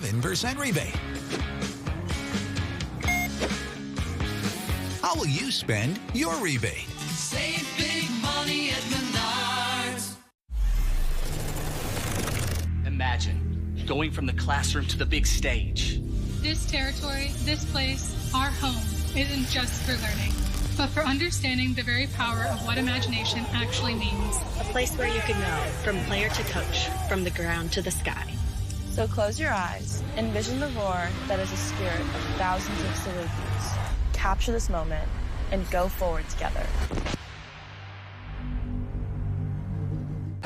7% rebate. How will you spend your rebate? Save big money at Menards. Imagine going from the classroom to the big stage. This territory, this place, our home, isn't just for learning, but for understanding the very power of what imagination actually means. A place where you can know from player to coach, from the ground to the sky. So close your eyes, envision the roar that is a spirit of thousands of Salukis. Capture this moment and go forward together.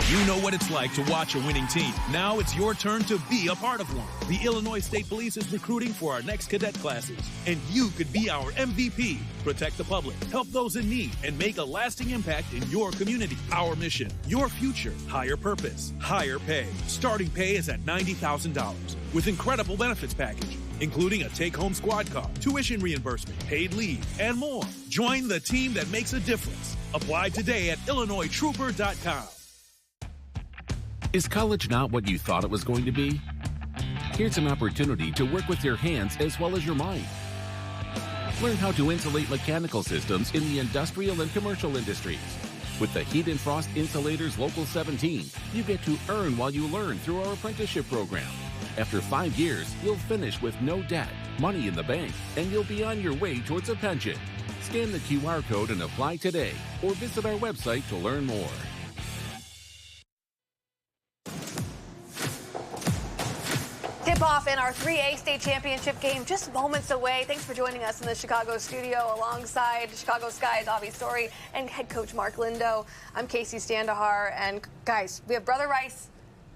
You know what it's like to watch a winning team. Now it's your turn to be a part of one. The Illinois State Police is recruiting for our next cadet classes, and you could be our MVP. Protect the public, help those in need, and make a lasting impact in your community. Our mission, your future, higher purpose, higher pay. Starting pay is at $90,000 with incredible benefits package, including a take-home squad car, tuition reimbursement, paid leave, and more. Join the team that makes a difference. Apply today at IllinoisTrooper.com. Is college not what you thought it was going to be? Here's an opportunity to work with your hands as well as your mind. Learn how to insulate mechanical systems in the industrial and commercial industries. With the Heat and Frost Insulators Local 17, you get to earn while you learn through our apprenticeship program. After 5 years, you'll finish with no debt, money in the bank, and you'll be on your way towards a pension. Scan the QR code and apply today, or visit our website to learn more. Tip-off in our 3A state championship game just moments away. Thanks for joining us in the Chicago studio alongside Chicago Sky's Avi Story and head coach Mark Lindo. I'm Casey Standahar, and guys, we have Brother Rice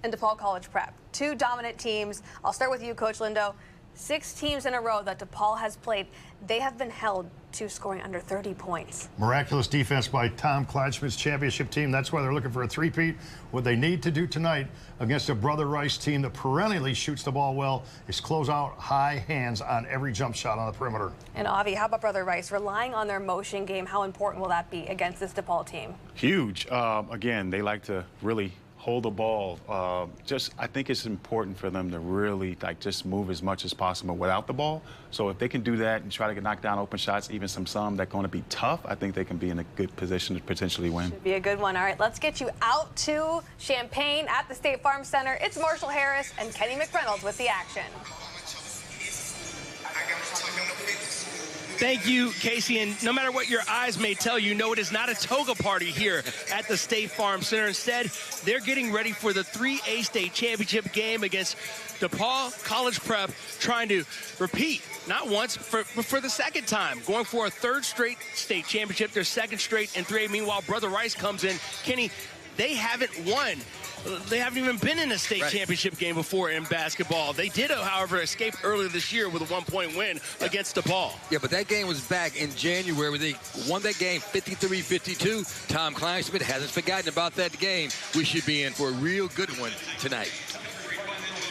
and DePaul College Prep, two dominant teams. I'll start with you, Coach Lindo. 6 teams in a row that DePaul has played, they have been held to scoring under 30 points. Miraculous defense by Tom Kleischmidt's championship team. That's why they're looking for a three-peat. What they need to do tonight against a Brother Rice team that perennially shoots the ball well is close out high hands on every jump shot on the perimeter. And Avi, how about Brother Rice? Relying on their motion game, how important will that be against this DePaul team? Huge. Again, they like to really hold the ball. I think it's important for them to really just move as much as possible without the ball. So if they can do that and try to knock down open shots, even some that are going to be tough, I think they can be in a good position to potentially win. Should be a good one. All right, let's get you out to Champaign at the State Farm Center. It's Marshall Harris and Kenny McReynolds with the action. Thank you, Casey. And no matter what your eyes may tell you, no, it is not a toga party here at the State Farm Center. Instead, they're getting ready for the 3A state championship game against DePaul College Prep, trying to repeat, not once, but for the second time, going for a third straight state championship, their second straight in 3A. Meanwhile, Brother Rice comes in. Kenny, they haven't won. They haven't even been in a state championship game before in basketball. They did, however, escape earlier this year with a 1-point win against DePaul. Yeah, but that game was back in January where they won that game 53-52. Tom Kleischmidt hasn't forgotten about that game. We should be in for a real good one tonight.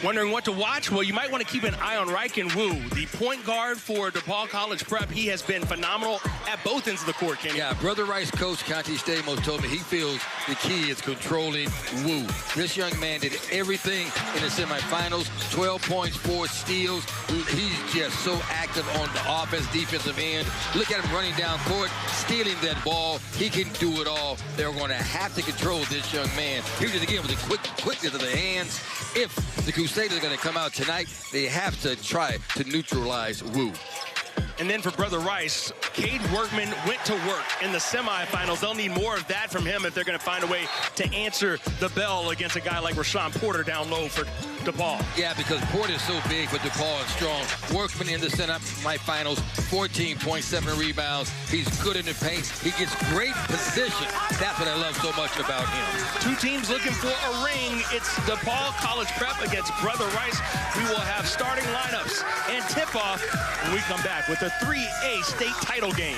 Wondering what to watch? Well, you might want to keep an eye on Ryken Wu, the point guard for DePaul College Prep. He has been phenomenal at both ends of the court, Kenny. Yeah, Brother Rice coach Conti Stamos told me he feels the key is controlling Wu. This young man did everything in the semifinals, 12 points, 4 steals. He's just so active on the offense, defensive end. Look at him running down court, stealing that ball. He can do it all. They're going to have to control this young man. Here's it again with the quickness of the hands. If the Crusaders are going to come out tonight, they have to try to neutralize Wu. And then for Brother Rice, Cade Workman went to work in the semifinals. They'll need more of that from him if they're going to find a way to answer the bell against a guy like Rashawn Porter down low for DePaul. Yeah, because Porter is so big, but DePaul is strong. Workman in the semifinals, 14.7 rebounds. He's good in the paint. He gets great position. That's what I love so much about him. Two teams looking for a ring. It's DePaul College Prep against Brother Rice. We will have starting lineups and tip-off when we come back with the 3A state title game.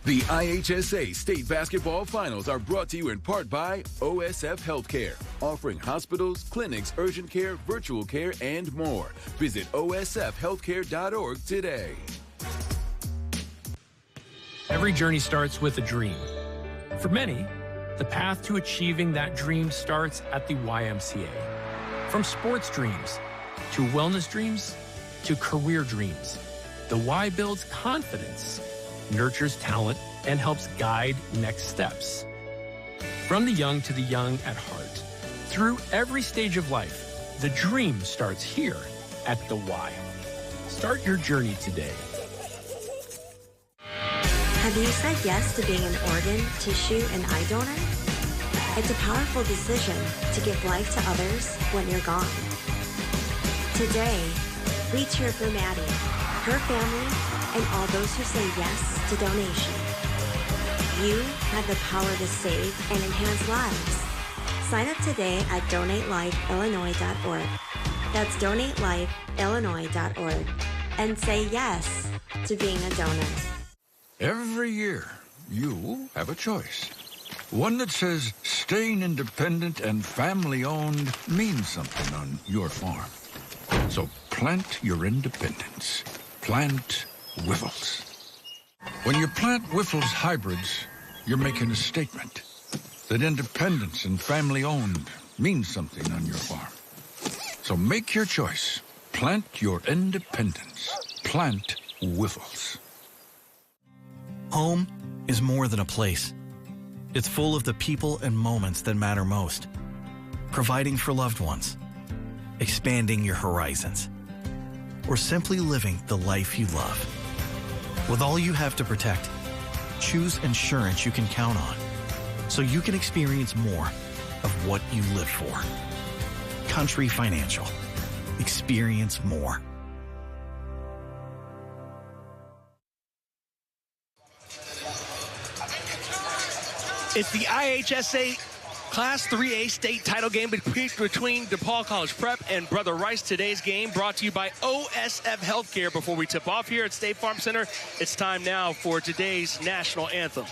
The IHSA State Basketball Finals are brought to you in part by OSF Healthcare, offering hospitals, clinics, urgent care, virtual care, and more. Visit osfhealthcare.org today. Every journey starts with a dream. For many, the path to achieving that dream starts at the YMCA. From sports dreams to wellness dreams to career dreams, the Y builds confidence, nurtures talent, and helps guide next steps. From the young to the young at heart, through every stage of life, the dream starts here at the Y. Start your journey today. Have you said yes to being an organ, tissue, and eye donor? It's a powerful decision to give life to others when you're gone. Today, we cheer for Maddie, her family, and all those who say yes to donation. You have the power to save and enhance lives. Sign up today at donatelifeillinois.org. That's donatelifeillinois.org. And say yes to being a donor. Every year, you have a choice. One that says staying independent and family-owned means something on your farm. So plant your independence. Plant Whiffles. When you plant Whiffles hybrids, you're making a statement that independence and family-owned means something on your farm. So make your choice. Plant your independence. Plant Whiffles. Home is more than a place. It's full of the people and moments that matter most. Providing for loved ones, expanding your horizons, or simply living the life you love. With all you have to protect, choose insurance you can count on so you can experience more of what you live for. Country Financial. Experience more. It's the IHSA Class 3A state title game between DePaul College Prep and Brother Rice. Today's game brought to you by OSF Healthcare. Before we tip off here at State Farm Center, it's time now for today's national anthem.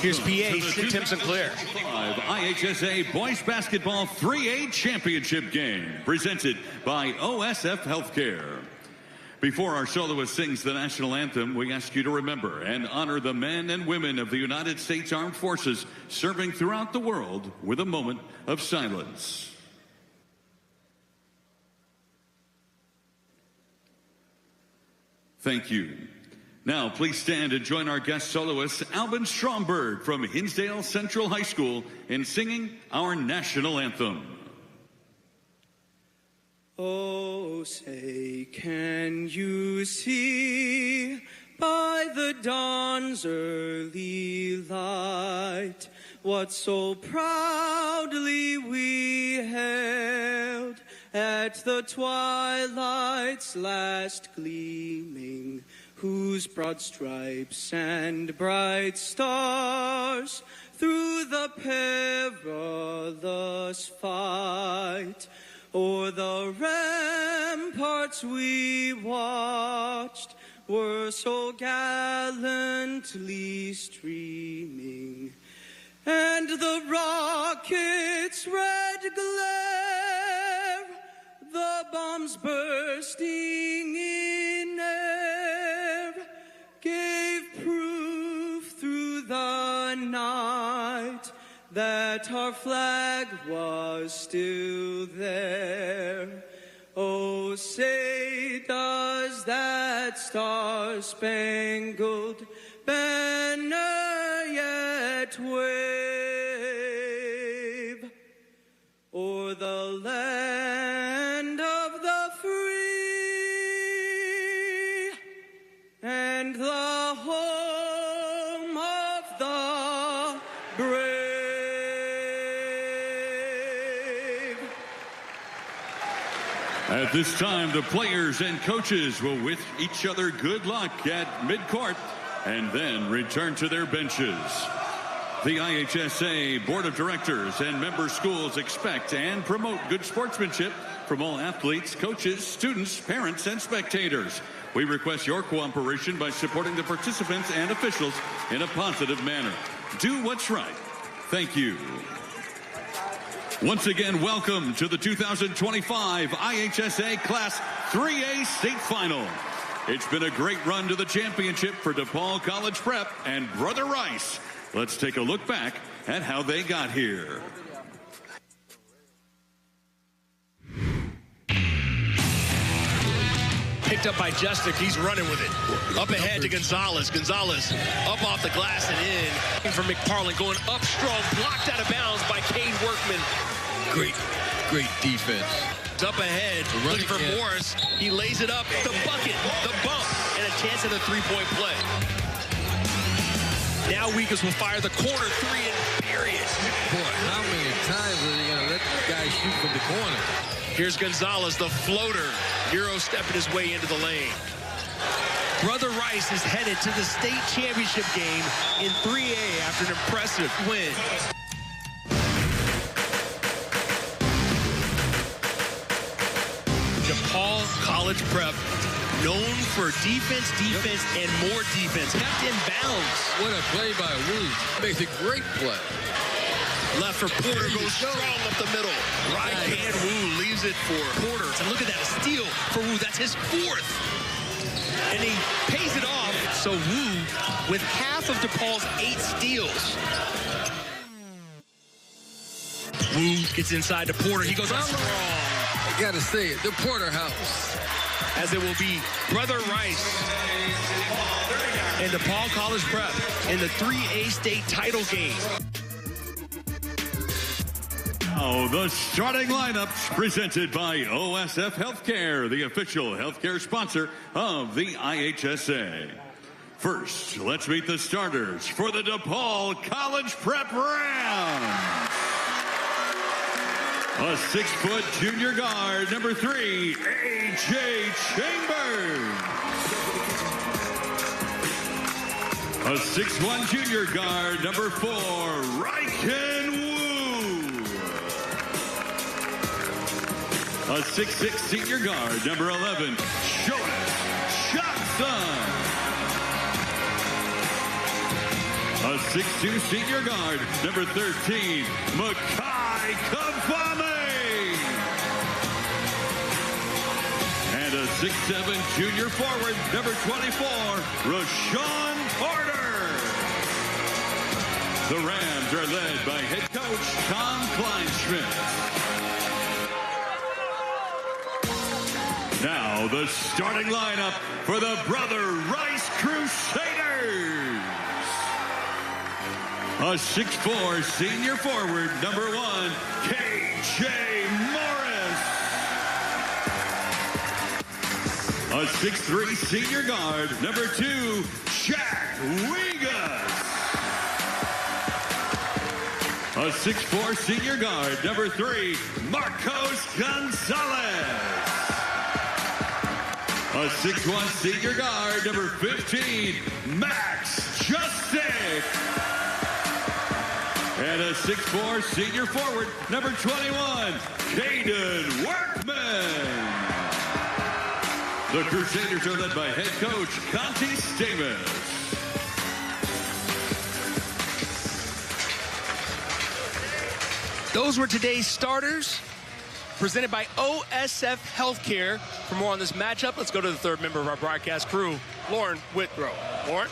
Here's PA Tim Sinclair. IHSA Boys Basketball 3A Championship Game, presented by OSF Healthcare. Before our soloist sings the national anthem, we ask you to remember and honor the men and women of the United States Armed Forces serving throughout the world with a moment of silence. Thank you. Now, please stand and join our guest soloist, Alvin Stromberg from Hinsdale Central High School, in singing our national anthem. Oh, say, can you see by the dawn's early light what so proudly we hailed at the twilight's last gleaming, whose broad stripes and bright stars through the perilous fight o'er the ramparts we watched were so gallantly streaming, and the rocket's red glare, the bombs bursting in air, gave proof through the night that our flag was still there. Oh, say, does that star-spangled banner yet wave o'er the land of the free and the home of the brave? At this time, the players and coaches will wish each other good luck at midcourt and then return to their benches. The IHSA Board of Directors and member schools expect and promote good sportsmanship from all athletes, coaches, students, parents, and spectators. We request your cooperation by supporting the participants and officials in a positive manner. Do what's right. Thank you. Once again, welcome to the 2025 IHSA Class 3A State Final. It's been a great run to the championship for DePaul College Prep and Brother Rice. Let's take a look back at how they got here. Picked up by Justick. He's running with it. Up ahead to Gonzalez. Gonzalez up off the glass and in. From McParland going up strong. Blocked out of bounds by Cade Workman. Great defense. Up ahead, looking for Morris. He lays it up. The bucket, the bump, and a chance at a three-point play. Now Wiegers will fire the corner three and bury it. Boy, how many times are they going to let this guy shoot from the corner? Here's Gonzalez, the floater. Euro stepping his way into the lane. Brother Rice is headed to the state championship game in 3A after an impressive win. DePaul College Prep, known for defense, and more defense. Kept in bounds. What a play by Wu. Makes a great play. Left for Porter, goes strong up the middle. Right hand Wu leaves it for Porter. And look at that, a steal for Wu. That's his fourth. And he pays it off. So Wu with half of DePaul's 8 steals. Wu gets inside to Porter. He goes out strong. I gotta say it, the Porter house. As it will be Brother Rice and DePaul College Prep in the 3A state title game. Now, the starting lineups presented by OSF Healthcare, the official healthcare sponsor of the IHSA. First, let's meet the starters for the DePaul College Prep Rams. A 6-foot junior guard, number 3, A.J. Chambers. A 6'1 junior guard, number 4, Ryken Wu. A 6'6 senior guard, number 11, Jonas Johnson. A 6'2 senior guard, number 13, Makai Kavame. And a 6'7 junior forward, number 24, Rashawn Porter. The Rams are led by head coach Tom Kleinschmidt. Now the starting lineup for the Brother Rice Crusaders. A 6'4 senior forward, number 1, K.J. Morris. A 6'3 senior guard, number 2, Jack Wiegers. A 6'4 senior guard, number 3, Marcos Gonzalez. A 6'1 senior guard, number 15, Max Justick. And a 6'4 senior forward, number 21, Caden Workman. The Crusaders are led by head coach Conti Stamus. Those were today's starters, presented by OSF Healthcare. For more on this matchup, let's go to the third member of our broadcast crew, Lauren Whitrow. Lauren?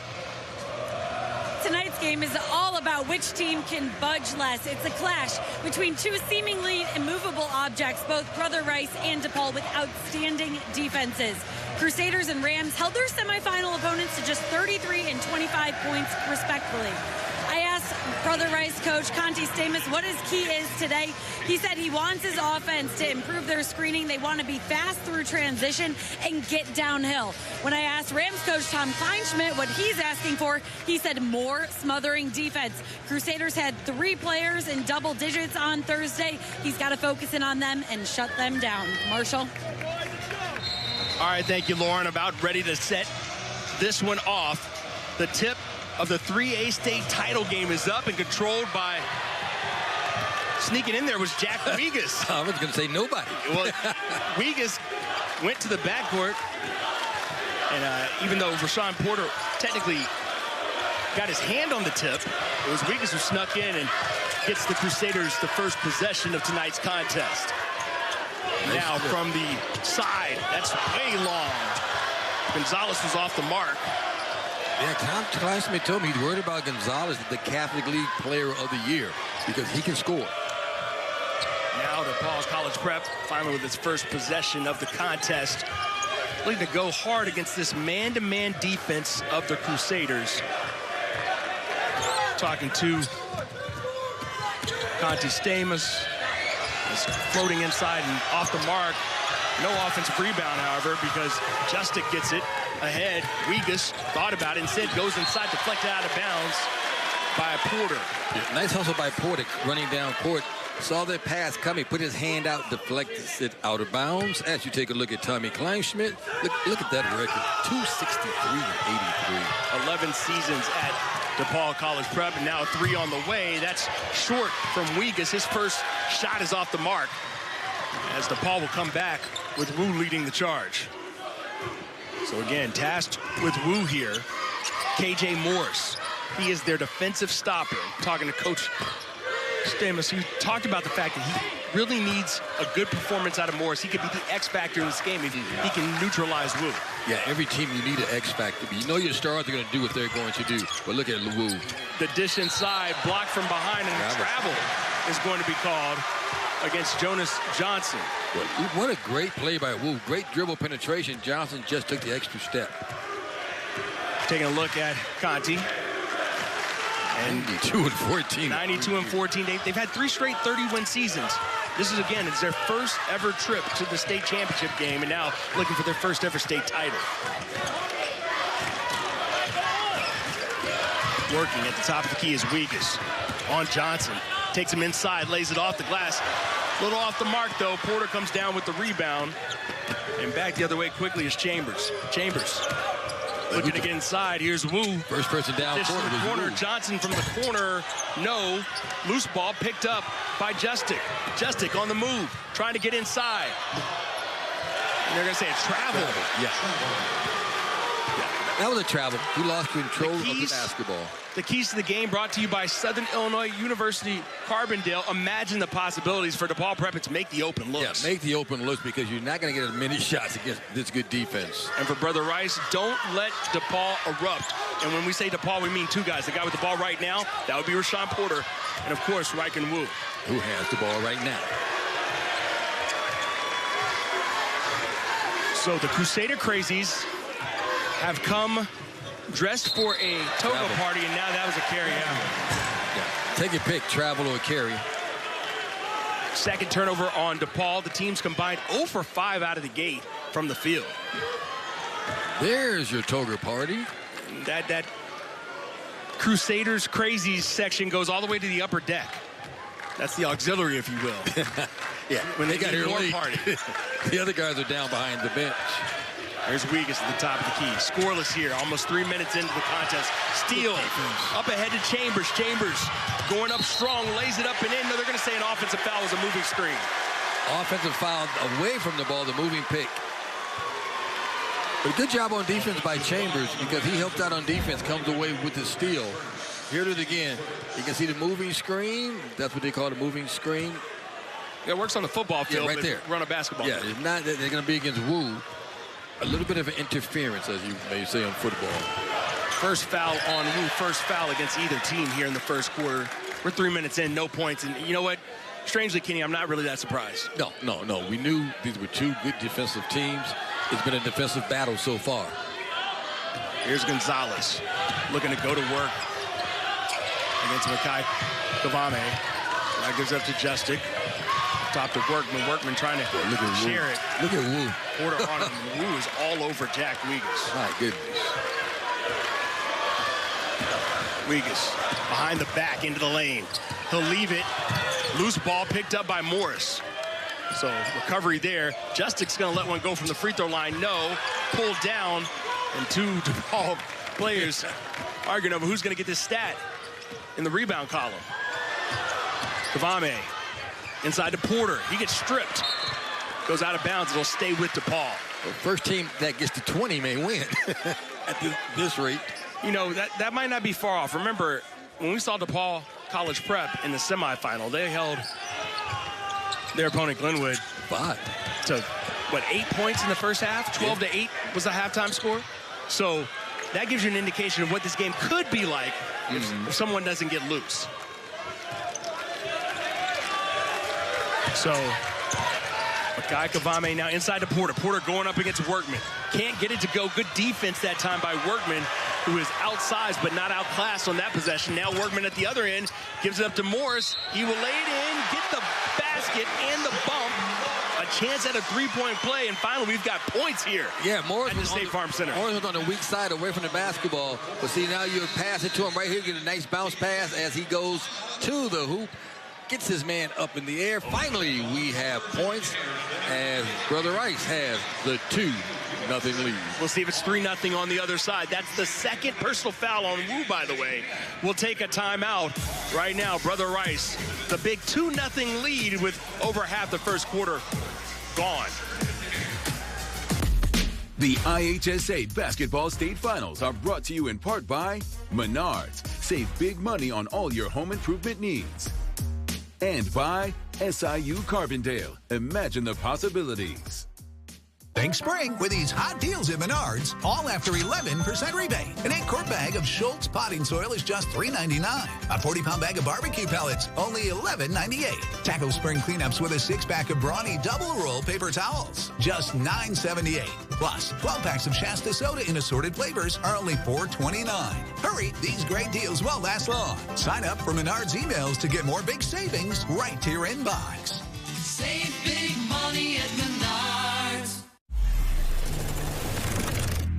Tonight's game is all about which team can budge less. It's a clash between two seemingly immovable objects, both Brother Rice and DePaul, with outstanding defenses. Crusaders and Rams held their semifinal opponents to just 33 and 25 points, respectively. I asked Brother Rice coach Conti Stamus what his key is today. He said he wants his offense to improve their screening. They want to be fast through transition and get downhill. When I asked Rams coach Tom Kleinschmidt what he's asking for, he said more smothering defense. Crusaders had 3 players in double digits on Thursday. He's got to focus in on them and shut them down. Marshall? All right, thank you, Lauren. About ready to set this one off. The tip of the 3A state title game is up and controlled by, sneaking in there was Jack Wiegers. I was going to say nobody. Well, Wiegers went to the backcourt, and even though Rashawn Porter technically got his hand on the tip, it was Wiegers who snuck in and gets the Crusaders the first possession of tonight's contest. Now from the side, that's way long. Gonzalez was off the mark. Yeah, Tom Kleinschmidt told me he's worried about Gonzalez, the Catholic League Player of the Year, because he can score. Now DePaul College Prep finally with its first possession of the contest. looking to go hard against this man-to-man defense of the Crusaders. Talking to Conti Stamus. Is floating inside and off the mark. No offensive rebound, however, because Justic gets it ahead. Wegas thought about it, instead goes inside, deflected out of bounds by Porter. Yeah, nice hustle by Porter running down court. Saw that pass coming, put his hand out, deflected it out of bounds. As you take a look at Tommy Kleinschmidt, look at that record, 263 and 83. 11 seasons at DePaul College Prep, and now 3 on the way. That's short from Wegas. His first shot is off the mark, as DePaul will come back with Wu leading the charge. So again, tasked with Wu here, KJ Morris. He is their defensive stopper. Talking to Coach Stamus, who talked about the fact that he really needs a good performance out of Morris. He could be the X factor in this game if he can neutralize Wu. Yeah, every team you need an X factor. You know your stars are going to do what they're going to do. But look at Wu. The dish inside, blocked from behind, and travel is going to be called against Jonas Johnson. Well, what a great play by Wu. Great dribble penetration. Johnson just took the extra step. Taking a look at Conti. 92 and 14. 92 and 14. They've had 3 straight 30-win seasons. This is, again, it's their first ever trip to the state championship game, and now looking for their first ever state title. Working at the top of the key is Wegas. On Johnson. Takes him inside, lays it off the glass. A little off the mark, though. Porter comes down with the rebound. And back the other way quickly is Chambers. Chambers looking to get inside. Here's Wu. First person down. This corner. Johnson from the corner. No. Loose ball picked up by Justic. Justic on the move, trying to get inside. And they're going to say it's travel. Yeah. That was a travel. He lost control of the basketball. The keys to the game brought to you by Southern Illinois University Carbondale. Imagine the possibilities for DePaul Prep to make the open looks. Yeah, make the open looks, because you're not going to get as many shots against this good defense. And for Brother Rice, don't let DePaul erupt. And when we say DePaul, we mean 2 guys. The guy with the ball right now, that would be Rashawn Porter. And, of course, Ryken Wu. Who has the ball right now. So the Crusader Crazies have come dressed for a toga party, and now that was a carry out. Yeah. Take your pick, travel or carry. Second turnover on DePaul. The teams combined 0 for 5 out of the gate from the field. There's your toga party. That Crusaders Crazies section goes all the way to the upper deck. That's the auxiliary, if you will. Yeah, when they got here more late. party. The other guys are down behind the bench. There's Wegas at the top of the key. Scoreless here, almost 3 minutes into the contest. Steal up ahead to Chambers. Chambers going up strong, lays it up and in. No, they're going to say an offensive foul was a moving screen. Offensive foul away from the ball, the moving pick. But good job on defense by Chambers, because he helped out on defense, comes away with the steal. Here it is again. You can see the moving screen. That's what they call the moving screen. Yeah, it works on the football field, right there. Run a basketball. Yeah, it's not that they're going to be against Wu. A little bit of an interference, as you may say on football. First foul on Wu, first foul against either team here in the first quarter. We're 3 minutes in, no points. And you know what? Strangely, Kenny, I'm not really that surprised. No. We knew these were 2 good defensive teams. It's been a defensive battle so far. Here's Gonzalez looking to go to work against Makai Kavame. That gives up to Justic. Top to Workman. Workman trying to share it. Look at Wu. Porter on him. Wu is all over Jack Wegas. My goodness. Wegas behind the back into the lane. He'll leave it. Loose ball picked up by Morris. So recovery there. Justic's going to let one go from the free throw line. No. Pulled down. And 2 DePaul players arguing over who's going to get this stat in the rebound column. Kavame inside to Porter. He gets stripped. Goes out of bounds. It'll stay with DePaul. The first team that gets to 20 may win at this rate. You know, that might not be far off. Remember, when we saw DePaul College Prep in the semifinal, they held their opponent Glenwood 5 to, 8 points in the first half? 12 to 8 was the halftime score. So that gives you an indication of what this game could be like if someone doesn't get loose. So Guy Kavame now inside to Porter. Porter going up against Workman. Can't get it to go. Good defense that time by Workman, who is outsized but not outclassed on that possession. Now Workman at the other end gives it up to Morris. He will lay it in, get the basket and the bump. A chance at a three-point play, and finally we've got points here. Yeah, Morris at the State Farm Center. Morris was on the weak side away from the basketball. But see, now you're passing to him right here. Get a nice bounce pass as he goes to the hoop. Gets his man up in the air. Finally, we have points as Brother Rice has the 2-0 lead. We'll see if it's 3-0 on the other side. That's the second personal foul on Wu, by the way. We'll take a timeout right now. Brother Rice, the big 2-0 lead with over half the first quarter gone. The IHSA Basketball State Finals are brought to you in part by Menards. Save big money on all your home improvement needs. And by SIU Carbondale. Imagine the possibilities. Think spring with these hot deals at Menards, all after 11% rebate. An 8-quart bag of Schultz potting soil is just $3.99. A 40-pound bag of barbecue pellets, only $11.98. Tackle spring cleanups with a 6-pack of Brawny double roll paper towels, just $9.78. Plus, 12 packs of Shasta soda in assorted flavors are only $4.29. Hurry, these great deals won't last long. Sign up for Menards emails to get more big savings right to your inbox. Save big money at Menards.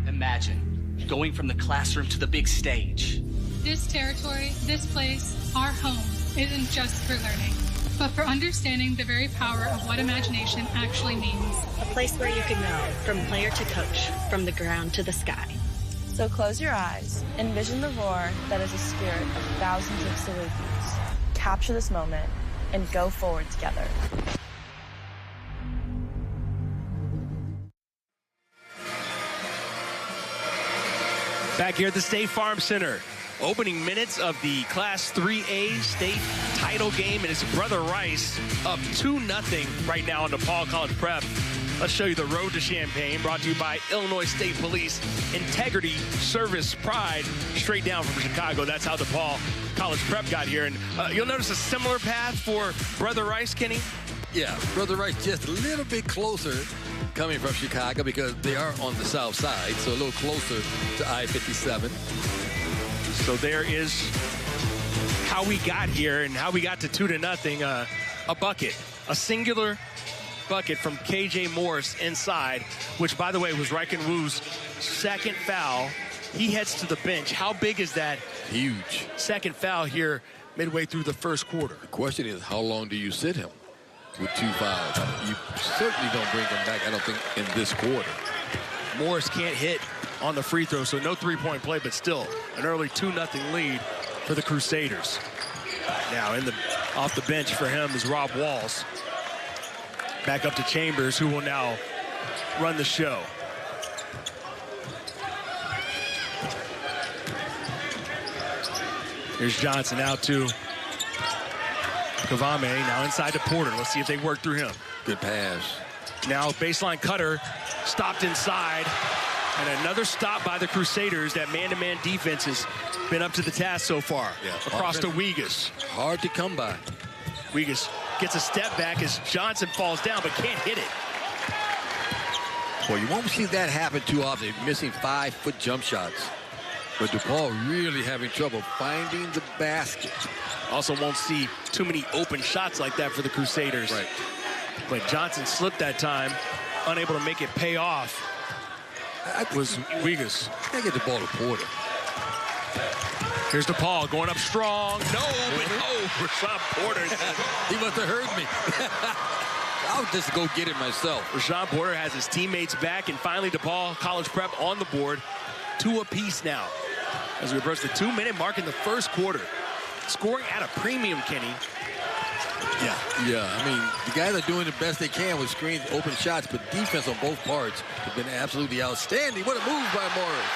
Imagine going from the classroom to the big stage. This territory, this place, our home, isn't just for learning, but for understanding the very power of what imagination actually means. A place where you can go from player to coach, from the ground to the sky. So close your eyes, envision the roar that is a spirit of thousands of Salukis. Capture this moment and go forward together. Back here at the State Farm Center, opening minutes of the Class 3A state title game, and it's Brother Rice up 2-0 right now on DePaul College Prep. Let's show you the road to Champaign, brought to you by Illinois State Police. Integrity, service, pride, straight down from Chicago. That's how DePaul College Prep got here. And you'll notice a similar path for Brother Rice, Kenny. Yeah, Brother Rice just a little bit closer coming from Chicago because they are on the south side, so a little closer to I-57. So there is how we got here and how we got to 2-0. A bucket, a singular bucket from KJ Morris inside, which, by the way, was Ryken Wu's second foul. He heads to the bench. How big is that? Huge. Second foul here midway through the first quarter. The question is, how long do you sit him with 2 fouls? You certainly don't bring him back, I don't think, in this quarter. Morris can't hit on the free throw, so no three-point play, but still an early 2-0 lead for the Crusaders. Now off the bench for him is Rob Walls. Back up to Chambers, who will now run the show. Here's Johnson out to Kavame, now inside to Porter. Let's see if they work through him. Good pass. Now baseline cutter, stopped inside. And another stop by the Crusaders. That man-to-man defense has been up to the task so far. Yeah, across to Wegas. Hard to come by. Wegas gets a step back as Johnson falls down but can't hit it. Well, you won't see that happen too often. Missing 5-foot jump shots. But DePaul really having trouble finding the basket. Also won't see too many open shots like that for the Crusaders. Right. But Johnson slipped that time, unable to make it pay off. Was Wegas. They get the ball to Porter. Here's DePaul going up strong. No, but Rashawn Porter. He must have heard me. I'll just go get it myself. Rashawn Porter has his teammates back, and finally DePaul College Prep on the board. 2 apiece now as we approach the 2-minute mark in the first quarter. Scoring at a premium, Kenny. Yeah. I mean, the guys are doing the best they can with screens, open shots, but defense on both parts has been absolutely outstanding. What a move by Morris.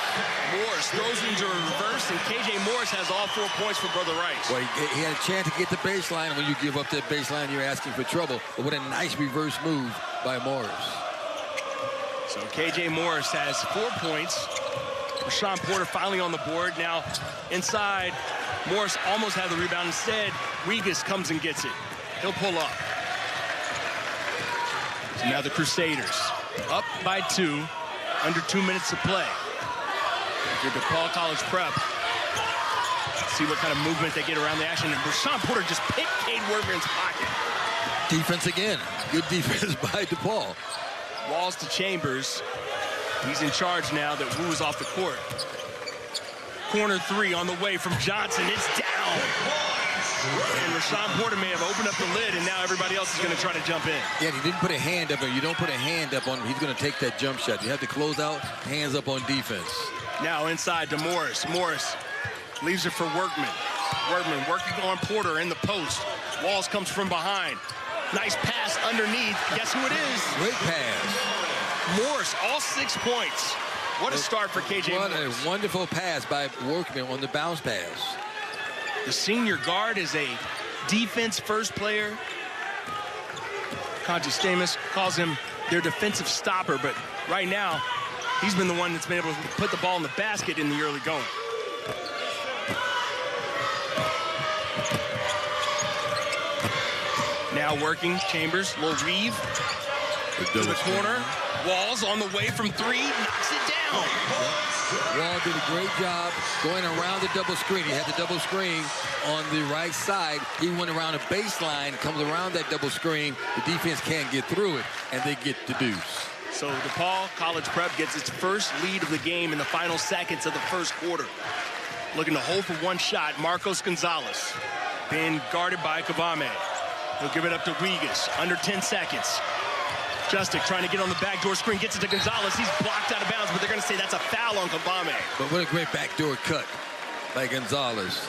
Morris throws into a reverse, and KJ Morris has all 4 points for Brother Rice. Well, he had a chance to get the baseline, and when you give up that baseline, you're asking for trouble. But what a nice reverse move by Morris. So KJ Morris has 4 points. Rashawn Porter finally on the board. Now inside, Morris almost had the rebound. Instead, Wegas comes and gets it. He'll pull up. So now the Crusaders up by 2, under 2 minutes to play. If you're DePaul College Prep, see what kind of movement they get around the action. And Rashawn Porter just picked Cade Workman's pocket. Defense again. Good defense by DePaul. Walls to Chambers. He's in charge now that Wu is off the court. Corner 3 on the way from Johnson. It's down. And Rashawn Porter may have opened up the lid, and now everybody else is going to try to jump in. Yeah, he didn't put a hand up, and you don't put a hand up on him. He's going to take that jump shot. You have to close out, hands up on defense. Now inside to Morris. Morris leaves it for Workman. Workman working on Porter in the post. Walls comes from behind. Nice pass underneath. Guess who it is? Great pass. Morris, all 6 points. What a start for KJ What Morris. a wonderful pass by Workman on the bounce pass. The senior guard is a defense-first player. Conti Stamus calls him their defensive stopper, but right now, he's been the one that's been able to put the ball in the basket in the early going. Now working, Chambers, little weave to the corner. Walls on the way from 3, knocks it down. Wall did a great job going around the double screen. He had the double screen on the right side. He went around a baseline, comes around that double screen. The defense can't get through it, and they get the deuce. So DePaul College Prep gets its first lead of the game in the final seconds of the first quarter. Looking to hold for one shot, Marcos Gonzalez. Being guarded by Kavame. He'll give it up to Wegas, under 10 seconds. Justic trying to get on the backdoor screen, gets it to Gonzalez. He's blocked out of bounds, but they're going to say that's a foul on Kavame. But what a great backdoor cut by Gonzalez.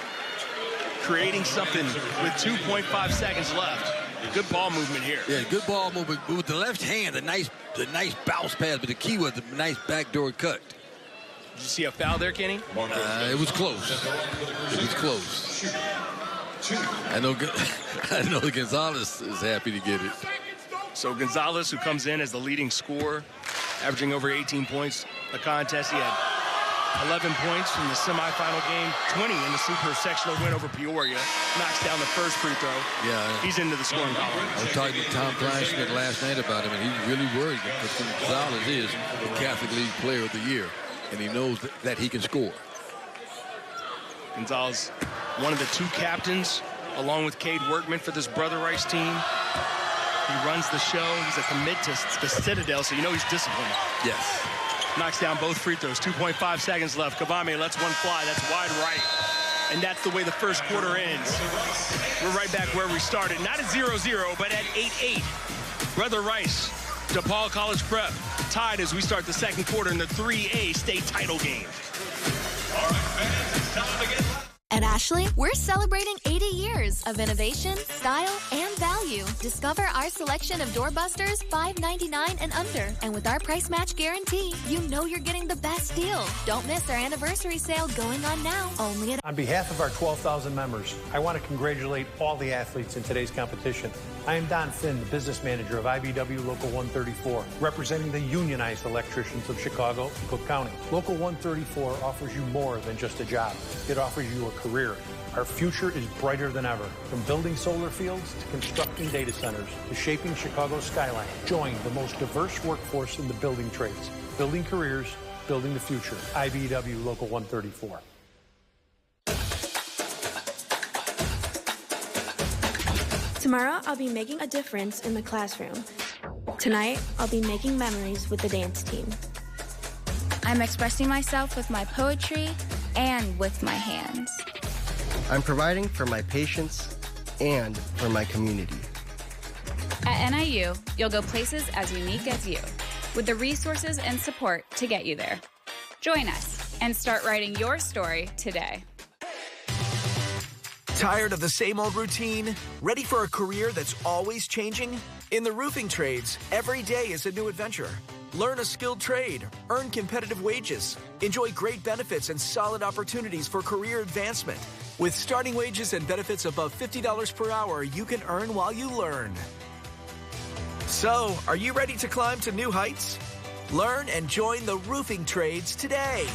Creating something with 2.5 seconds left. Good ball movement here. Yeah, good ball movement with the left hand. The nice bounce pass, but the key was the nice backdoor cut. Did you see a foul there, Kenny? It was close. It was close. I know Gonzalez is happy to get it. So Gonzalez, who comes in as the leading scorer, averaging over 18 points a contest. He had 11 points in the semifinal game, 20 in the super sectional win over Peoria. Knocks down the first free throw. Yeah. He's into the scoring column. I was talking to Tom Kleinschmidt last night about him, and he's really worried because Gonzalez is the Catholic League Player of the Year, and he knows that he can score. Gonzalez, one of the 2 captains, along with Cade Workman for this Brother Rice team. He runs the show. He's a commit to the Citadel, so you know he's disciplined. Yes. Knocks down both free throws. 2.5 seconds left. Kavame lets one fly. That's wide right. And that's the way the first quarter ends. We're right back where we started. Not at 0-0, but at 8-8. Brother Rice, DePaul College Prep, tied as we start the second quarter in the 3A state title game. All right, fans, it's time to get... At Ashley, we're celebrating 80 years of innovation, style, and value. Discover our selection of doorbusters, $5.99 and under. And with our price match guarantee, you know you're getting the best deal. Don't miss our anniversary sale going on now, only at... On behalf of our 12,000 members, I want to congratulate all the athletes in today's competition. I am Don Finn, the business manager of IBEW Local 134, representing the unionized electricians of Chicago and Cook County. Local 134 offers you more than just a job. It offers you a career. Our future is brighter than ever. From building solar fields to constructing data centers to shaping Chicago's skyline. Join the most diverse workforce in the building trades. Building careers, building the future. IBEW Local 134. Tomorrow, I'll be making a difference in the classroom. Tonight, I'll be making memories with the dance team. I'm expressing myself with my poetry and with my hands. I'm providing for my patients and for my community. At NIU, you'll go places as unique as you, with the resources and support to get you there. Join us and start writing your story today. Tired of the same old routine? Ready for a career that's always changing? In the roofing trades, every day is a new adventure. Learn a skilled trade, earn competitive wages, enjoy great benefits and solid opportunities for career advancement. With starting wages and benefits above $50 per hour, you can earn while you learn. So, are you ready to climb to new heights? Learn and join the roofing trades today.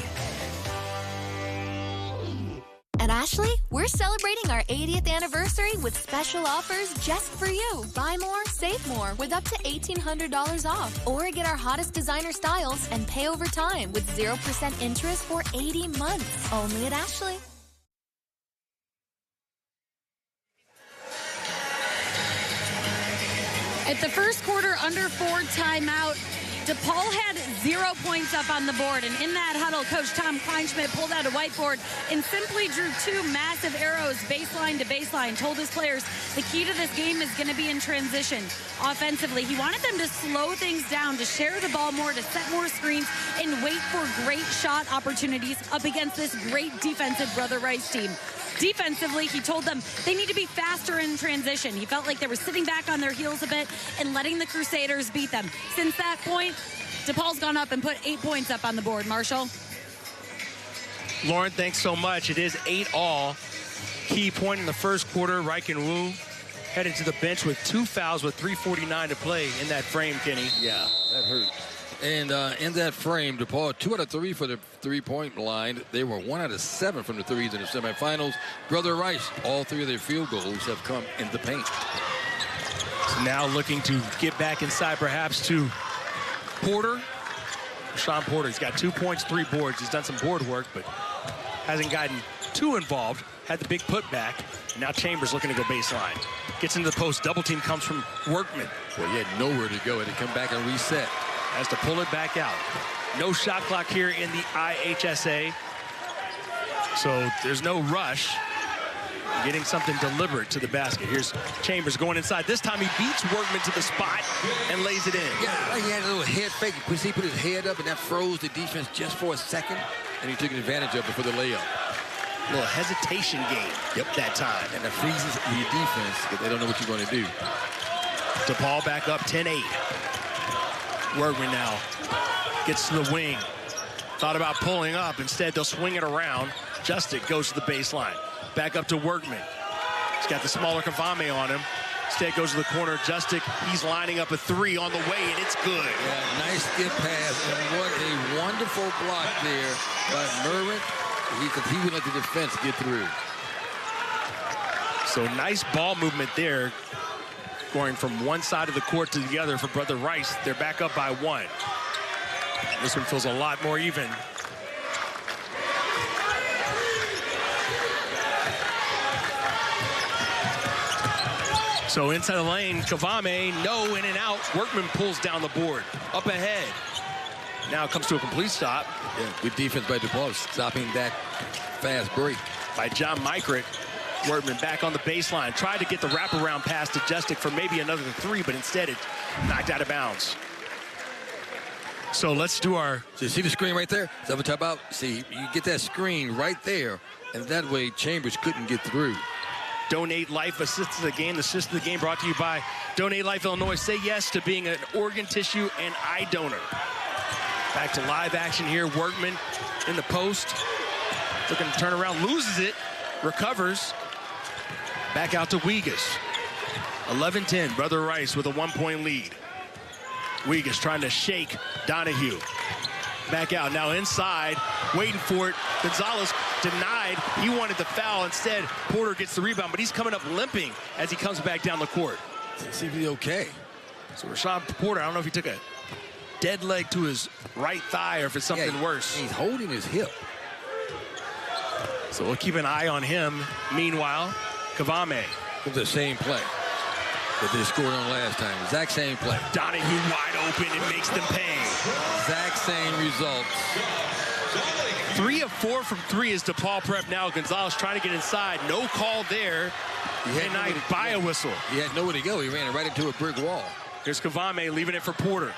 At Ashley, we're celebrating our 80th anniversary with special offers just for you. Buy more, save more with up to $1,800 off. Or get our hottest designer styles and pay over time with 0% interest for 80 months. Only at Ashley. At the first quarter, under 4 timeout, DePaul had 0 points up on the board, and in that huddle, Coach Tom Kleinschmidt pulled out a whiteboard and simply drew 2 massive arrows baseline to baseline, told his players the key to this game is going to be in transition. Offensively, he wanted them to slow things down, to share the ball more, to set more screens, and wait for great shot opportunities up against this great defensive Brother Rice team. Defensively, he told them they need to be faster in transition. He felt like they were sitting back on their heels a bit and letting the Crusaders beat them. Since that point, DePaul's gone up and put 8 points up on the board. Marshall? Lauren, thanks so much. It is 8-all. Key point in the first quarter. Reich and Wu headed to the bench with 2 fouls with 3:49 to play in that frame, Kenny. Yeah, that hurt. And in that frame, DePaul 2 out of 3 for the three-point line. They were 1 out of 7 from the threes in the semifinals. Brother Rice, all 3 of their field goals have come in the paint. So now looking to get back inside perhaps to Porter. Sean Porter, he's got 2 points, 3 boards. He's done some board work, but hasn't gotten too involved. Had the big putback. Now Chambers looking to go baseline. Gets into the post. Double team comes from Workman. Well, he had nowhere to go. Had to come back and reset. Has to pull it back out. No shot clock here in the IHSA. So there's no rush. Getting something deliberate to the basket. Here's Chambers going inside. This time he beats Workman to the spot and lays it in. Yeah, he had a little head fake. He put his head up and that froze the defense just for a second. And he took advantage of it for the layup. A little hesitation game. Yep, that time. And that freezes the defense because they don't know what you're going to do. DePaul back up 10-8. Workman now gets to the wing. Thought about pulling up. Instead, they'll swing it around. Justic goes to the baseline. Back up to Workman. He's got the smaller Kavame on him. Instead goes to the corner. Justic, he's lining up a 3 on the way, and it's good. Yeah, nice skip pass, and what a wonderful block there by Merritt. He would let the defense get through. So nice ball movement there. Going from one side of the court to the other for Brother Rice. They're back up by 1. This one feels a lot more even. So inside the lane, Kavame, no, in and out. Workman pulls down the board. Up ahead. Now it comes to a complete stop. Yeah, good defense by DePaul, stopping that fast break. By John Mykert. Workman back on the baseline. Tried to get the wraparound pass to Justic for maybe another 3, but instead it knocked out of bounds. So let's do our... So you see the screen right there? Is that what I'm talking about? See, you get that screen right there, and that way Chambers couldn't get through. Donate Life Assist to the Game. The assist to the game brought to you by Donate Life Illinois. Say yes to being an organ, tissue, and eye donor. Back to live action here. Workman in the post. Looking to turn around. Loses it. Recovers. Back out to Wegas. 11-10. Brother Rice with a 1-point lead. Wegas trying to shake Donahue. Back out. Now inside. Waiting for it. Gonzalez denied. He wanted the foul. Instead, Porter gets the rebound, but he's coming up limping as he comes back down the court. See if he's okay. So Rashawn Porter, I don't know if he took a dead leg to his right thigh or if it's something worse. He's holding his hip. So we'll keep an eye on him. Meanwhile, Kavame. It's the same play that they scored on last time. Exact same play. Donahue wide open and makes them pay. Exact same results. 3 of 4 from 3 is DePaul prep now. Gonzalez trying to get inside. No call there. And I buy a whistle. He had nowhere to go. He ran it right into a brick wall. Here's Kavame leaving it for Porter.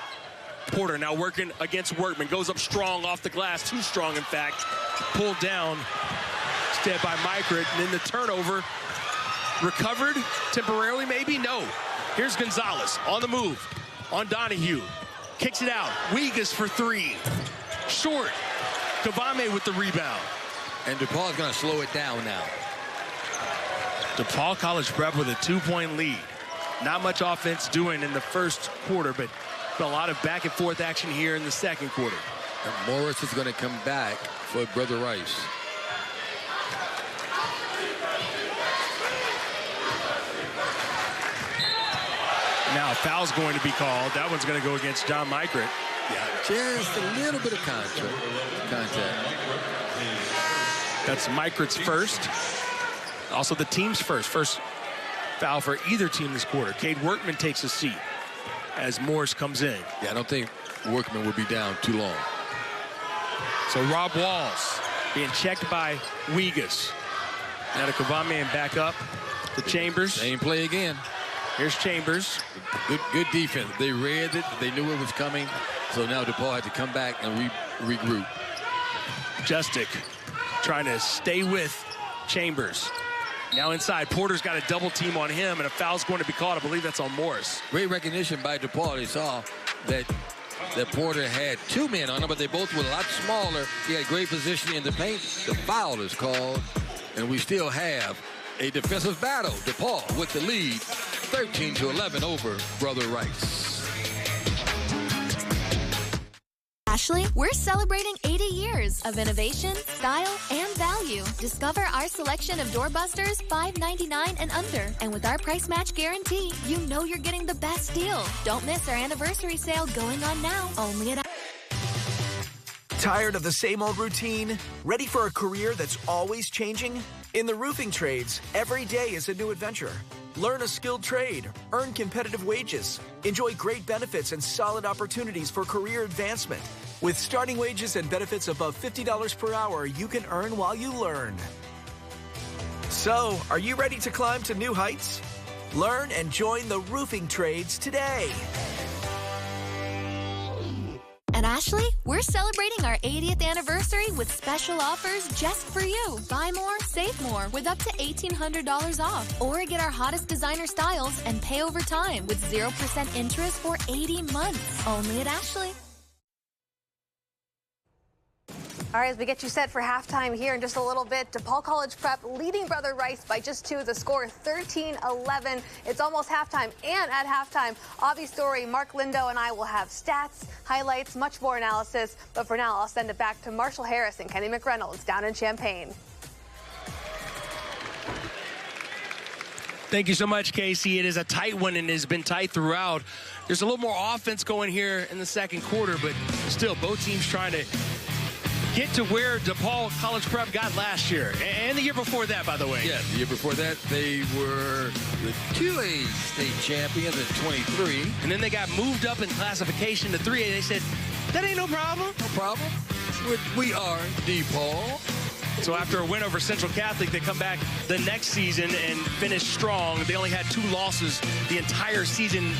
Porter now working against Workman. Goes up strong off the glass. Too strong, in fact. Pulled down. Instead by Mykert. And then the turnover. Recovered temporarily, maybe? No. Here's Gonzalez on the move. On Donahue. Kicks it out. Wegas for 3. Short. Kavame with the rebound. And DePaul's going to slow it down now. DePaul College Prep with a 2-point lead. Not much offense doing in the first quarter, but a lot of back and forth action here in the second quarter. And Morris is going to come back for Brother Rice. Now a foul's going to be called. That one's going to go against John Mykert. Yeah, just a little bit of contact. That's Mykert's first. Also the team's first foul for either team this quarter. Cade Workman takes a seat as Morris comes in. Yeah, I don't think Workman will be down too long. So Rob Walls being checked by Wegas. Now to Kavame and back up to Chambers. Same play again. Here's Chambers. Good defense. They read it. They knew it was coming. So now DePaul had to come back and regroup. Justic trying to stay with Chambers. Now inside, Porter's got a double team on him, and a foul's going to be called. I believe that's on Morris. Great recognition by DePaul. They saw that Porter had two men on him, but they both were a lot smaller. He had great position in the paint. The foul is called, and we still have a defensive battle. DePaul with the lead, 13-11 over Brother Rice. Ashley, we're celebrating 80 years of innovation, style, and value. Discover our selection of doorbusters, $5.99 and under. And with our price match guarantee, you know you're getting the best deal. Don't miss our anniversary sale going on now, only at... Tired of the same old routine? Ready for a career that's always changing? In the roofing trades, every day is a new adventure. Learn a skilled trade, earn competitive wages, enjoy great benefits and solid opportunities for career advancement. With starting wages and benefits above $50 per hour, you can earn while you learn. So, are you ready to climb to new heights? Learn and join the roofing trades today. At Ashley, we're celebrating our 80th anniversary with special offers just for you. Buy more, save more with up to $1,800 off. Or get our hottest designer styles and pay over time with 0% interest for 80 months. Only at Ashley. All right, as we get you set for halftime here in just a little bit, DePaul College Prep leading Brother Rice by just 2. The score 13-11. It's almost halftime, and at halftime, Avi Story, Mark Lindo, and I will have stats, highlights, much more analysis. But for now, I'll send it back to Marshall Harris and Kenny McReynolds down in Champaign. Thank you so much, Casey. It is a tight one and has been tight throughout. There's a little more offense going here in the second quarter, but still both teams trying to get to where DePaul College Prep got last year and the year before that, by the way. Yeah, the year before that, they were the 2A state champions at 23. And then they got moved up in classification to 3A. They said, that ain't no problem. No problem. We are DePaul. So after a win over Central Catholic, they come back the next season and finish strong. They only had 2 losses the entire season.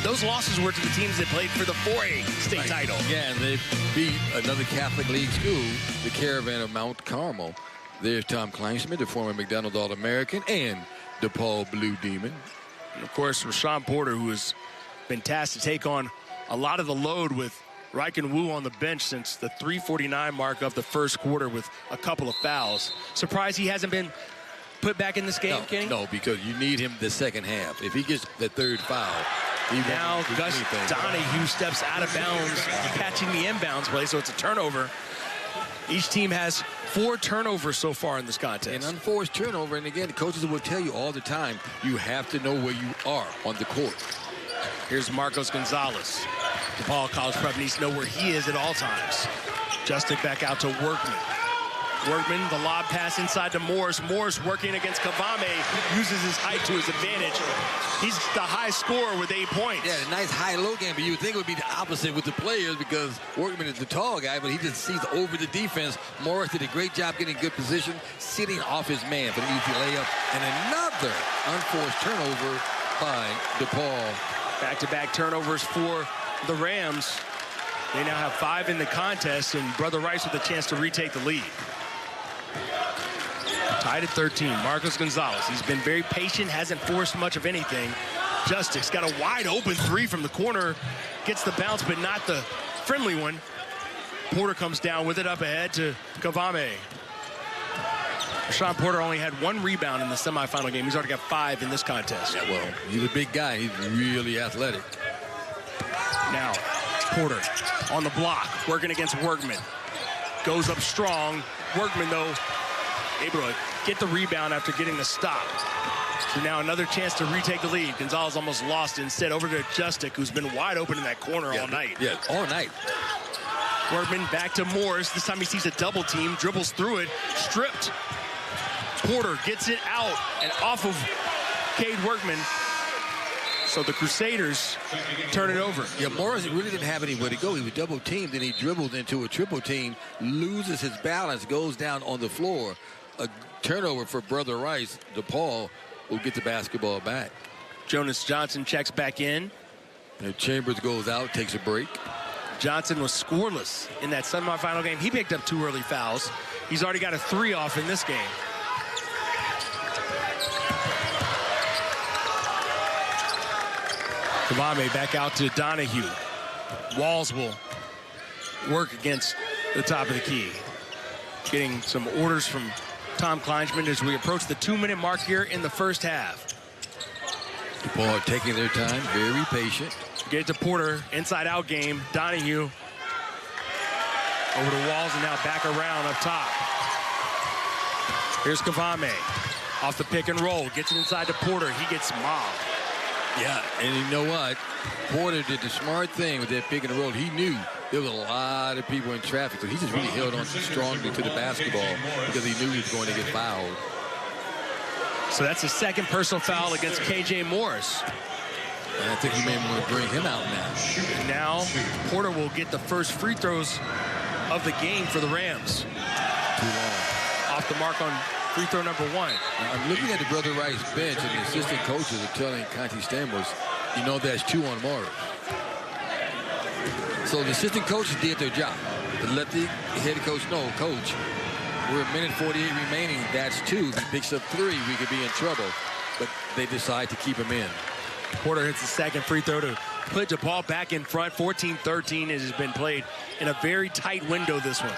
Those losses were to the teams that played for the 4A state title. Yeah, and they beat another Catholic League school, the Caravan of Mount Carmel. There's Tom Kleinsmith, the former McDonald All-American, and DePaul Blue Demon. And, of course, Rashawn Porter, who has been tasked to take on a lot of the load with Ryken Wu on the bench since the 3:49 mark of the first quarter with a couple of fouls. Surprised he hasn't been put back in this game, Kenny? No, because you need him the second half. If he gets the third foul, now Gus Donahue steps out of bounds, catching the inbounds play, so it's a turnover. Each team has 4 turnovers so far in this contest. An unforced turnover, and again, the coaches will tell you all the time, you have to know where you are on the court. Here's Marcos Gonzalez. DePaul College Prep needs to know where he is at all times. Justin back out to Workman. Workman, the lob pass inside to Morris. Morris working against Kavame, uses his height to his advantage. He's the high scorer with 8 points. Yeah, a nice high-low game, but you would think it would be the opposite with the players because Workman is the tall guy, but he just sees over the defense. Morris did a great job getting good position, sitting off his man for the easy layup, and another unforced turnover by DePaul. Back-to-back turnovers for the Rams. They now have 5 in the contest, and Brother Rice with a chance to retake the lead. Tied at 13, Marcos Gonzalez. He's been very patient, hasn't forced much of anything. Justic's got a wide open 3 from the corner. Gets the bounce, but not the friendly one. Porter comes down with it up ahead to Kavame. Rashawn Porter only had 1 rebound in the semifinal game. He's already got 5 in this contest. Yeah, well, he's a big guy. He's really athletic. Now, Porter on the block, working against Workman. Goes up strong. Workman, though, able to get the rebound after getting the stop. So now another chance to retake the lead. Gonzalez almost lost. Instead, over to Justic, who's been wide open in that corner all night. Yeah, all night. Workman back to Morris. This time he sees a double team, dribbles through it, stripped. Porter gets it out and off of Cade Workman. So the Crusaders turn it over. Yeah, Morris really didn't have anywhere to go. He was double teamed, then he dribbled into a triple team, loses his balance, goes down on the floor. A turnover for Brother Rice. DePaul will get the basketball back. Jonas Johnson checks back in. And Chambers goes out, takes a break. Johnson was scoreless in that semifinal game. He picked up 2 early fouls. He's already got a 3 off in this game. Kavame back out to Donahue. Walls will work against the top of the key. Getting some orders from Tom Kleinsman as we approach the 2-minute mark here in the first half. DePaul taking their time, very patient. Get it to Porter, inside-out game. Donahue over the walls and now back around up top. Here's Kavame off the pick and roll. Gets it inside to Porter. He gets mobbed. Yeah, and you know what? Porter did the smart thing with that pick and roll. He knew there was a lot of people in traffic, so he just really held on strongly to the basketball because he knew he was going to get fouled. So that's a second personal foul against K.J. Morris. And I think he may want to bring him out now. And now Porter will get the first free throws of the game for the Rams. Too long. Off the mark on free throw number 1. Now, I'm looking at the Brother Rice bench, and the assistant coaches are telling Conti Stamos, you know that's 2 on Morris. So the assistant coaches did their job. To let the head coach know, Coach, we're a minute 48 remaining. That's 2. If he picks up 3, we could be in trouble. But they decide to keep him in. Porter hits the second free throw to put DePaul back in front. 14-13 has been played in a very tight window, this one.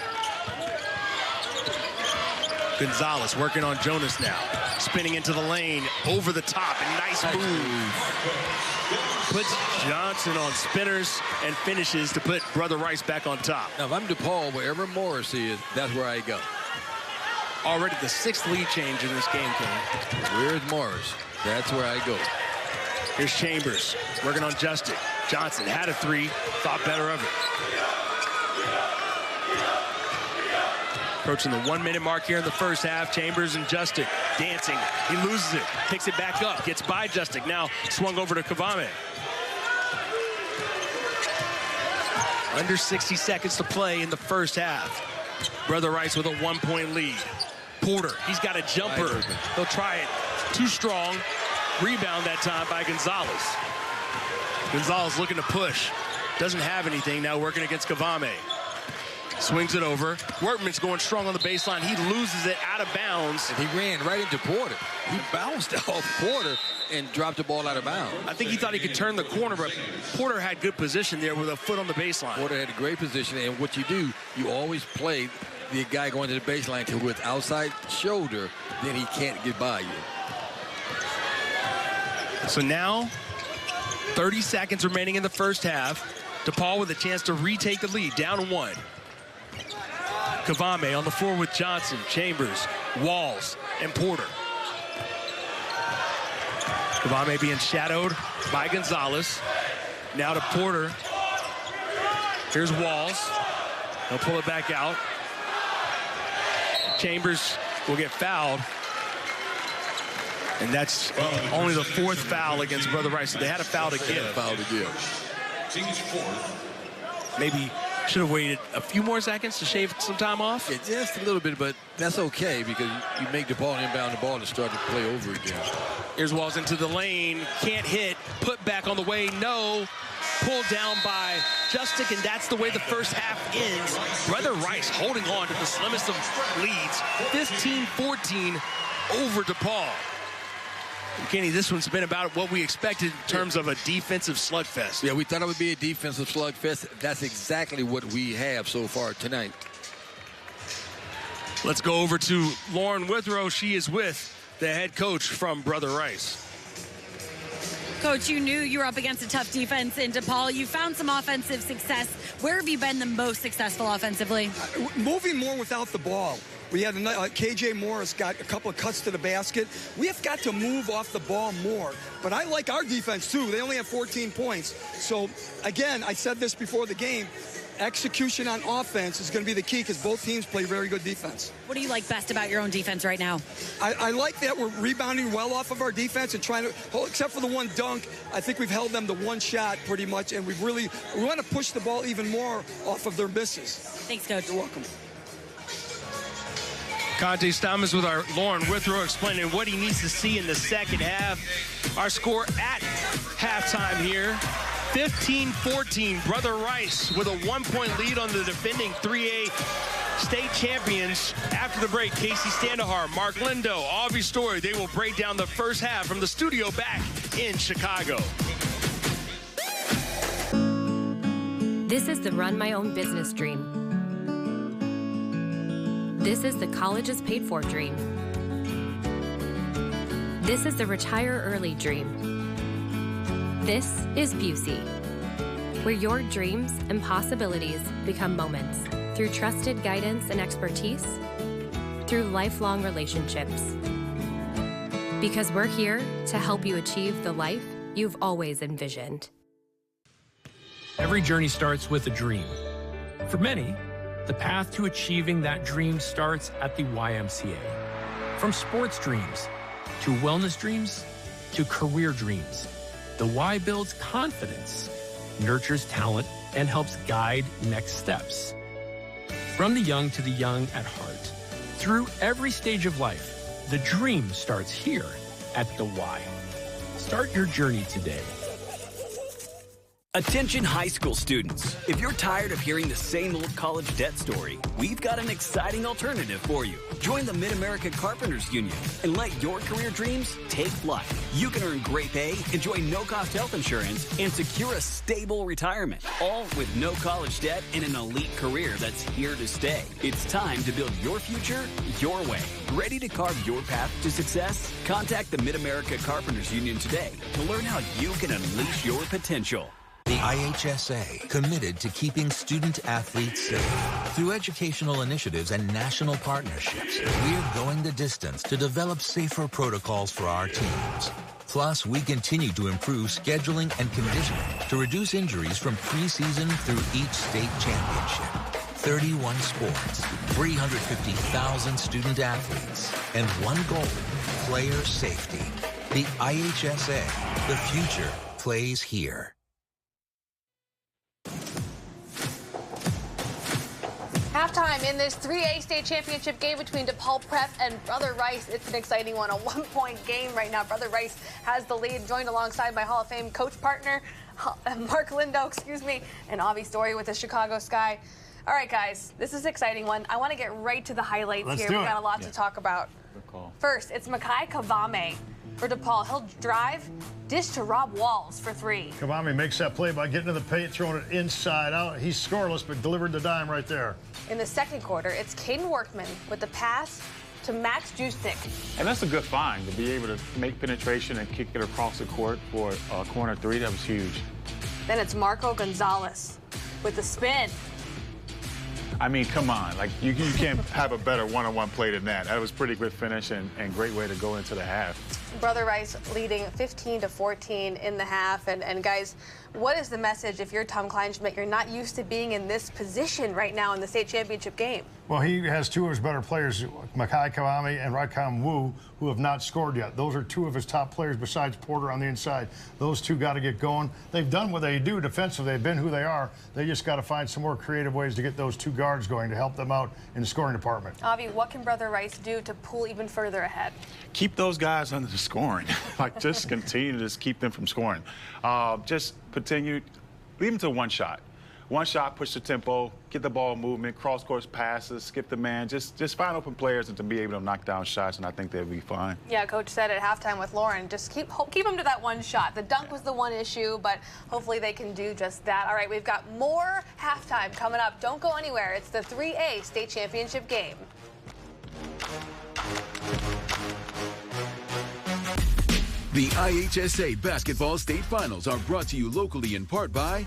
Gonzalez working on Jonas now. Spinning into the lane, over the top, and nice move. Puts Johnson on spinners and finishes to put Brother Rice back on top. Now, if I'm DePaul, wherever Morris is, that's where I go. Already the 6th lead change in this game, Kenny. Where's Morris? That's where I go. Here's Chambers working on Justin. Johnson had a 3, thought better of it. Approaching the 1-minute mark here in the first half. Chambers and Justin dancing. He loses it, picks it back up, gets by Justin. Now swung over to Kavame. Under 60 seconds to play in the first half. Brother Rice with a 1-point lead. Porter, he's got a jumper. He'll try it. Too strong. Rebound that time by Gonzalez. Gonzalez looking to push. Doesn't have anything. Now working against Kavame. Swings it over. Workman's going strong on the baseline. He loses it out of bounds. And he ran right into Porter. He bounced off Porter and dropped the ball out of bounds. I think he thought he could turn the corner, but Porter had good position there with a foot on the baseline. Porter had a great position, and what you do, you always play the guy going to the baseline to with outside shoulder, then he can't get by you. So now, 30 seconds remaining in the first half. DePaul with a chance to retake the lead, down 1. Kavame on the floor with Johnson, Chambers, Walls, and Porter. Kavame being shadowed by Gonzalez. Now to Porter. Here's Walls. He'll pull it back out. Chambers will get fouled. And that's only the 4th foul against Brother Rice. So they had a foul to give. Maybe should have waited a few more seconds to shave some time off. Yeah, just a little bit, but that's okay because you make DePaul inbound the ball to start to play over again. Here's Walls into the lane. Can't hit. Put back on the way. No. Pulled down by Justic, and that's the way the first half ends. Brother Rice holding on to the slimmest of leads. 15-14 over DePaul. Kenny, this one's been about what we expected in terms of a defensive slugfest. Yeah, we thought it would be a defensive slugfest. That's exactly what we have so far tonight. Let's go over to Lauren Withrow. She is with the head coach from Brother Rice. Coach, you knew you were up against a tough defense in DePaul. You found some offensive success. Where have you been the most successful offensively? Moving more without the ball. We had KJ Morris got a couple of cuts to the basket. We have got to move off the ball more. But I like our defense, too. They only have 14 points. So, again, I said this before the game. Execution on offense is going to be the key because both teams play very good defense. What do you like best about your own defense right now? I like that we're rebounding well off of our defense and trying to hold, except for the one dunk. I think we've held them to one shot pretty much, and we want to push the ball even more off of their misses. Thanks, Coach. You're welcome. Conte Stamas with our Lauren Withrow explaining what he needs to see in the second half. Our score at halftime here, 15-14. Brother Rice with a 1-point lead on the defending 3A state champions. After the break, Casey Standahar, Mark Lindo, Avi Story, they will break down the first half from the studio back in Chicago. This is the run my own business dream. This is the colleges paid for dream. This is the retire early dream. This is Busey, where your dreams and possibilities become moments through trusted guidance and expertise, through lifelong relationships. Because we're here to help you achieve the life you've always envisioned. Every journey starts with a dream. For many, the path to achieving that dream starts at the YMCA. From sports dreams to wellness dreams to career dreams, the Y builds confidence, nurtures talent, and helps guide next steps. From the young to the young at heart, through every stage of life, the dream starts here at the Y. Start your journey today. Attention high school students. If you're tired of hearing the same old college debt story, we've got an exciting alternative for you. Join the Mid-America Carpenters Union and let your career dreams take flight. You can earn great pay, enjoy no-cost health insurance, and secure a stable retirement, all with no college debt and an elite career that's here to stay. It's time to build your future your way. Ready to carve your path to success? Contact the Mid-America Carpenters Union today to learn how you can unleash your potential. The IHSA, committed to keeping student-athletes safe. Through educational initiatives and national partnerships, we're going the distance to develop safer protocols for our teams. Plus, we continue to improve scheduling and conditioning to reduce injuries from preseason through each state championship. 31 sports, 350,000 student-athletes, and one goal, player safety. The IHSA, the future plays here. Halftime in this 3A state championship game between DePaul Prep and Brother Rice. It's an exciting one, a one-point game right now. Brother Rice has the lead, joined alongside my Hall of Fame coach partner, Mark Lindo, and Avi Story with the Chicago Sky. All right, guys, this is an exciting one. I want to get right to the highlights here. We've got a lot to talk about. First, it's Makai Kavame for DePaul. He'll drive, dish to Rob Walls for three. Kavame makes that play by getting to the paint, throwing it inside out. He's scoreless, but delivered the dime right there. In the second quarter, it's Caden Workman with the pass to Max Juszczyk. And that's a good find, to be able to make penetration and kick it across the court for a corner three. That was huge. Then it's Marco Gonzalez with the spin. I mean, come on. Like, you can't have a better one-on-one play than that. That was a pretty good finish and great way to go into the half. Brother Rice leading 15-14 in the half. And guys, what is the message if you're Tom Kleinschmidt? You're not used to being in this position right now in the state championship game. Well, he has two of his better players, Makai Kavame and Raikam Wu, who have not scored yet. Those are two of his top players besides Porter on the inside. Those two got to get going. They've done what they do defensively. They've been who they are. They just got to find some more creative ways to get those two guards going to help them out in the scoring department. Avi, what can Brother Rice do to pull even further ahead? Keep those guys under the scoring. Like, just continue to just keep them from scoring. Just continue, leave them to one shot. One shot, push the tempo, get the ball movement, cross-court passes, skip the man. Just find open players and to be able to knock down shots, and I think they'll be fine. Yeah, Coach said at halftime with Lauren, just keep them to that one shot. The dunk was the one issue, but hopefully they can do just that. All right, we've got more halftime coming up. Don't go anywhere. It's the 3A state championship game. The IHSA Basketball State Finals are brought to you locally in part by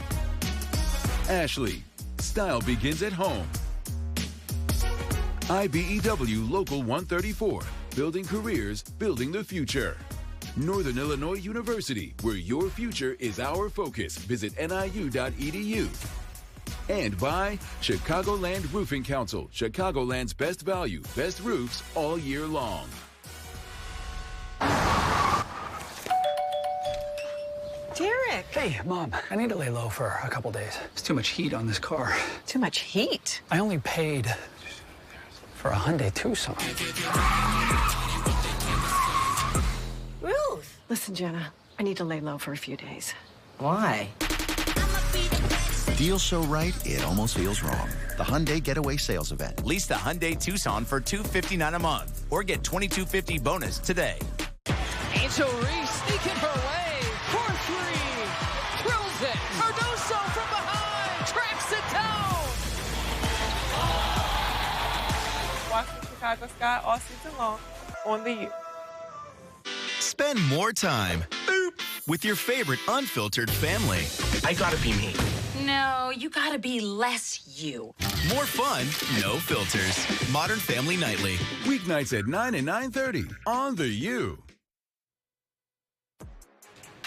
Ashley. Style begins at home. IBEW Local 134, building careers, building the future. Northern Illinois University, where your future is our focus. Visit niu.edu. And by Chicagoland Roofing Council, Chicagoland's best value, best roofs all year long. Derek! Hey, Mom, I need to lay low for a couple days. There's too much heat on this car. Too much heat? I only paid for a Hyundai Tucson. Ruth! Listen, Jenna, I need to lay low for a few days. Why? Deals so right, it almost feels wrong. The Hyundai Getaway Sales Event. Lease the Hyundai Tucson for $259 a month or get $2250 bonus today. Angel Reese sneaking her way for three. Drills it. Cardoso from behind. Tracks it down. Watch the Chicago Sky all season long on the U. Spend more time with your favorite unfiltered family. I gotta be me. No, you gotta be less you. More fun, no filters. Modern Family Nightly. Weeknights at 9 and 9:30 on the U.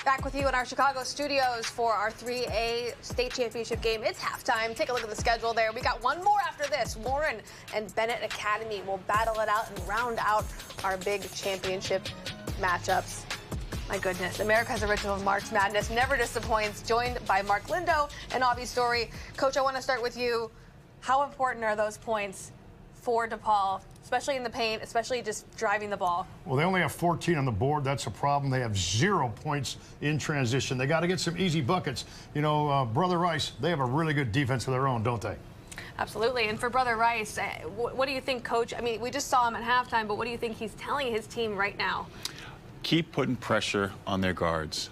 Back with you in our Chicago studios for our 3A state championship game. It's halftime. Take a look at the schedule there. We got one more after this. Warren and Bennett Academy will battle it out and round out our big championship matchups. My goodness, America's original March Madness never disappoints. Joined by Mark Lindo and Avi Story. Coach, I want to start with you. How important are those points for DePaul, especially in the paint, especially just driving the ball? Well, they only have 14 on the board. That's a problem. They have 0 points in transition. They got to get some easy buckets. You know, Brother Rice, they have a really good defense of their own, don't they? Absolutely. And for Brother Rice, what do you think, Coach? I mean, we just saw him at halftime, but what do you think he's telling his team right now? Keep putting pressure on their guards.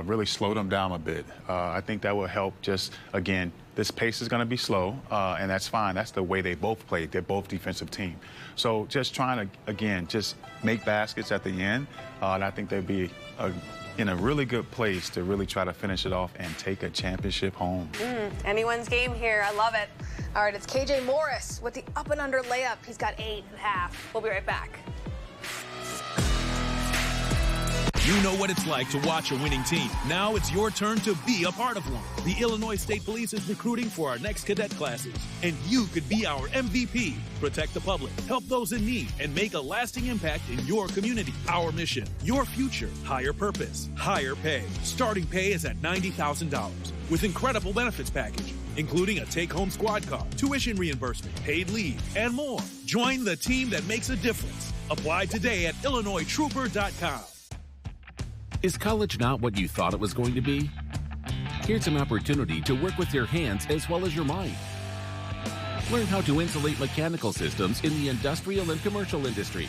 Really slow them down a bit. I think that will help. Just, again, this pace is going to be slow, and that's fine. That's the way they both played. They're both defensive team. So just trying to, again, just make baskets at the end. And I think they'll be in a really good place to really try to finish it off and take a championship home. Anyone's game here. I love it. All right, it's KJ Morris with the up and under layup. He's got 8.5. We'll be right back. You know what it's like to watch a winning team. Now it's your turn to be a part of one. The Illinois State Police is recruiting for our next cadet classes, and you could be our MVP. Protect the public, help those in need, and make a lasting impact in your community. Our mission, your future, higher purpose, higher pay. Starting pay is at $90,000 with incredible benefits package, including a take-home squad car, tuition reimbursement, paid leave, and more. Join the team that makes a difference. Apply today at IllinoisTrooper.com. Is college not what you thought it was going to be? Here's an opportunity to work with your hands as well as your mind. Learn how to insulate mechanical systems in the industrial and commercial industries.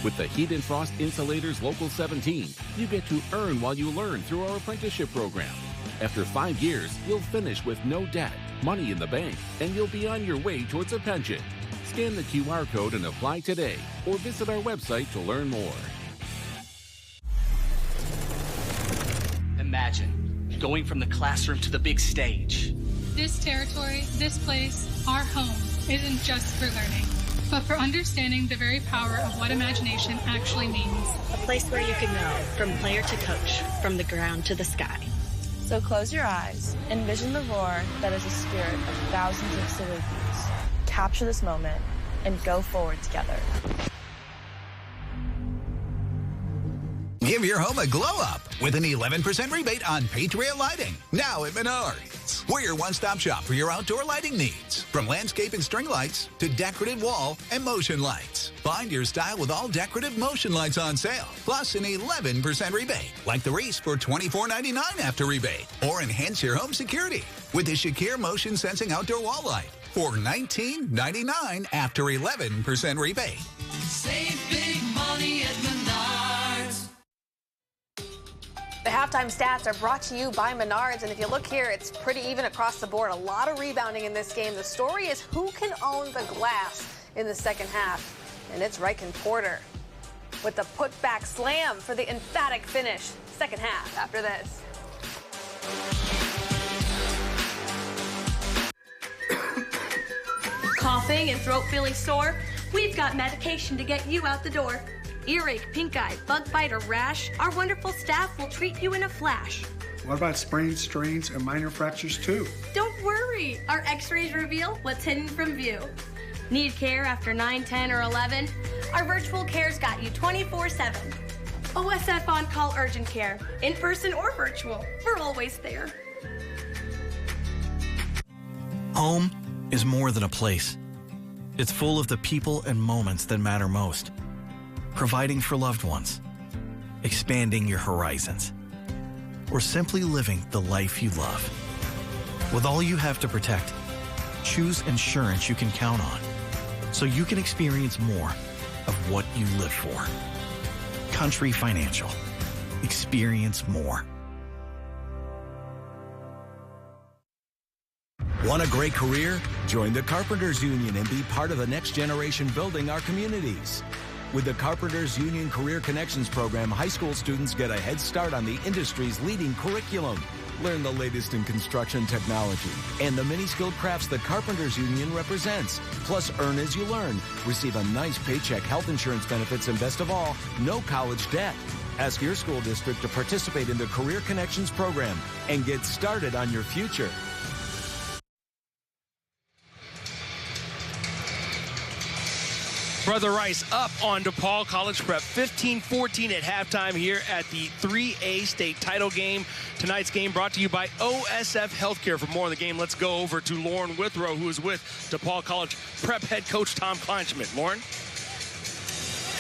With the Heat and Frost Insulators Local 17, you get to earn while you learn through our apprenticeship program. After 5 years, you'll finish with no debt, money in the bank, and you'll be on your way towards a pension. Scan the QR code and apply today, or visit our website to learn more. Imagine going from the classroom to the big stage. This territory, this place, our home, isn't just for learning, but for understanding the very power of what imagination actually means. A place where you can go from player to coach, from the ground to the sky. So close your eyes, envision the roar that is a spirit of thousands of Salukis. Capture this moment and go forward together. Give your home a glow-up with an 11% rebate on Patriot Lighting. Now at Menards. We're your one-stop shop for your outdoor lighting needs. From landscape and string lights to decorative wall and motion lights. Find your style with all decorative motion lights on sale. Plus an 11% rebate. Like the Reese for $24.99 after rebate. Or enhance your home security with the Shakir Motion Sensing Outdoor Wall Light for $19.99 after 11% rebate. Save big money at Menards. The halftime stats are brought to you by Menards, and if you look here, it's pretty even across the board. A lot of rebounding in this game. The story is who can own the glass in the second half, and it's Riken Porter with the putback slam for the emphatic finish. Second half after this. Coughing and throat feeling sore? We've got medication to get you out the door. Earache, pink eye, bug bite, or rash, our wonderful staff will treat you in a flash. What about sprains, strains, and minor fractures too? Don't worry, our x-rays reveal what's hidden from view. Need care after 9, 10, or 11? Our virtual care's got you 24/7. OSF on-call urgent care, in person or virtual, we're always there. Home is more than a place. It's full of the people and moments that matter most. Providing for loved ones, expanding your horizons, or simply living the life you love. With all you have to protect, choose insurance you can count on so you can experience more of what you live for. Country Financial. Experience more. Want a great career? Join the Carpenters Union and be part of the next generation building our communities. With the Carpenters Union Career Connections program, high school students get a head start on the industry's leading curriculum. Learn the latest in construction technology and the many skilled crafts the Carpenters Union represents. Plus, earn as you learn. Receive a nice paycheck, health insurance benefits, and best of all, no college debt. Ask your school district to participate in the Career Connections program and get started on your future. Brother Rice up on DePaul College Prep, 15-14 at halftime here at the 3A state title game. Tonight's game brought to you by OSF Healthcare. For more on the game, let's go over to Lauren Withrow, who is with DePaul College Prep head coach Tom Kleinschmidt. Lauren?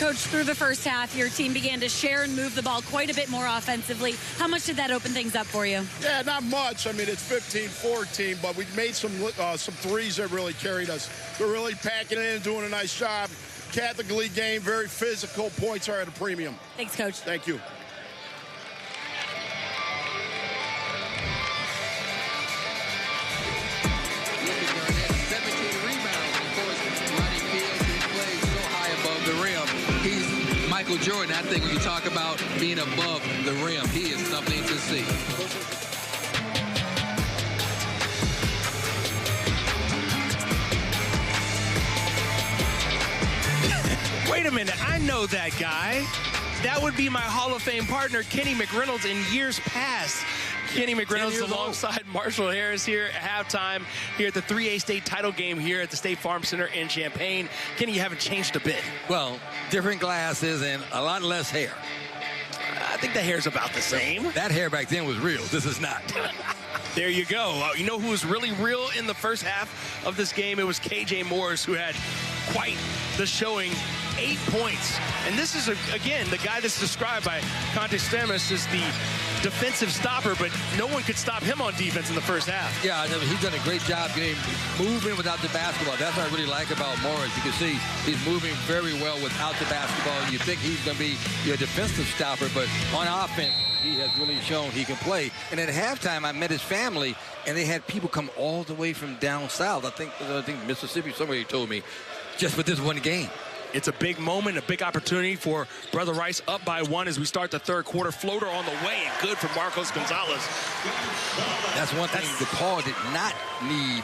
Coach, through the first half, your team began to share and move the ball quite a bit more offensively. How much did that open things up for you? Yeah, not much. I mean, it's 15-14, but we made some threes that really carried us. We're really packing it in and doing a nice job. Catholic League game, very physical. Points are at a premium. Thanks, Coach. Thank you. Michael Jordan, I think when you talk about being above the rim, he is something to see. Wait a minute, I know that guy. That would be my Hall of Fame partner, Kenny McReynolds, in years past. Kenny McReynolds alongside Marshall Harris here at halftime here at the 3A state title game here at the State Farm Center in Champaign. Kenny, you haven't changed a bit. Well, different glasses and a lot less hair. I think the hair's about the same. That hair back then was real. This is not. There you go. You know who was really real in the first half of this game? It was KJ Morris, who had quite the showing. 8 points. And this is, again, the guy that's described by Conte Stamis as the defensive stopper, but no one could stop him on defense in the first half. Yeah, he's done a great job getting moving without the basketball. That's what I really like about Morris. You can see he's moving very well without the basketball. You think he's going to be your defensive stopper, but on offense, he has really shown he can play. And at halftime, I met his family, and they had people come all the way from down south. I think Mississippi, somebody told me, just for this one game. It's a big moment, a big opportunity for Brother Rice up by 1 as we start the third quarter. Floater on the way and good for Marcos Gonzalez. That's one thing DePaul did not need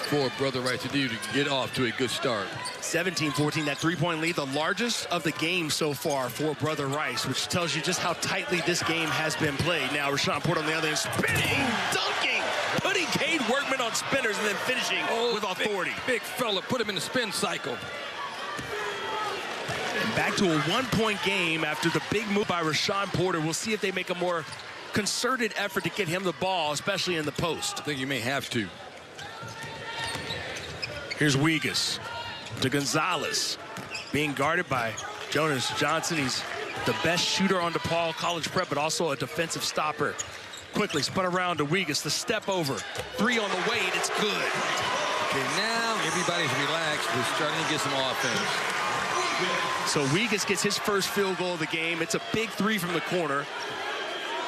for Brother Rice to do to get off to a good start. 17-14, that three-point lead, the largest of the game so far for Brother Rice, which tells you just how tightly this game has been played. Now Rashawn Porter on the other end, spinning, dunking, putting Cade Workman on spinners and then finishing with authority. Big fella, put him in the spin cycle. And back to a one-point game after the big move by Rashawn Porter. We'll see if they make a more concerted effort to get him the ball, especially in the post. I think you may have to. Here's Wegas to Gonzalez, being guarded by Jonas Johnson. He's the best shooter on DePaul College Prep, but also a defensive stopper. Quickly spun around to Wegas, the step over. 3 on the way, and it's good. Okay, now everybody's relaxed. We're starting to get some offense. So Wegas gets his first field goal of the game. It's a big 3 from the corner.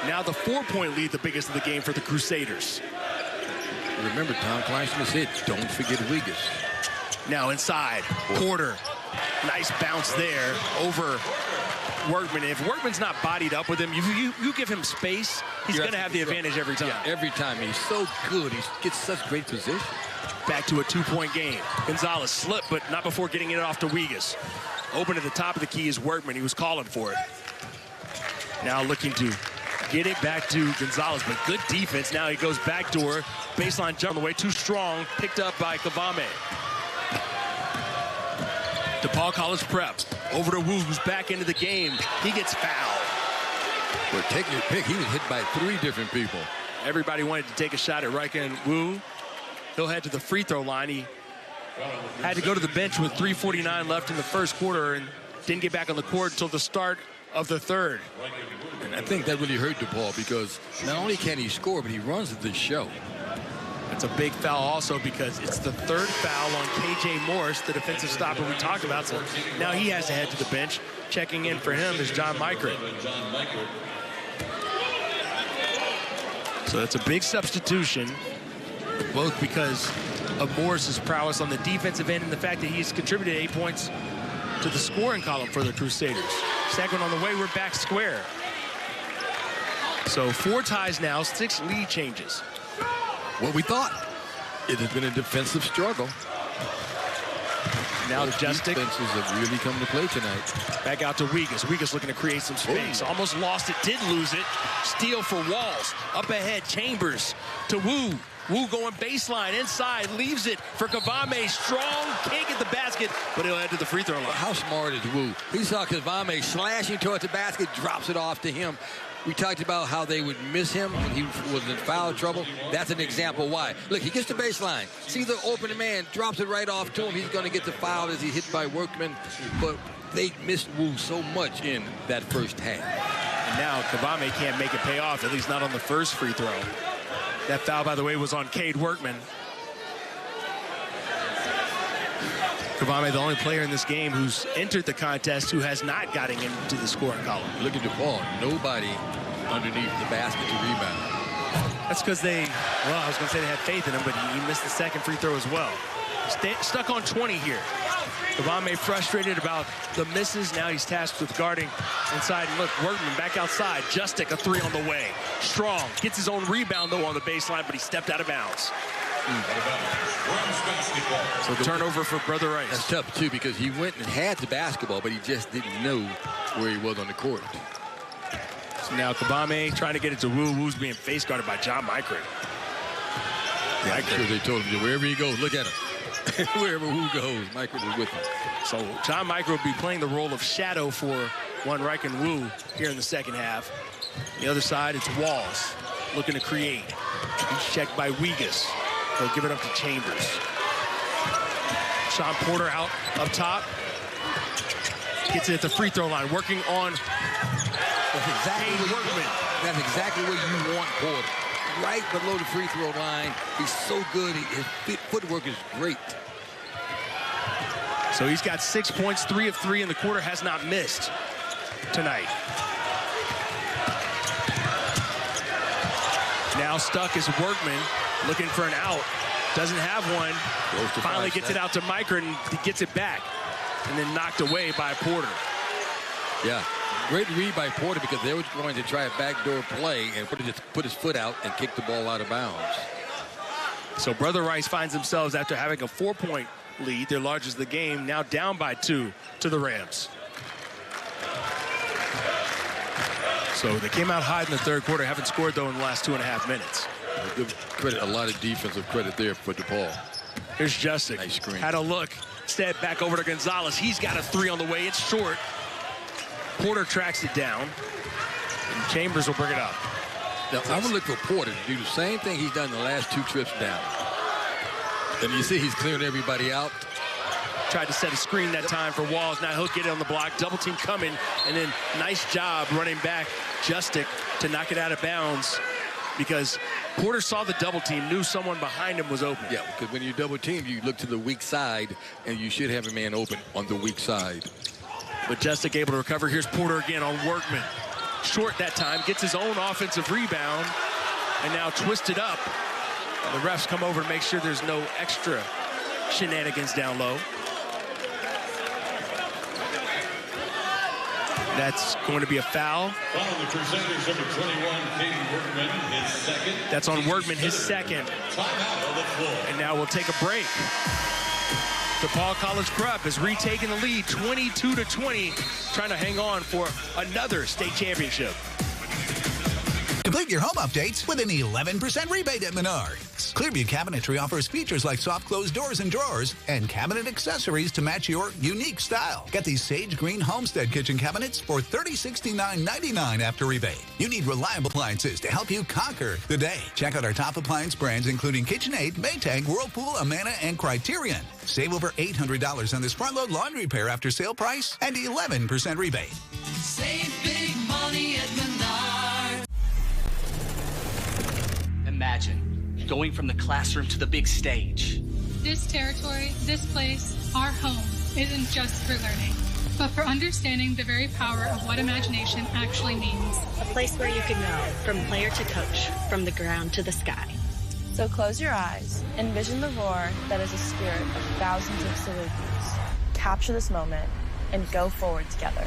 Now the 4-point lead, the biggest of the game for the Crusaders. Remember, Tom Kleinschmidt said, don't forget Wegas. Now inside, Porter. Nice bounce there over Workman. If Workman's not bodied up with him, you give him space, he's going to have the advantage every time. Yeah, every time. He's so good. He gets such great position. back to a 2-point game. Gonzalez slipped, but not before getting it off to Wegas. Open at the top of the key is Workman. He was calling for it. Now looking to get it back to Gonzalez, but good defense. Now he goes backdoor. Baseline jump on the way, too strong. Picked up by Kavame. DePaul College Prep. Over to Wu, who's back into the game. He gets fouled. Well, taking your pick, he was hit by 3 different people. Everybody wanted to take a shot at Ryken Wu. He'll head to the free throw line. He had to go to the bench with 3:49 left in the first quarter and didn't get back on the court until the start of the third. And I think that really hurt DePaul because not only can he score, but he runs the show. It's a big foul also because it's the third foul on K.J. Morris, the defensive stopper we talked about. So now he has to head to the bench. Checking in for him is John Mykert. So that's a big substitution, both because of Morris's prowess on the defensive end and the fact that he's contributed 8 points to the scoring column for the Crusaders. Second on the way, we're back square. So 4 ties now, 6 lead changes. What we thought. It has been a defensive struggle. Now Justic defenses have really come to play tonight. Back out to Wegas. Wegas looking to create some space. Ooh. Almost lost it, did lose it. Steal for Walls. Up ahead, Chambers to Wu. Wu going baseline inside, leaves it for Kavame. Strong kick at the basket, but he'll head to the free throw line. How smart is Wu? He saw Kavame slashing towards the basket, drops it off to him. We talked about how they would miss him when he was in foul trouble. That's an example why. Look, he gets the baseline. See the open man, drops it right off to him. He's going to get the foul as he's hit by Workman. But they missed Wu so much in that first half. And now Kavame can't make it pay off, at least not on the first free throw. That foul, by the way, was on Cade Workman. Kavame, the only player in this game who's entered the contest who has not gotten into the scoring column. Look at DePaul. Nobody underneath the basket to rebound. That's because I was going to say they had faith in him, but he missed the second free throw as well. Stuck on 20 here. Kavame frustrated about the misses. Now he's tasked with guarding inside. And look, Workman back outside. Justic, a 3 on the way. Strong. Gets his own rebound, though, on the baseline, but he stepped out of bounds. So turnover for Brother Rice. That's tough, too, because he went and had the basketball, but he just didn't know where he was on the court. So now Kavame trying to get it to Wu. Wu's being face guarded by John Mykert. Yeah, I'm sure they told him, wherever he goes, look at him. Wherever Wu goes, Mykert is with him. So John Mykert will be playing the role of shadow for one Ryken Wu here in the second half. The other side, it's Walls looking to create. He's checked by Wegas. He'll give it up to Chambers. Sean Porter out up top. Gets it at the free throw line, working on Workman. That's exactly what you want Porter. Right below the free throw line. He's so good. His footwork is great. So he's got 6 points, 3 of 3 in the quarter, has not missed tonight. Now stuck is Workman, looking for an out. Doesn't have one. Finally gets it out to Mykert and he gets it back. And then knocked away by Porter. Yeah. Great read by Porter because they were going to try a backdoor play and put his foot out and kick the ball out of bounds. So Brother Rice finds themselves, after having a 4-point lead, their largest of the game, now down by 2 to the Rams. So they came out high in the third quarter, haven't scored, though, in the last 2.5 minutes. I'll give credit, a lot of defensive credit there for DePaul. Here's Justic. Nice screen. Had a look. Instead, back over to Gonzalez. He's got a 3 on the way. It's short. Porter tracks it down, and Chambers will bring it up. Now, I'm going to look for Porter to do the same thing he's done the last 2 trips down. And you see he's clearing everybody out. Tried to set a screen that time for Walls. Now he'll get it on the block. Double team coming, and then nice job running back Justic to knock it out of bounds because Porter saw the double team, knew someone behind him was open. Yeah, because when you double team, you look to the weak side, and you should have a man open on the weak side. But Justic able to recover. Here's Porter again on Workman. Short that time, gets his own offensive rebound, and now twisted up. The refs come over to make sure there's no extra shenanigans down low. That's going to be a foul. Foul the Crusaders, number 21, Caden Workman, his second. That's on Workman, his second. Timeout on the floor. And now we'll take a break. DePaul College Prep is retaking the lead 22-20, trying to hang on for another state championship. Complete your home updates with an 11% rebate at Menards. Clearview Cabinetry offers features like soft closed doors and drawers and cabinet accessories to match your unique style. Get these sage green Homestead kitchen cabinets for $3069.99 after rebate. You need reliable appliances to help you conquer the day. Check out our top appliance brands including KitchenAid, Maytag, Whirlpool, Amana, and Criterion. Save over $800 on this front-load laundry repair after sale price and 11% rebate. Save big money at Menards. Imagine going from the classroom to the big stage. This territory, this place, our home, isn't just for learning, but for understanding the very power of what imagination actually means. A place where you can go from player to coach, from the ground to the sky. So close your eyes, envision the roar that is a spirit of thousands of Salukis. Capture this moment and go forward together.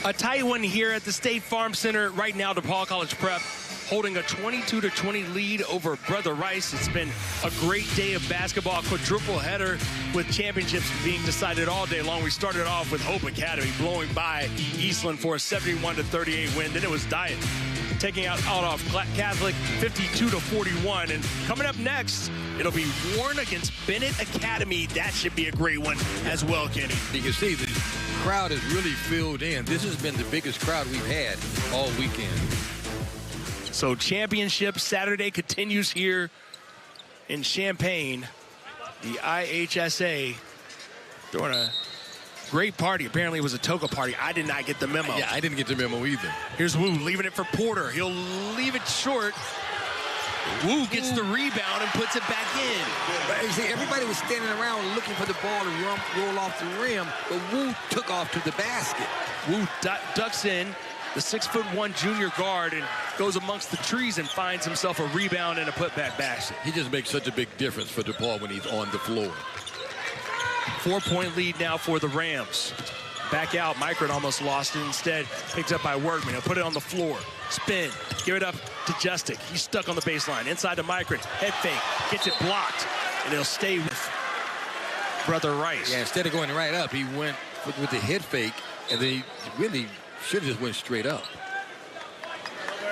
A tight one here at the State Farm Center. Right now, DePaul College Prep holding a 22-20 lead over Brother Rice. It's been a great day of basketball, quadruple header with championships being decided all day long. We started off with Hope Academy blowing by Eastland for a 71-38 win. Then it was Diet taking out off Catholic 52-41. And coming up next, it'll be Warren against Bennett Academy. That should be a great one as well, Kenny. You can see the crowd is really filled in. This has been the biggest crowd we've had all weekend. So championship Saturday continues here in Champaign. The IHSA throwing a great party. Apparently it was a toga party. I did not get the memo. Yeah, I didn't get the memo either. Here's Wu leaving it for Porter. He'll leave it short. Wu gets the rebound and puts it back in. But you see, everybody was standing around looking for the ball to roll off the rim, but Wu took off to the basket. Wu ducks in, the 6'1" junior guard, and goes amongst the trees and finds himself a rebound and a putback basket. He just makes such a big difference for DePaul when he's on the floor. 4-point lead now for the Rams. Back out, Micron almost lost it. Instead, picked up by Workman. He'll put it on the floor. Spin, give it up to Justic. He's stuck on the baseline. Inside to Micron, head fake, gets it blocked, and he'll stay with Brother Rice. Yeah, instead of going right up, he went with the head fake, and then he really should have just went straight up.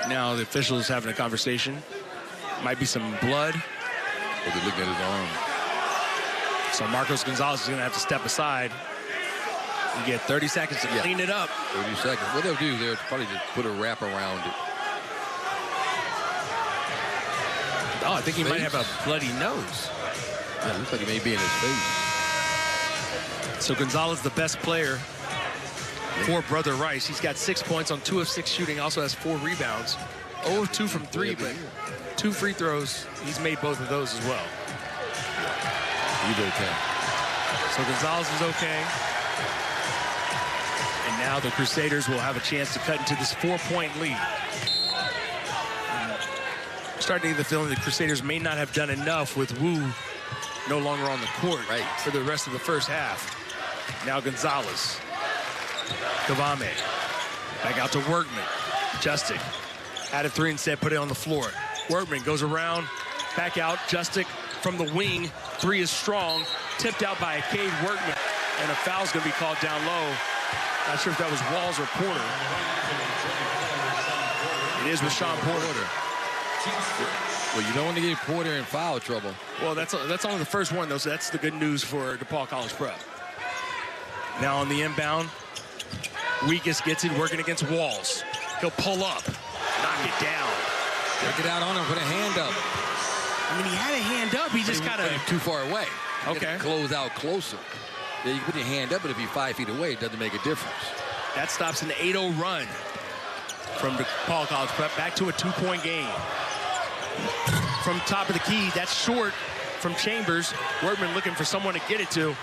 Now the officials having a conversation. Might be some blood. Oh, they're looking at his arm. So Marcos Gonzalez is going to have to step aside. You get 30 seconds to clean it up. 30 seconds. What they'll do, they'll probably just put a wrap around it. Oh, I think he might have a bloody nose. Yeah, it looks like he may be in his face. So Gonzalez, the best player for Brother Rice. He's got 6 points on 2 of 6 shooting. Also has 4 rebounds. 0 of 2 from 3, but 2 free throws. He's made both of those as well. He's okay. So Gonzalez is okay. And now the Crusaders will have a chance to cut into this 4-point lead. Starting to get the feeling the Crusaders may not have done enough with Wu no longer on the court for the rest of the first half. Now Gonzalez. Kavame. Back out to Workman. Justic. Added 3 instead, put it on the floor. Workman goes around, back out. Justic from the wing. 3 is strong. Tipped out by Cade Workman. And a foul's going to be called down low. Not sure if that was Walls or Porter. It is Rashawn Porter. Well, you don't want to get Porter in foul trouble. Well, that's only the first one, though, so that's the good news for DePaul College Prep. Now on the inbound, Weakest gets it, working against Walls. He'll pull up, knock it down. Take it out on him, put a hand up. I mean, he had a hand up, he just kind of... too far away. Okay. Close out closer. Yeah, you can put your hand up, but if you're 5 feet away, it doesn't make a difference. That stops an 8-0 run from DePaul College Prep back to a 2-point game. From top of the key, that's short from Chambers. Workman looking for someone to get it to.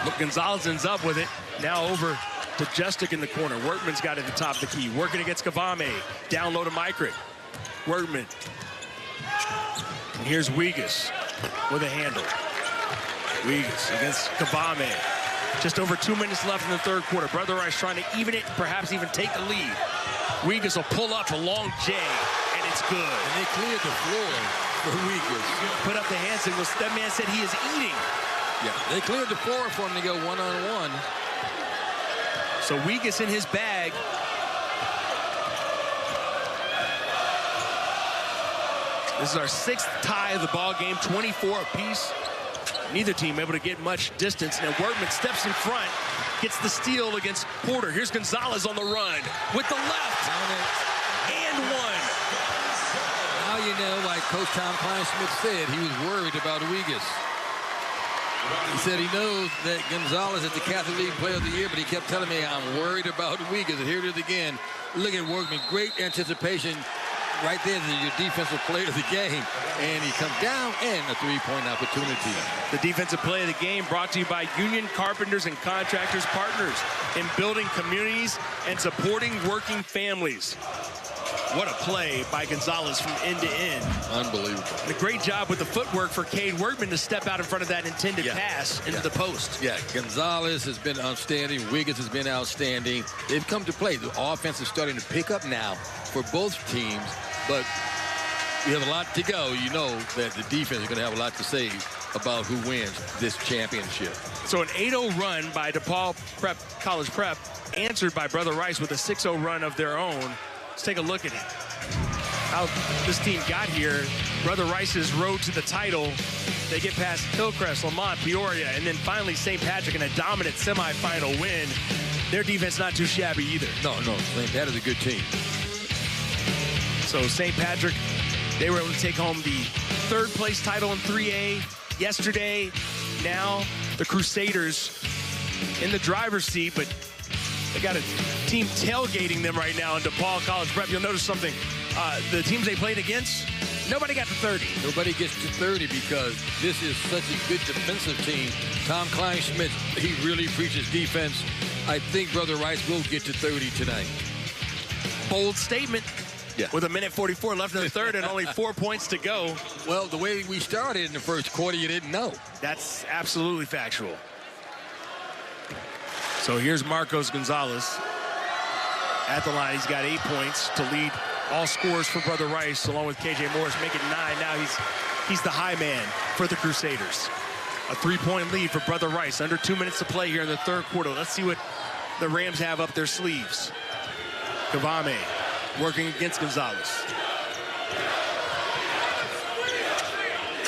Look, Gonzalez ends up with it. Now over to Justic in the corner. Workman's got it at the top of the key. Working against Kavame. Down low to Micron. Workman And here's Wegas with a handle. Wegas against Kavame. Just over 2 minutes left in the third quarter. Brother Rice trying to even it, perhaps even take the lead. Wegas will pull up a long J, and it's good. And they cleared the floor for Wegas. Put up the hand signals. That man said he is eating. Yeah, they cleared the floor for him to go one-on-one. So Wegas in his bag. This is our 6th tie of the ball game, 24 apiece. Neither team able to get much distance. Now Workman steps in front, gets the steal against Porter. Here's Gonzalez on the run with the left. And one. Now you know, like Coach Tom Klein-Smith said, he was worried about Wegas. He said he knows that Gonzalez is the Catholic League Player of the Year, but he kept telling me, I'm worried about Wegas. And here it is again. Look at Workman. Great anticipation. Right there is your defensive player of the game. And he comes down and a three-point opportunity. The defensive play of the game brought to you by Union Carpenters and Contractors Partners in building communities and supporting working families. What a play by Gonzalez from end to end. Unbelievable. And a great job with the footwork for Cade Workman to step out in front of that intended pass into the post. Yeah, Gonzalez has been outstanding. Wiggins has been outstanding. They've come to play. The offense is starting to pick up now for both teams, but we have a lot to go. You know that the defense is going to have a lot to say about who wins this championship. So an 8-0 run by DePaul College Prep, answered by Brother Rice with a 6-0 run of their own. Let's take a look at how this team got here. Brother Rice's road to the title. They get past Hillcrest, Lamont, Peoria, and then finally St. Patrick in a dominant semifinal win. Their defense not too shabby either. No, that is a good team. So St. Patrick, they were able to take home the third place title in 3A yesterday. Now the Crusaders in the driver's seat, but they got a team tailgating them right now in DePaul College Prep. You'll notice something. The teams they played against, nobody got to 30. Nobody gets to 30 because this is such a good defensive team. Tom Klein-Smith, he really preaches defense. I think Brother Rice will get to 30 tonight. Bold statement. Yeah. With 1:44 left in the third and only 4 points to go. Well, the way we started in the first quarter, you didn't know. That's absolutely factual. So here's Marcos Gonzalez at the line. He's got 8 points to lead all scores for Brother Rice, along with KJ Morris, make it 9. Now he's the high man for the Crusaders. A 3-point lead for Brother Rice. Under 2 minutes to play here in the third quarter. Let's see what the Rams have up their sleeves. Kavame working against Gonzalez.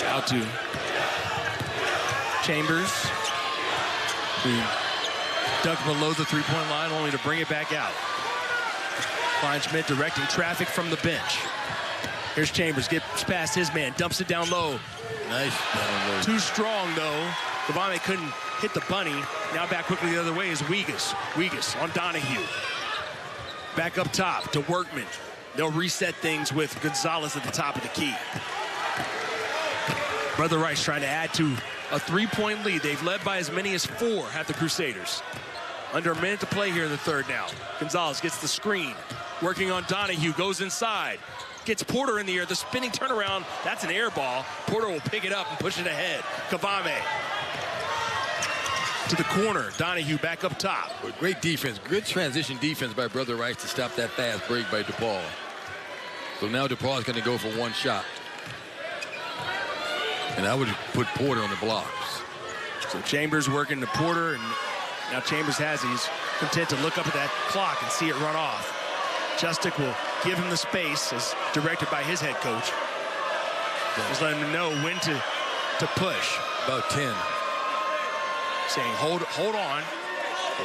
Out to Chambers, who dug below the three-point line, only to bring it back out. Klein-Schmidt directing traffic from the bench. Here's Chambers, gets past his man, dumps it down low. Nice down low. Too strong, though. Kavame couldn't hit the bunny. Now back quickly the other way is Wegas. Wegas on Donahue. Back up top to Workman. They'll reset things with Gonzalez at the top of the key. Brother Rice trying to add to a 3-point lead. They've led by as many as 4 at the Crusaders. Under a minute to play here in the third now. Gonzalez gets the screen. Working on Donahue, goes inside. Gets Porter in the air, the spinning turnaround. That's an air ball. Porter will pick it up and push it ahead. Kavame to the corner. Donahue back up top. Great defense. Good transition defense by Brother Rice to stop that fast break by DePaul. So now DePaul is going to go for one shot. And I would put Porter on the blocks. So Chambers working to Porter, and now Chambers he's content to look up at that clock and see it run off. Justic will give him the space as directed by his head coach. Just letting him know when to push. About 10. Saying hold on.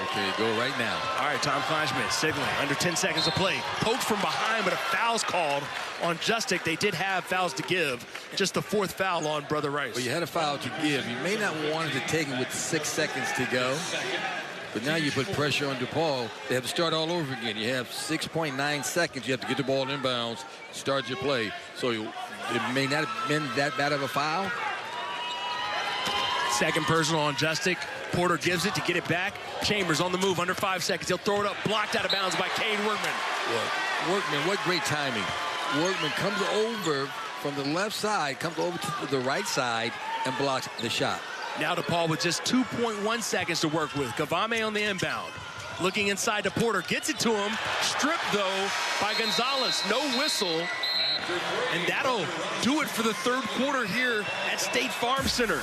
Okay, go right now. All right, Tom Klein-Schmidt signaling. Under 10 seconds to play. Poked from behind, but a foul's called on Justic. They did have fouls to give. Just the 4th foul on Brother Rice. Well, you had a foul to give. You may not want to take it with 6 seconds to go. But now you put pressure on DePaul. They have to start all over again. You have 6.9 seconds. You have to get the ball inbounds, start your play. So it may not have been that bad of a foul. Second personal on Justic. Porter gives it to get it back. Chambers on the move under 5 seconds. He'll throw it up, blocked out of bounds by Cade Workman. Well, Workman, what great timing. Workman comes over from the left side, comes over to the right side and blocks the shot. Now DePaul with just 2.1 seconds to work with. Kavame on the inbound. Looking inside to Porter. Gets it to him. Stripped, though, by Gonzalez. No whistle. And that'll do it for the third quarter here at State Farm Center.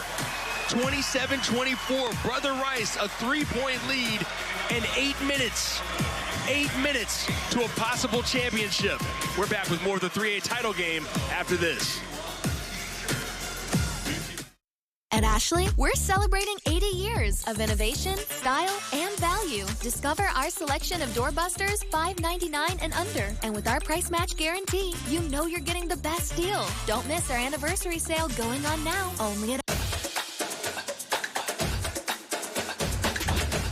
27-24. Brother Rice, a 3-point lead and 8 minutes. 8 minutes to a possible championship. We're back with more of the 3A title game after this. At Ashley, we're celebrating 80 years of innovation, style, and value. Discover our selection of doorbusters, $5.99 and under. And with our price match guarantee, you know you're getting the best deal. Don't miss our anniversary sale going on now, only at...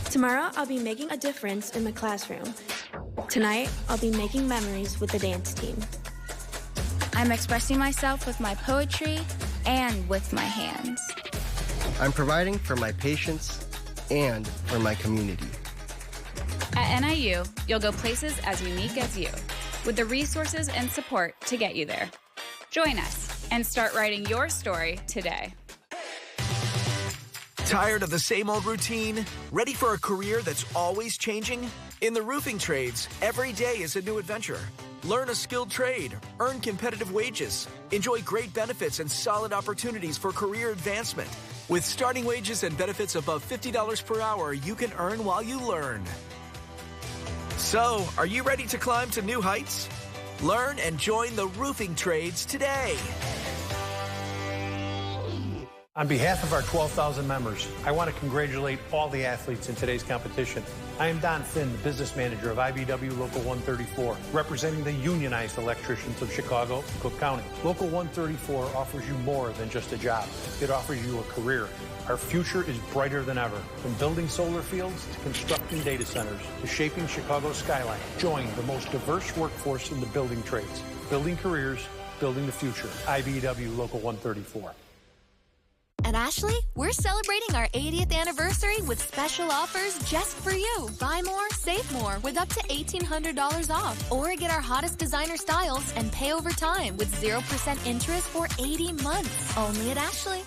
Tomorrow, I'll be making a difference in the classroom. Tonight, I'll be making memories with the dance team. I'm expressing myself with my poetry and with my hands. I'm providing for my patients and for my community. At NIU, you'll go places as unique as you, with the resources and support to get you there. Join us and start writing your story today. Tired of the same old routine? Ready for a career that's always changing? In the roofing trades, every day is a new adventure. Learn a skilled trade, earn competitive wages, enjoy great benefits and solid opportunities for career advancement. With starting wages and benefits above $50 per hour, you can earn while you learn. So, are you ready to climb to new heights? Learn and join the roofing trades today. On behalf of our 12,000 members, I want to congratulate all the athletes in today's competition. I am Don Finn, the business manager of IBEW Local 134, representing the unionized electricians of Chicago and Cook County. Local 134 offers you more than just a job. It offers you a career. Our future is brighter than ever. From building solar fields to constructing data centers to shaping Chicago's skyline. Join the most diverse workforce in the building trades. Building careers, building the future. IBEW Local 134. At Ashley, we're celebrating our 80th anniversary with special offers just for you. Buy more, save more with up to $1,800 off. Or get our hottest designer styles and pay over time with 0% interest for 80 months. Only at Ashley.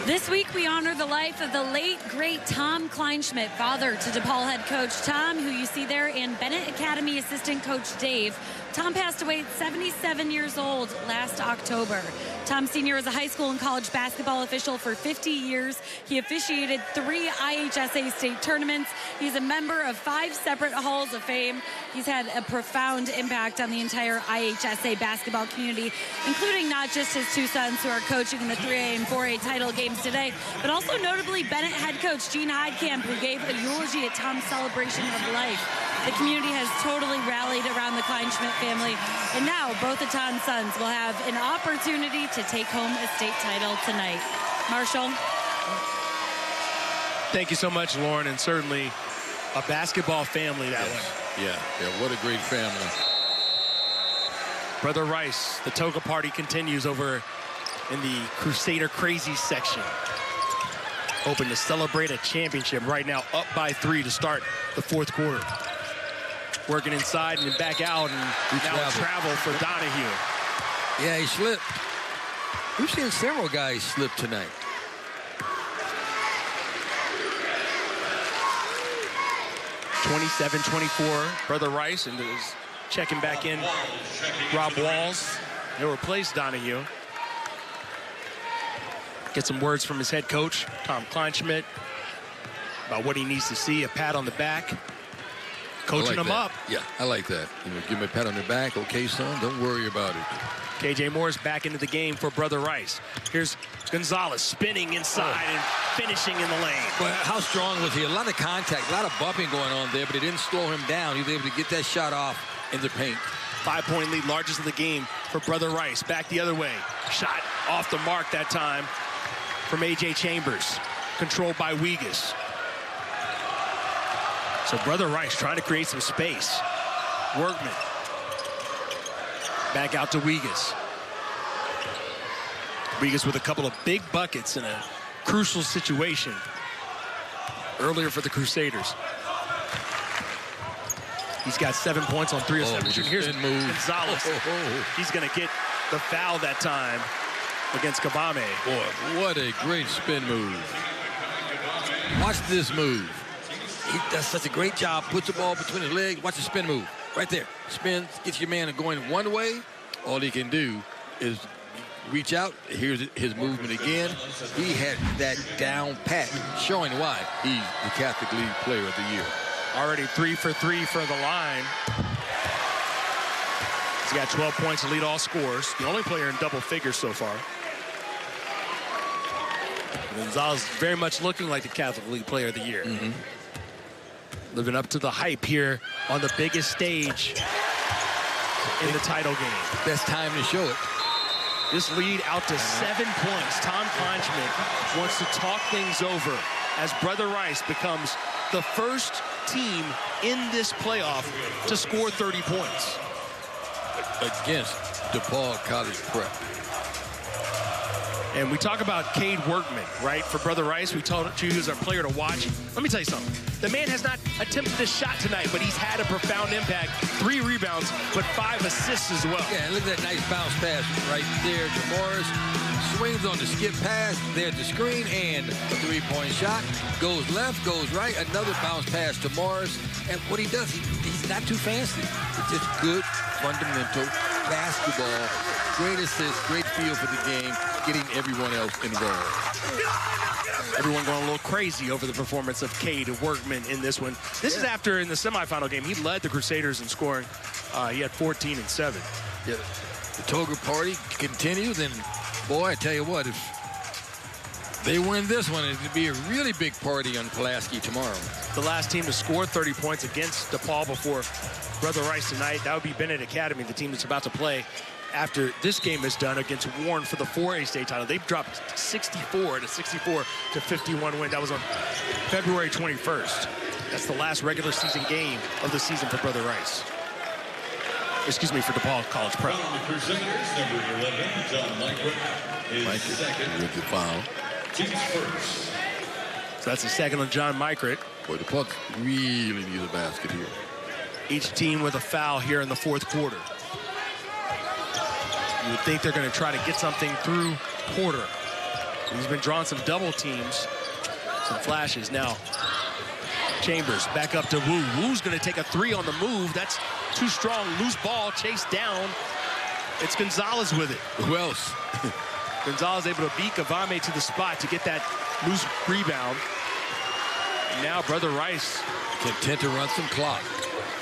This week, we honor the life of the late, great Tom Kleinschmidt, father to DePaul head coach Tom, who you see there, and Bennett Academy assistant coach Dave. Tom passed away at 77 years old last October. Tom Sr. was a high school and college basketball official for 50 years. He officiated 3 IHSA state tournaments. He's a member of 5 separate halls of fame. He's had a profound impact on the entire IHSA basketball community, including not just his 2 sons who are coaching in the 3A and 4A title games today, but also notably Bennett head coach Gene Heidkamp, who gave a eulogy at Tom's celebration of life. The community has totally rallied around the Kleinschmidt family, and now both of Tom's sons will have an opportunity to take home a state title tonight. Marshall. Thank you so much, Lauren, and certainly a basketball family that one. Yeah, what a great family. Brother Rice, the toga party continues over in the Crusader Crazy section. Hoping to celebrate a championship right now, up by 3 to start the 4th quarter. Working inside and back out, and now a travel for Donahue. Yeah, he slipped. We've seen several guys slip tonight. (27-24). Brother Rice and is checking back in. Rob Walls. He'll replace Donahue. Get some words from his head coach, Tom Kleinschmidt, about what he needs to see, a pat on the back. Coaching him up. Yeah, I like that. You know, give him a pat on the back. Okay, son, don't worry about it. KJ Moore's back into the game for Brother Rice. Here's Gonzalez spinning inside and finishing in the lane. Well, how strong was he? A lot of contact, a lot of bumping going on there, but it didn't slow him down. He was able to get that shot off in the paint. 5-point lead, largest of the game for Brother Rice. Back the other way. Shot off the mark that time from A.J. Chambers. Controlled by Wegas. So Brother Rice trying to create some space. Workman. Back out to Wegas. Wegas with a couple of big buckets in a crucial situation earlier for the Crusaders. He's got 7 points on 3 of 7 shooting. Here's Gonzalez. He's going to get the foul that time against Kavame. Boy, what a great spin move. Watch this move. He does such a great job. Puts the ball between his legs. Watch the spin move. Right there. Spins, gets your man going one way. All he can do is reach out. Here's his movement again. He had that down pat, showing why he's the Catholic League Player of the Year. Already 3 for 3 for the line. He's got 12 points to lead all scores. The only player in double figures so far. Gonzalez very much looking like the Catholic League Player of the Year. Living up to the hype here on the biggest stage in the title game. Best time to show it. This lead out to 7 points. Tom Kleinschmidt wants to talk things over as Brother Rice becomes the first team in this playoff to score 30 points. Against DePaul College Prep. And we talk about Cade Workman, right? For Brother Rice, we told you he was our player to watch. Let me tell you something. The man has not attempted a shot tonight, but he's had a profound impact. 3 rebounds, but 5 assists as well. Yeah, look at that nice bounce pass right there to Morris. Swings on the skip pass. There's the screen and a 3-point shot. Goes left, goes right. Another bounce pass to Morris. And what he does, he's not too fancy. It's just good, fundamental basketball. Great assist, great feel for the game, getting everyone else involved. Everyone going a little crazy over the performance of Cade Workman in this one. This is after, in the semifinal game, he led the Crusaders in scoring. He had 14 and 7. Yeah, the Toga party continues, and boy, I tell you what, if they win this one, it'd be a really big party on Pulaski tomorrow. The last team to score 30 points against DePaul before Brother Rice tonight, that would be Bennett Academy, the team that's about to play after this game is done against Warren for the 4A state title. They've dropped 64 to 51 win. That was on February 21st. That's the last regular season game of the season for Brother Rice. Excuse me, for DePaul College Prep. From the Crusaders, number 11, John Mykert is second. With the foul. Team's first. So that's the second on John Mykert. Boy, the Pucks really need a basket here. Each team with a foul here in the fourth quarter. You would think they're going to try to get something through Porter. He's been drawing some double teams, some flashes. Now, Chambers back up to Wu. Wu's going to take a 3 on the move. That's too strong. Loose ball, chased down. It's Gonzalez with it. Who else? Gonzalez able to beat Kavame to the spot to get that loose rebound. And now Brother Rice content to run some clock.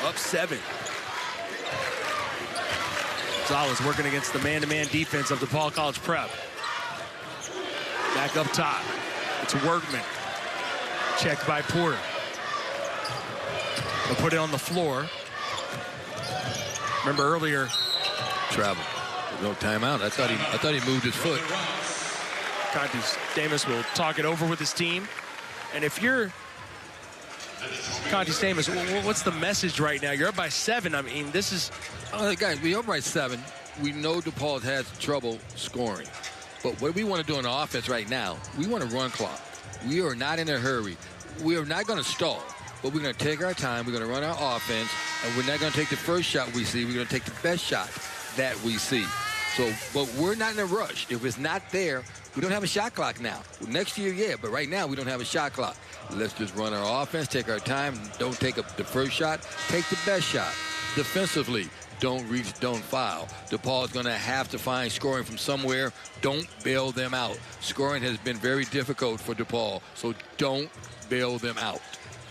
Up 7. Gonzalez working against the man-to-man defense of DePaul College Prep. Back up top. It's Workman. Checked by Porter. They'll put it on the floor. Remember earlier. Travel. No timeout. I thought he moved his foot. Conti Stamus will talk it over with his team. And if you're Conti Stamus, what's the message right now? You're up by 7. I mean, this is... Oh, guys, we're up by 7. We know DePaul has trouble scoring. But what we want to do on the offense right now, we want to run clock. We are not in a hurry. We are not going to stall. But we're going to take our time. We're going to run our offense. And we're not going to take the first shot we see. We're going to take the best shot that we see. So, but we're not in a rush. If it's not there, we don't have a shot clock now. Next year, yeah, but right now we don't have a shot clock. Let's just run our offense, take our time, don't take the first shot, take the best shot. Defensively, don't reach, don't foul. DePaul is going to have to find scoring from somewhere. Don't bail them out. Scoring has been very difficult for DePaul, so don't bail them out.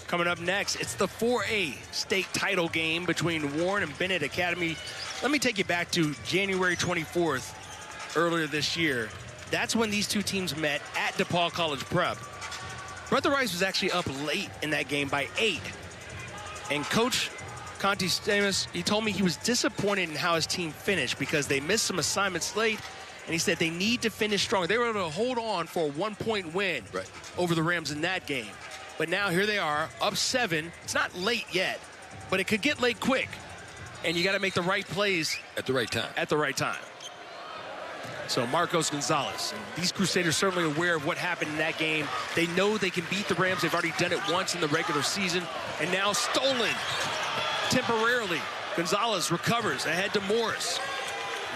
Coming up next, it's the 4A state title game between Warren and Bennett Academy. Let me take you back to January 24th, earlier this year. That's when these two teams met at DePaul College Prep. Brother Rice was actually up late in that game by 8. And Coach Conti Stamus, he told me he was disappointed in how his team finished because they missed some assignments late, and he said they need to finish strong. They were able to hold on for a 1-point win over the Rams in that game. But now here they are, up 7. It's not late yet, but it could get late quick. And you got to make the right plays at the right time. At the right time. So Marcos Gonzalez. And these Crusaders certainly aware of what happened in that game. They know they can beat the Rams. They've already done it once in the regular season. And now stolen temporarily. Gonzalez recovers ahead to Morris.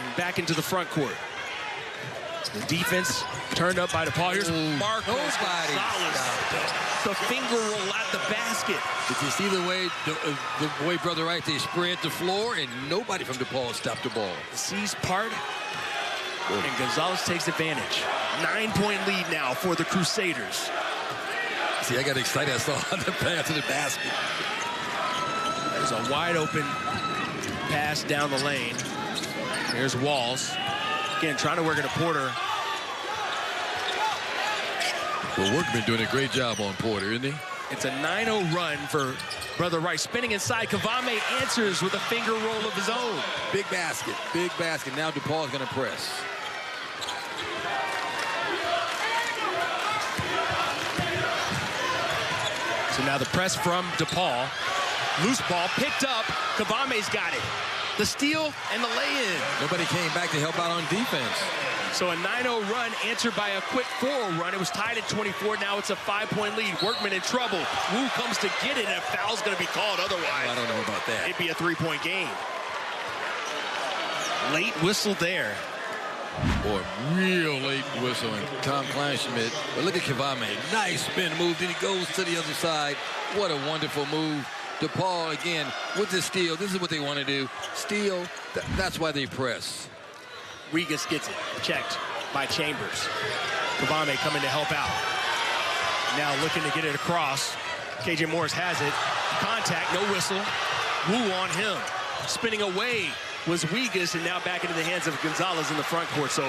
And back into the front court. The defense turned up by DePaul. Here's Marcos Gonzalez. The finger roll at the basket. Did you see the way Brother Wright, they spread the floor, and nobody from DePaul stopped the ball. The C's part, and Gonzalez takes advantage. 9-point lead now for the Crusaders. See, I got excited. I saw the pass to the basket. There's a wide open pass down the lane. Here's Walls. Again, trying to work it to Porter. Well, Workman doing a great job on Porter, isn't he? It's a 9-0 run for Brother Rice. Spinning inside, Kavame answers with a finger roll of his own. Big basket, big basket. Now DePaul's going to press. So now the press from DePaul. Loose ball picked up. Kavame's got it. The steal and the lay-in. Nobody came back to help out on defense. So a 9-0 run answered by a quick 4-0 run. It was tied at 24. Now it's a 5-point lead. Workman in trouble. Wu comes to get it, and a foul's going to be called otherwise. I don't know about that. It'd be a 3-point game. Late whistle there. Boy, real late whistle. And Tom Kleinschmidt. But look at Kavame. Nice spin move. Then he goes to the other side. What a wonderful move. DePaul, again, with the steal. This is what they want to do. Steal. That's why they press. Regas gets it. Checked by Chambers. Kavame coming to help out. Now looking to get it across. KJ Morris has it. Contact, no whistle. Wu on him. Spinning away was Regas, and now back into the hands of Gonzalez in the front court. So,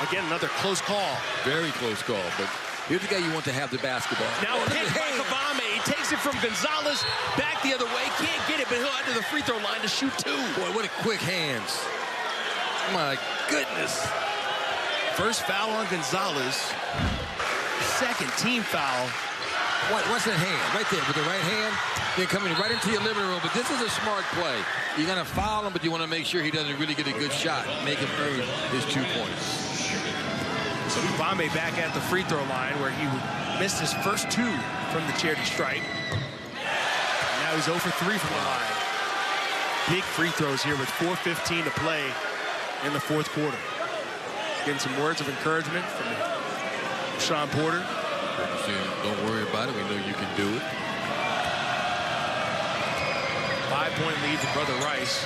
again, another close call. Very close call, but here's the guy you want to have the basketball. Now hit by Kavame. He takes it from Gonzalez. Back the other way. Can't get it, but he'll head to the free throw line to shoot 2. Boy, what a quick hands. My goodness. First foul on Gonzalez. Second team foul. What's that hand? Right there with the right hand. They're coming right into your living room. But this is a smart play. You're going to foul him, but you want to make sure he doesn't really get a good shot. Make him earn his 2 points. So Kavame back at the free throw line where he missed his first 2 from the charity stripe. Now he's 0 for 3 from the line. Big free throws here with 4:15 to play in the fourth quarter. Getting some words of encouragement from Sean Porter. Don't worry about it. We know you can do it. 5-point lead for Brother Rice.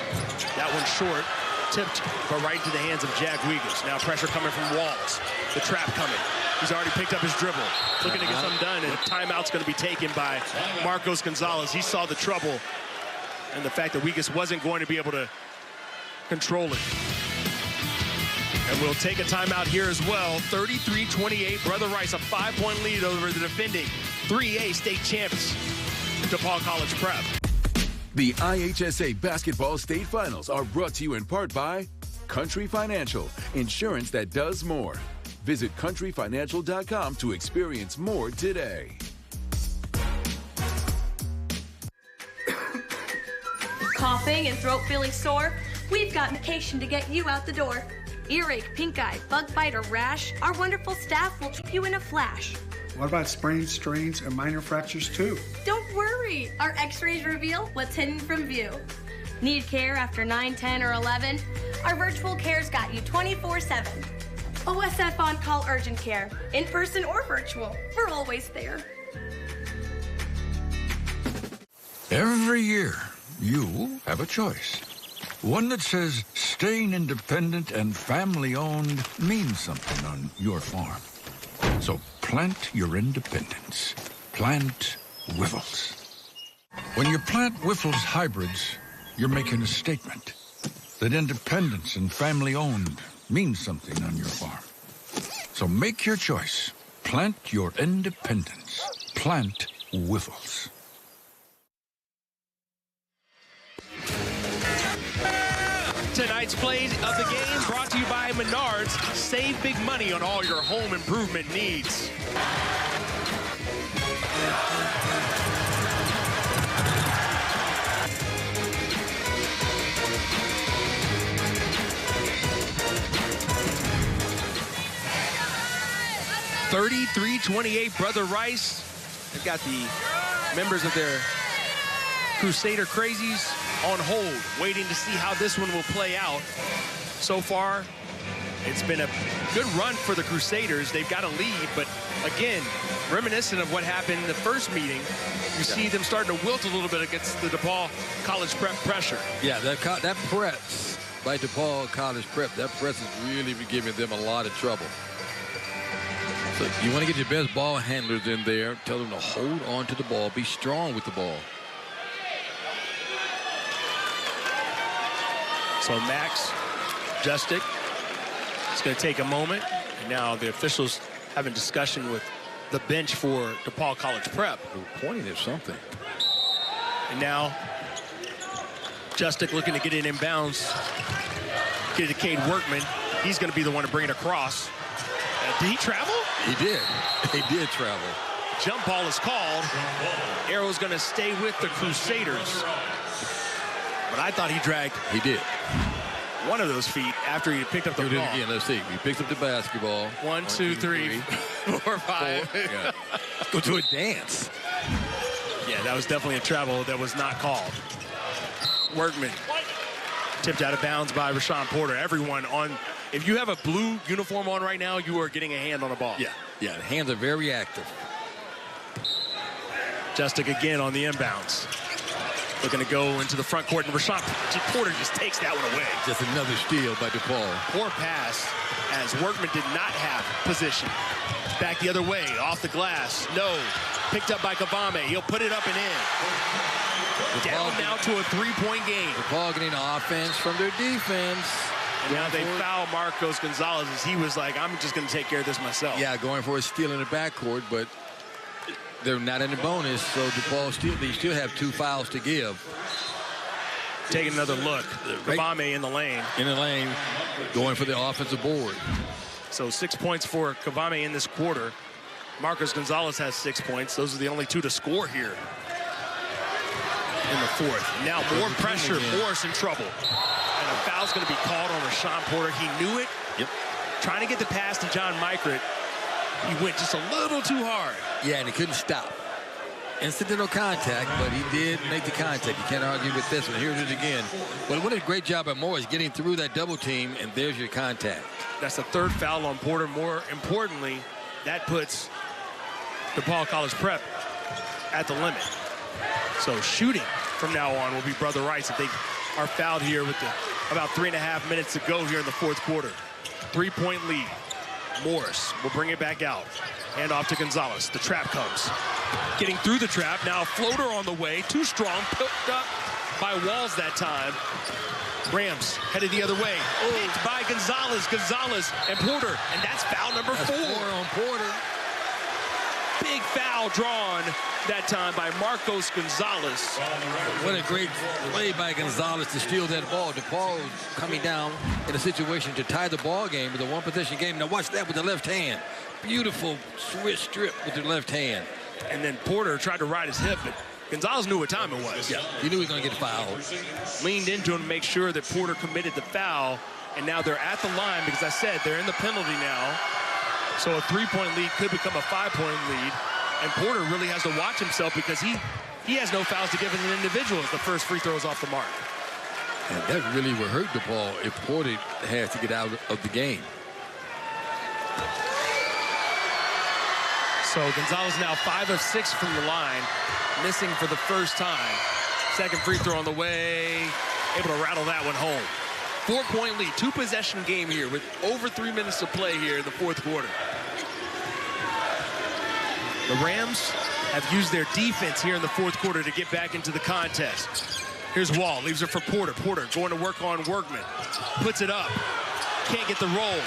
That one short. Tipped, but right into the hands of Jack Regas. Now pressure coming from Walls. The trap coming. He's already picked up his dribble. Looking to get something done, and timeout's going to be taken by Marcos Gonzalez. He saw the trouble and the fact that Regas wasn't going to be able to control it. And we'll take a timeout here as well. 33-28, Brother Rice, a 5-point lead over the defending 3A state champs, DePaul College Prep. The IHSA Basketball State Finals are brought to you in part by Country Financial, insurance that does more. Visit countryfinancial.com to experience more today. Coughing and throat feeling sore? We've got medication to get you out the door. Earache, pink eye, bug bite, or rash? Our wonderful staff will treat you in a flash. What about sprains, strains, and minor fractures too? Don't worry. Our x-rays reveal what's hidden from view. Need care after 9, 10, or 11? Our virtual care's got you 24/7. OSF on-call urgent care. In person or virtual. We're always there. Every year, you have a choice. One that says staying independent and family-owned means something on your farm. So plant your independence. Plant Whiffles. When you plant Whiffles hybrids, you're making a statement that independence and family-owned means something on your farm. So make your choice. Plant your independence. Plant Whiffles. Tonight's play of the game brought to you by Menards. Save big money on all your home improvement needs. (33-28) Brother Rice. They've got the members of their Crusader Crazies on hold, waiting to see how this one will play out. So far, it's been a good run for the Crusaders. They've got a lead, but again, reminiscent of what happened in the first meeting, you see them starting to wilt a little bit against the DePaul College Prep pressure. Yeah, that press by DePaul College Prep, that press is really giving them a lot of trouble. So you want to get your best ball handlers in there, tell them to hold on to the ball, be strong with the ball. So Max Justic is going to take a moment. And now the officials having discussion with the bench for DePaul College Prep. They're pointing at something. And now Justic looking to get it in bounds. Get it to Cade Workman. He's going to be the one to bring it across. Did he travel? He did. He did travel. Jump ball is called. Arrow's going to stay with the Crusaders. But I thought he dragged. He did. One of those feet after he picked up the ball. Again, let's see. He picks up the basketball. 1, 2, 3, 4, 5. Yeah. Go to a dance. Yeah, that was definitely a travel that was not called. Workman tipped out of bounds by Rashawn Porter. Everyone on, if you have a blue uniform on right now, you are getting a hand on the ball. Yeah, yeah, the hands are very active. Justic again on the inbounds. Looking to go into the front court, and Rashawn Porter just takes that one away. Just another steal by DePaul. Poor pass, as Workman did not have position. Back the other way, off the glass. No. Picked up by Kavame. He'll put it up and in. Down now to a three-point game. DePaul getting offense from their defense. And now they foul Marcos Gonzalez as he was like, I'm just going to take care of this myself. Yeah, going for a steal in the backcourt, but they're not in the bonus, so DePaul still have 2 fouls to give. Taking another look. Kavame in the lane. In the lane, going for the offensive board. So 6 points for Kavame in this quarter. Marcos Gonzalez has 6 points. Those are the only 2 to score here in the fourth. Now more pressure. Morris in trouble. And a foul's going to be called on Rashawn Porter. He knew it. Yep. Trying to get the pass to John Mykert. He went just a little too hard. Yeah, and he couldn't stop. Incidental contact, but he did make the contact. You can't argue with this one. Here's it again. But what a great job by Morris getting through that double team, and there's your contact. That's the 3rd foul on Porter. More importantly, that puts DePaul College Prep at the limit. So shooting from now on will be Brother Rice if they are fouled here with about 3.5 minutes to go here in the fourth quarter. 3-point lead. Morris will bring it back out. Hand off to Gonzalez. The trap comes. Getting through the trap. Now a floater on the way. Too strong. Picked up by Walls that time. Rams headed the other way. Hit by Gonzalez. Gonzalez and Porter. And that's foul number 4. 4 on Porter. Big foul drawn that time by Marcos Gonzalez. What a great play by Gonzalez to steal that ball. DePaul coming down in a situation to tie the ball game with a 1-possession game. Now watch that with the left hand. Beautiful switch strip with the left hand. And then Porter tried to ride his hip, but Gonzalez knew what time it was. Yeah, he knew he was going to get fouled. Leaned into him to make sure that Porter committed the foul. And now they're at the line because I said they're in the penalty now. So a 3-point lead could become a 5-point lead. And Porter really has to watch himself because he has no fouls to give as an individual as the first free throw is off the mark. And that really would hurt DePaul if Porter has to get out of the game. So Gonzalez now 5 of 6 from the line, missing for the first time. Second free throw on the way, able to rattle that one home. 4-point lead, 2-possession game here with over 3 minutes to play here in the fourth quarter. The Rams have used their defense here in the fourth quarter to get back into the contest. Here's Wall, leaves it for Porter. Porter going to work on Workman. Puts it up. Can't get the roll.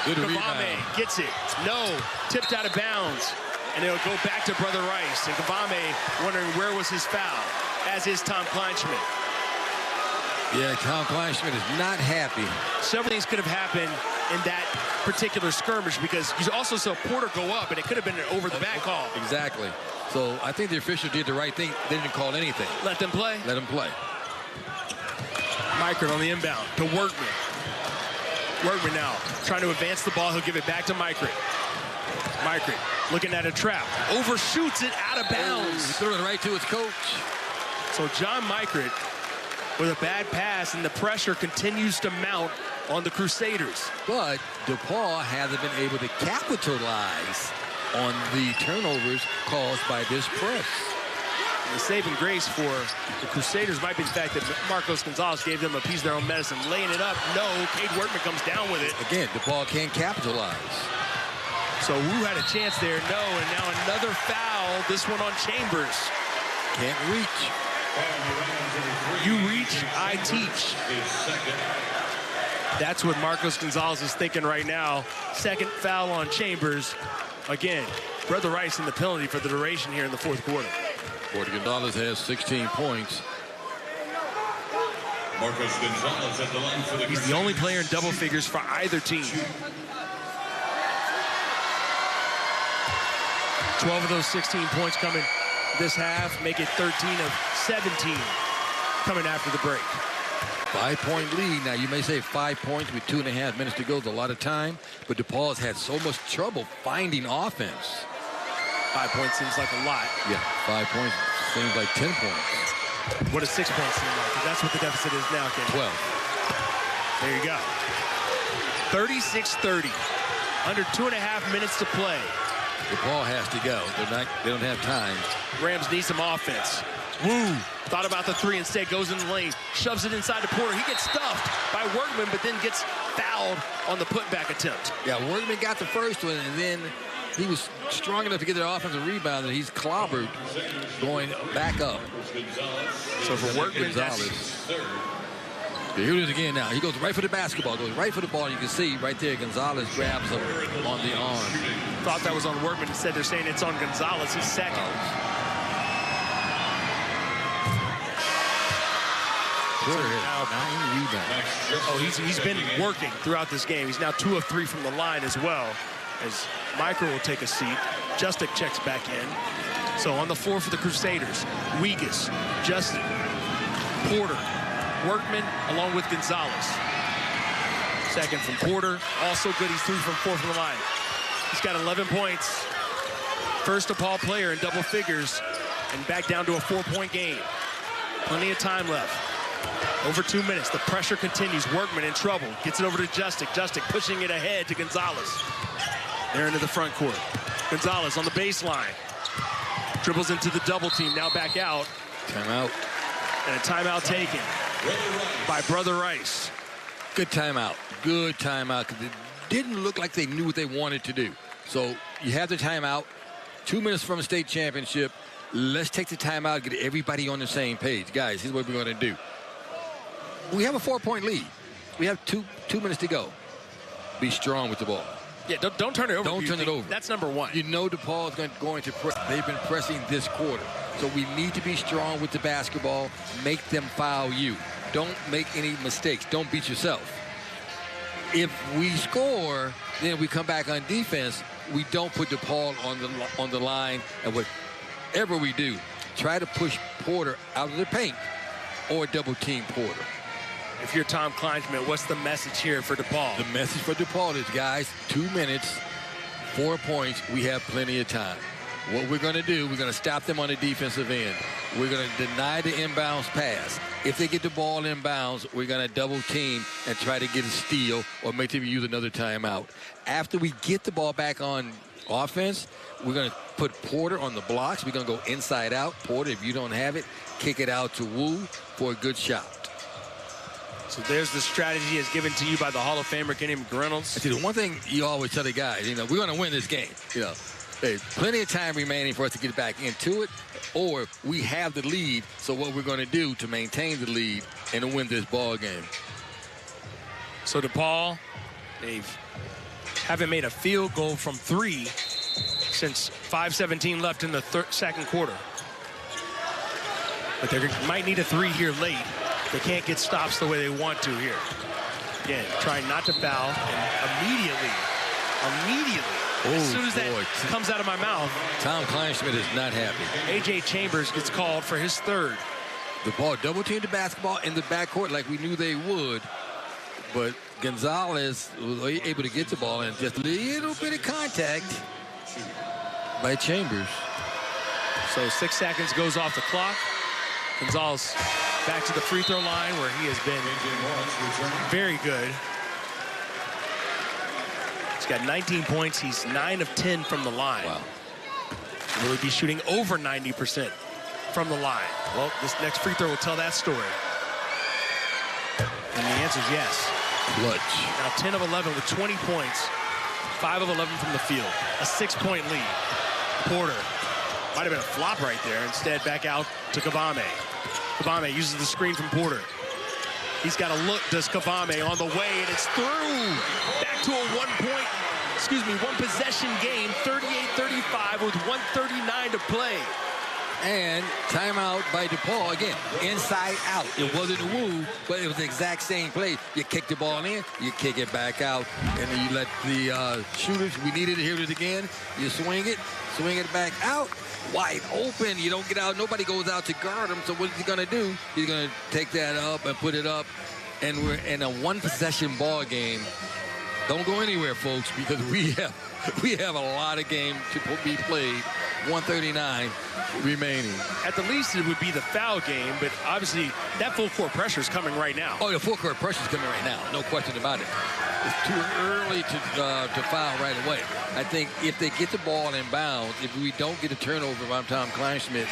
Kavame gets it. No. Tipped out of bounds. And it'll go back to Brother Rice. And Kavame wondering where was his foul, as is Tom Kleinschmidt. Yeah, Tom Kleinschmidt is not happy. Several things could have happened in that particular skirmish because you also saw Porter go up, and it could have been an over-the-back call. Exactly. So I think the official did the right thing. They didn't call anything. Let them play? Let them play. Mykert on the inbound to Workman. Workman now trying to advance the ball. He'll give it back to Mykert. Mykert looking at a trap. Overshoots it out of bounds. He threw it right to his coach. So John Mykert with a bad pass, and the pressure continues to mount on the Crusaders. But DePaul hasn't been able to capitalize on the turnovers caused by this press. The saving grace for the Crusaders might be the fact that Marcos Gonzalez gave them a piece of their own medicine. Laying it up, no. Cade Workman comes down with it. Again, DePaul can't capitalize. So Wu had a chance there, no. And now another foul, this one on Chambers. Can't reach. You reach, I teach. That's what Marcos Gonzalez is thinking right now. Second foul on Chambers. Again, Brother Rice in the penalty for the duration here in the fourth quarter. Gonzalez has 16 points. Marcos Gonzalez at the line for the He's the only player in double figures for either team. 12 of those 16 points coming this half, make it 13 of 17 coming after the break. 5-point lead. Now, you may say 5 points with 2.5 minutes to go is a lot of time, but DePaul has had so much trouble finding offense. 5 points seems like a lot. Yeah, 5 points seems like 10 points. What does 6 points seem like? Because that's what the deficit is now, Ken. 12. There you go. 36-30. Under 2.5 minutes to play. DePaul has to go. They don't have time. Rams need some offense. Wu thought about the three, instead goes in the lane, shoves it inside to Porter. He gets stuffed by Workman, but then gets fouled on the putback attempt. Yeah, Workman got the first one, and then he was strong enough to get the offensive rebound, and he's clobbered going back up. So for Workman, here it is again now. He goes right for the basketball, goes right for the ball. You can see right there, Gonzalez grabs him on the arm. Thought that was on Workman. Instead, they're saying it's on Gonzalez. He's second. Porter has 9 rebounds. Oh, he's been working throughout this game. He's now 2 of 3 from the line as well. As Micro will take a seat. Justic checks back in. So on the floor for the Crusaders, Weegus, Justin, Porter, Workman, along with Gonzalez. Second from Porter. Also good. He's 3 from 4 from the line. He's got 11 points. First DePaul player in double figures. And back down to a 4-point game. Plenty of time left. Over 2 minutes. The pressure continues. Workman in trouble. Gets it over to Justic. Justic pushing it ahead to Gonzalez. They're into the front court. Gonzalez on the baseline. Dribbles into the double team. Now back out. Timeout. And a timeout taken by Brother Rice. Good timeout. Good timeout. Because it didn't look like they knew what they wanted to do. So you have the timeout. 2 minutes from a state championship. Let's take the timeout, get everybody on the same page. Guys, here's what we're going to do. We have a 4-point lead. We have two minutes to go. Be strong with the ball. Yeah, don't turn it over. Don't turn it over. That's number one. You know DePaul is going to press. They've been pressing this quarter. So we need to be strong with the basketball. Make them foul you. Don't make any mistakes. Don't beat yourself. If we score, then we come back on defense. We don't put DePaul on the line. And whatever we do, try to push Porter out of the paint or double team Porter. If you're Tom Kleinschmidt, what's the message here for DePaul? The message for DePaul is, guys, 2 minutes, 4 points. We have plenty of time. What we're going to do, we're going to stop them on the defensive end. We're going to deny the inbounds pass. If they get the ball inbounds, we're going to double team and try to get a steal or make them use another timeout. After we get the ball back on offense, we're going to put Porter on the blocks. We're going to go inside out. Porter, if you don't have it, kick it out to Wu for a good shot. So there's the strategy as given to you by the Hall of Famer Kenny McReynolds. See, the one thing you always tell the guys, we're going to win this game. There's plenty of time remaining for us to get back into it, or we have the lead. So what we're going to do to maintain the lead and to win this ball game. So DePaul, they haven't made a field goal from 3 since 5:17 left in the second quarter. But they might need a 3 here late. They can't get stops the way they want to here. Again, trying not to foul, and immediately, as soon as that comes out of my mouth, Tom Kleinschmidt is not happy. A.J. Chambers gets called for his third. DePaul double-teamed the basketball in the backcourt like we knew they would, but Gonzalez was able to get the ball and just a little bit of contact by Chambers. So 6 seconds goes off the clock. Gonzalez back to the free throw line where he has been very good. He's got 19 points. He's 9 of 10 from the line. Wow. Will he be shooting over 90% from the line? Well, this next free throw will tell that story. And the answer is yes. Clutch. Now 10 of 11 with 20 points. 5 of 11 from the field. A 6-point lead. Porter. Might have been a flop right there. Instead, back out to Kavame. Kavame uses the screen from Porter. He's got a look, does Kavame on the way, and it's through. Back to a one possession game, 38-35 with 1:39 to play. And timeout by DePaul. Again, inside out. It wasn't a woo, but it was the exact same play. You kick the ball in, you kick it back out, and then you let the shooters, we needed to hear it again. You swing it back out. Wide open. You don't get out. Nobody goes out to guard him. So what is he going to do? He's going to take that up and put it up. And we're in a one-possession ball game. Don't go anywhere, folks, because we have a lot of game to be played. 1:39 remaining. At the least, it would be the foul game, but obviously that full court pressure is coming right now. Oh, the full court pressure is coming right now. No question about it. It's too early to foul right away. I think if they get the ball in bounds, if we don't get a turnover from Tom Kleinschmidt,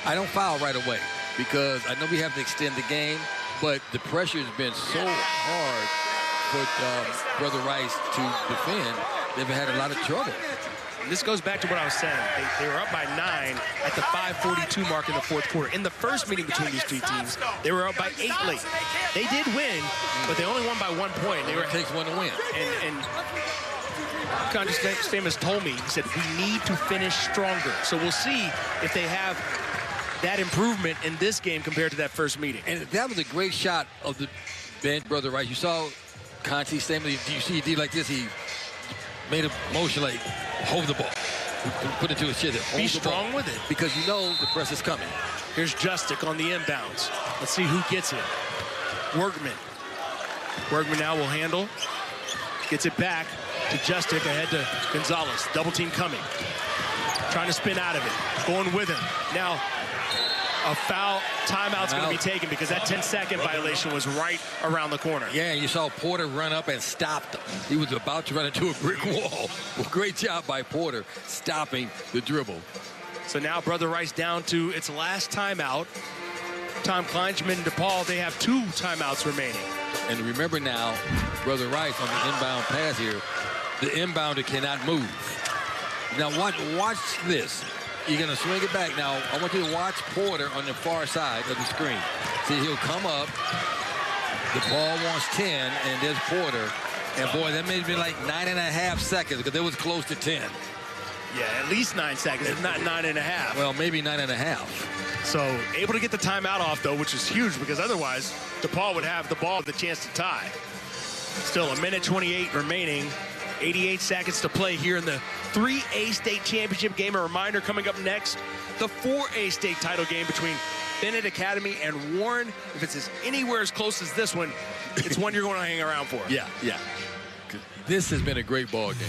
I don't foul right away because I know we have to extend the game, but the pressure has been so hard for Brother Rice to defend. They've had a lot of trouble. And this goes back to what I was saying. They were up by 9 at the 5:42 mark in the fourth quarter. In the first meeting between these two teams, they were up by 8 late. They did win, but they only won by 1 point. It takes one to win. And Coach Stamos told me, he said, we need to finish stronger. So we'll see if they have that improvement in this game compared to that first meeting. And that was a great shot of the bench, Brother Rice. You saw Conti Stamos, you see he did like this, he made a motion like, hold the ball. Put it to his chin. Be strong with it. Because you know the press is coming. Here's Justic on the inbounds. Let's see who gets it. Workman. Workman now will handle. Gets it back to Justic ahead to Gonzalez. Double team coming. Trying to spin out of it. Going with him. Now a foul timeout's going to be taken because that 10-second violation was right around the corner. Yeah, you saw Porter run up and stopped him. He was about to run into a brick wall. Well, great job by Porter stopping the dribble. So now Brother Rice down to its last timeout. Tom Kleinschmidt and DePaul, they have 2 timeouts remaining. And remember now, Brother Rice on the inbound pass here, the inbounder cannot move. Now watch this. You're going to swing it back. Now, I want you to watch Porter on the far side of the screen. See, he'll come up. The ball wants 10, and there's Porter. And, boy, that may have been like 9.5 seconds because it was close to 10. Yeah, at least 9 seconds, if not 9.5. Well, maybe 9.5. So, able to get the timeout off, though, which is huge because otherwise DePaul would have the ball with a chance to tie. Still, 1:28 remaining. 88 seconds to play here in the 3A state championship game. A reminder coming up next, the 4A state title game between Bennett Academy and Warren. If it's anywhere as close as this one, it's one you're going to hang around for. Yeah. This has been a great ball game.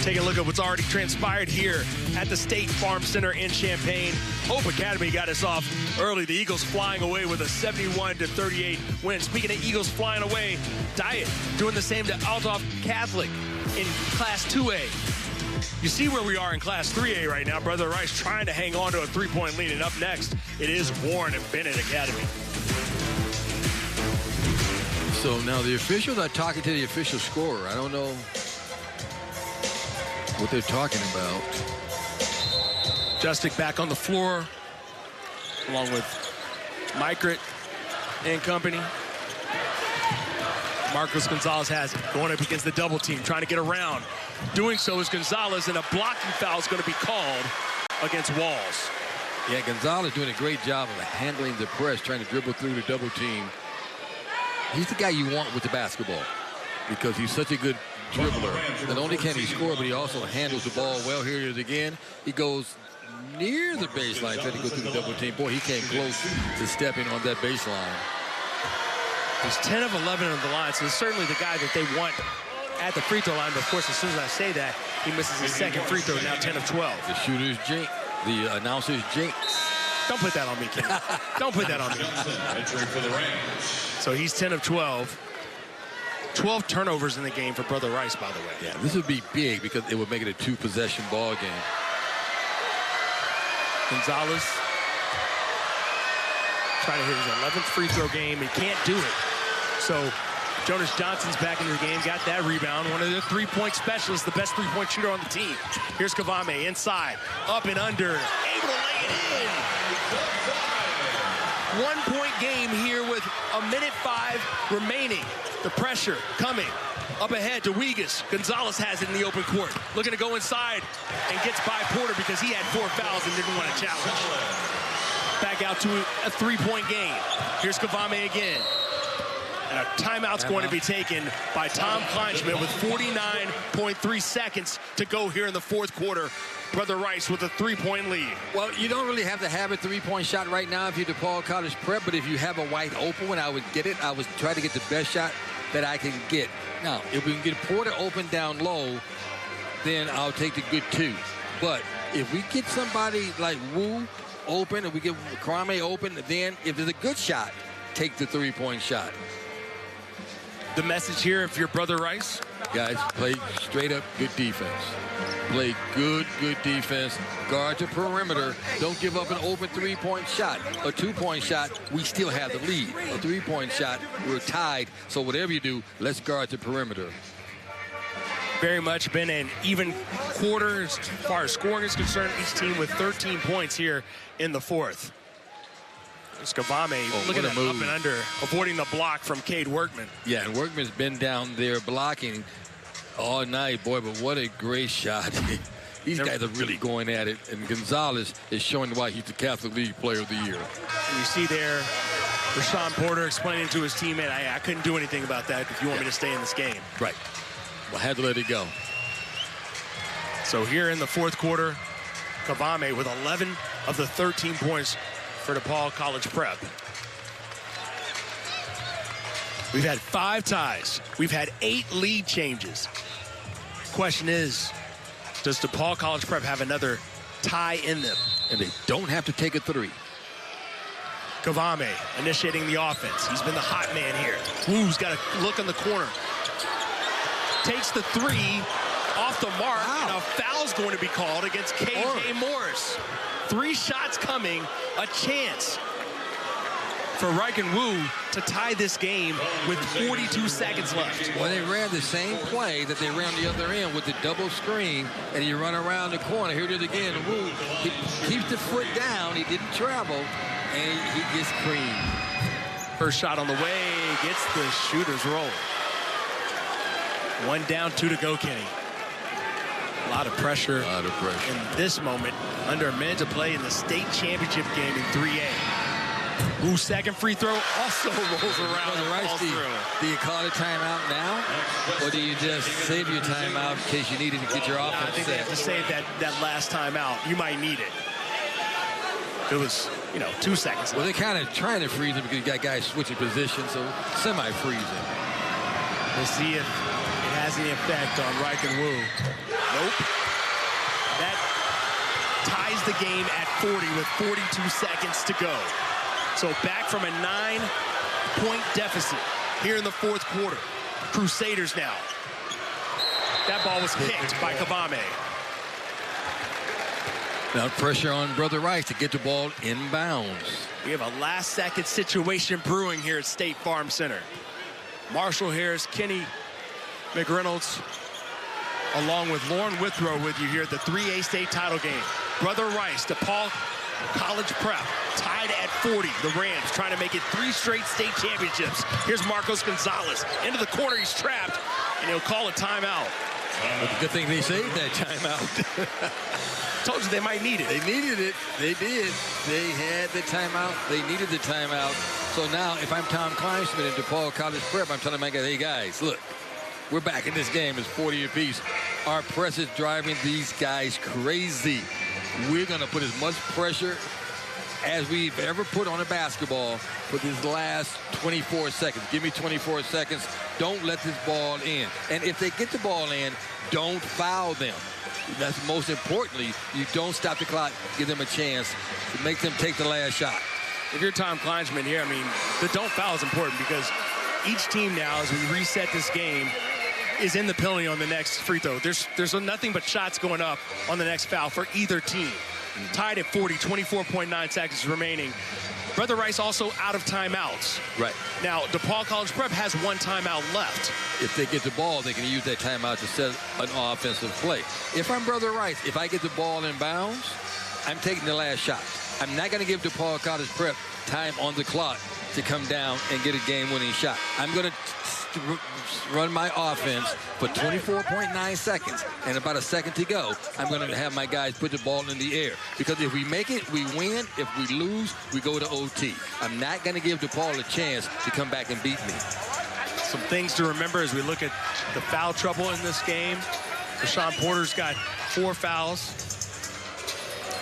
Take a look at what's already transpired here at the State Farm Center in Champaign. Hope Academy got us off early. The Eagles flying away with a 71-38 win. Speaking of Eagles flying away, Diet doing the same to Althoff Catholic in Class 2A. You see where we are in Class 3A right now. Brother Rice trying to hang on to a 3-point lead. And up next, it is Warren and Bennett Academy. So now the officials are talking to the official scorer. I don't know what they're talking about. Justic back on the floor, along with Mykrit and company. Marcos Gonzalez has it, going up against the double team, trying to get around. Doing so is Gonzalez, and a blocking foul is going to be called against Walls. Yeah, Gonzalez doing a great job of handling the press, trying to dribble through the double team. He's the guy you want with the basketball because he's such a good dribbler. Not only can he score, but he also handles the ball well. Here he is again. He goes near the baseline, trying to go through the double team. Boy, he came close to stepping on that baseline. He's 10 of 11 on the line, so he's certainly the guy that they want at the free throw line. But of course, as soon as I say that, he misses his second free throw, now 10 of 12. The shooter's jinx. The announcer's jinx. Don't put that on me, Kenny. Don't put that on me. Entering for the Rams. So he's 10 of 12. 12 turnovers in the game for Brother Rice, by the way. Yeah, this would be big because it would make it a 2-possession ball game. Gonzalez trying to hit his 11th free throw game. He can't do it. So Jonas Johnson's back in the game, got that rebound. One of the three-point specialists, the best three-point shooter on the team. Here's Kavame inside, up and under, able to lay it in. 1-point game here with 1:05 remaining. The pressure coming up ahead to Wegas. Gonzalez has it in the open court. Looking to go inside and gets by Porter because he had 4 fouls and didn't want to challenge. Back out to a 3-point game. Here's Kavame again. And a timeout's going to be taken by Tom Kleinschmidt with 49.3 seconds to go here in the fourth quarter. Brother Rice with a 3-point lead. Well, you don't really have to have a 3-point shot right now if you're DePaul College Prep, but if you have a wide open one, I would get it. I would try to get the best shot that I can get. Now, if we can get Porter open down low, then I'll take the good 2. But if we get somebody like Wu open, and we get Kwame open, then if there's a good shot, take the 3-point shot. The message here, if you're Brother Rice, guys, play straight up good defense. Play good defense. Guard the perimeter. Don't give up an open 3-point shot. A 2-point shot, we still have the lead. A 3-point shot, we're tied. So whatever you do, let's guard the perimeter. Very much been an even quarter as far as scoring is concerned. Each team with 13 points here in the fourth. Kavame looking at up and under, avoiding the block from Cade Workman. Yeah, and Workman's been down there blocking all night, boy, but what a great shot. These guys are really going at it, and Gonzalez is showing why he's the Catholic League Player of the Year. And you see there Rashawn Porter explaining to his teammate, I couldn't do anything about that if you want me to stay in this game. Right. Well, I had to let it go. So here in the fourth quarter, Kavame with 11 of the 13 points for DePaul College Prep. We've had 5 ties. We've had 8 lead changes. Question is, does DePaul College Prep have another tie in them? And they don't have to take a 3. Kavame initiating the offense. He's been the hot man here. Wu's got a look in the corner. Takes the 3 off the mark, and a foul's going to be called against KJ Morris. 3 shots coming, a chance for Riken Wu to tie this game with 42 seconds left. Well, they ran the same play that they ran on the other end with the double screen, and you run around the corner. Here it is again. Wu, he keeps the foot down. He didn't travel, and he gets creamed. First shot on the way, gets the shooter's roll. 1 down, 2 to go, Kenny. A lot of pressure. In this moment under a minute to play in the state championship game in 3A. Wu's second free throw also rolls around and falls through. Do you call a timeout now, or do you just save your timeout in case you need it to get your offense I think set? they have to save that last timeout. You might need it. It was, 2 seconds left. Well, they're kind of trying to freeze him because you got guys switching positions, so semi-freezing. We'll see if it has any effect on Riken Wu. Nope. That ties the game at 40 with 42 seconds to go. So back from a 9-point deficit here in the fourth quarter. Crusaders now. That ball was picked by Kavame. Now pressure on Brother Rice to get the ball inbounds. We have a last-second situation brewing here at State Farm Center. Marshall Harris, Kenny McReynolds, along with Lauren Withrow with you here at the 3A state title game. Brother Rice, DePaul College Prep, tied at 40. The Rams trying to make it 3 straight state championships. Here's Marcos Gonzalez. Into the corner, he's trapped, and he'll call a timeout. But the good thing they saved that timeout. Told you they might need it. They needed it. They did. They had the timeout. They needed the timeout. So now, if I'm Tom Kleinschmidt in DePaul College Prep, I'm telling my guys, hey, guys, look, we're back in this game. It's 40 apiece. Our press is driving these guys crazy. We're going to put as much pressure as we've ever put on a basketball for these last 24 seconds. Give me 24 seconds. Don't let this ball in. And if they get the ball in, don't foul them. That's most importantly, you don't stop the clock, give them a chance to make them take the last shot. If you're Tom Kleinsman here, I mean, the don't foul is important because each team now, as we reset this game, is in the penalty on the next free throw. There's nothing but shots going up on the next foul for either team. Tied at 40, 24.9 seconds remaining. Brother Rice also out of timeouts. Right. Now, DePaul College Prep has one timeout left. If they get the ball, they can use that timeout to set an offensive play. If I'm Brother Rice, if I get the ball in bounds, I'm taking the last shot. I'm not going to give DePaul College Prep time on the clock to come down and get a game-winning shot. I'm going to run my offense for 24.9 seconds and about a second to go. I'm going to have my guys put the ball in the air because if we make it, we win. If we lose, we go to OT. I'm not going to give DePaul a chance to come back and beat me. Some things to remember as we look at the foul trouble in this game. Rashawn Porter's got 4 fouls.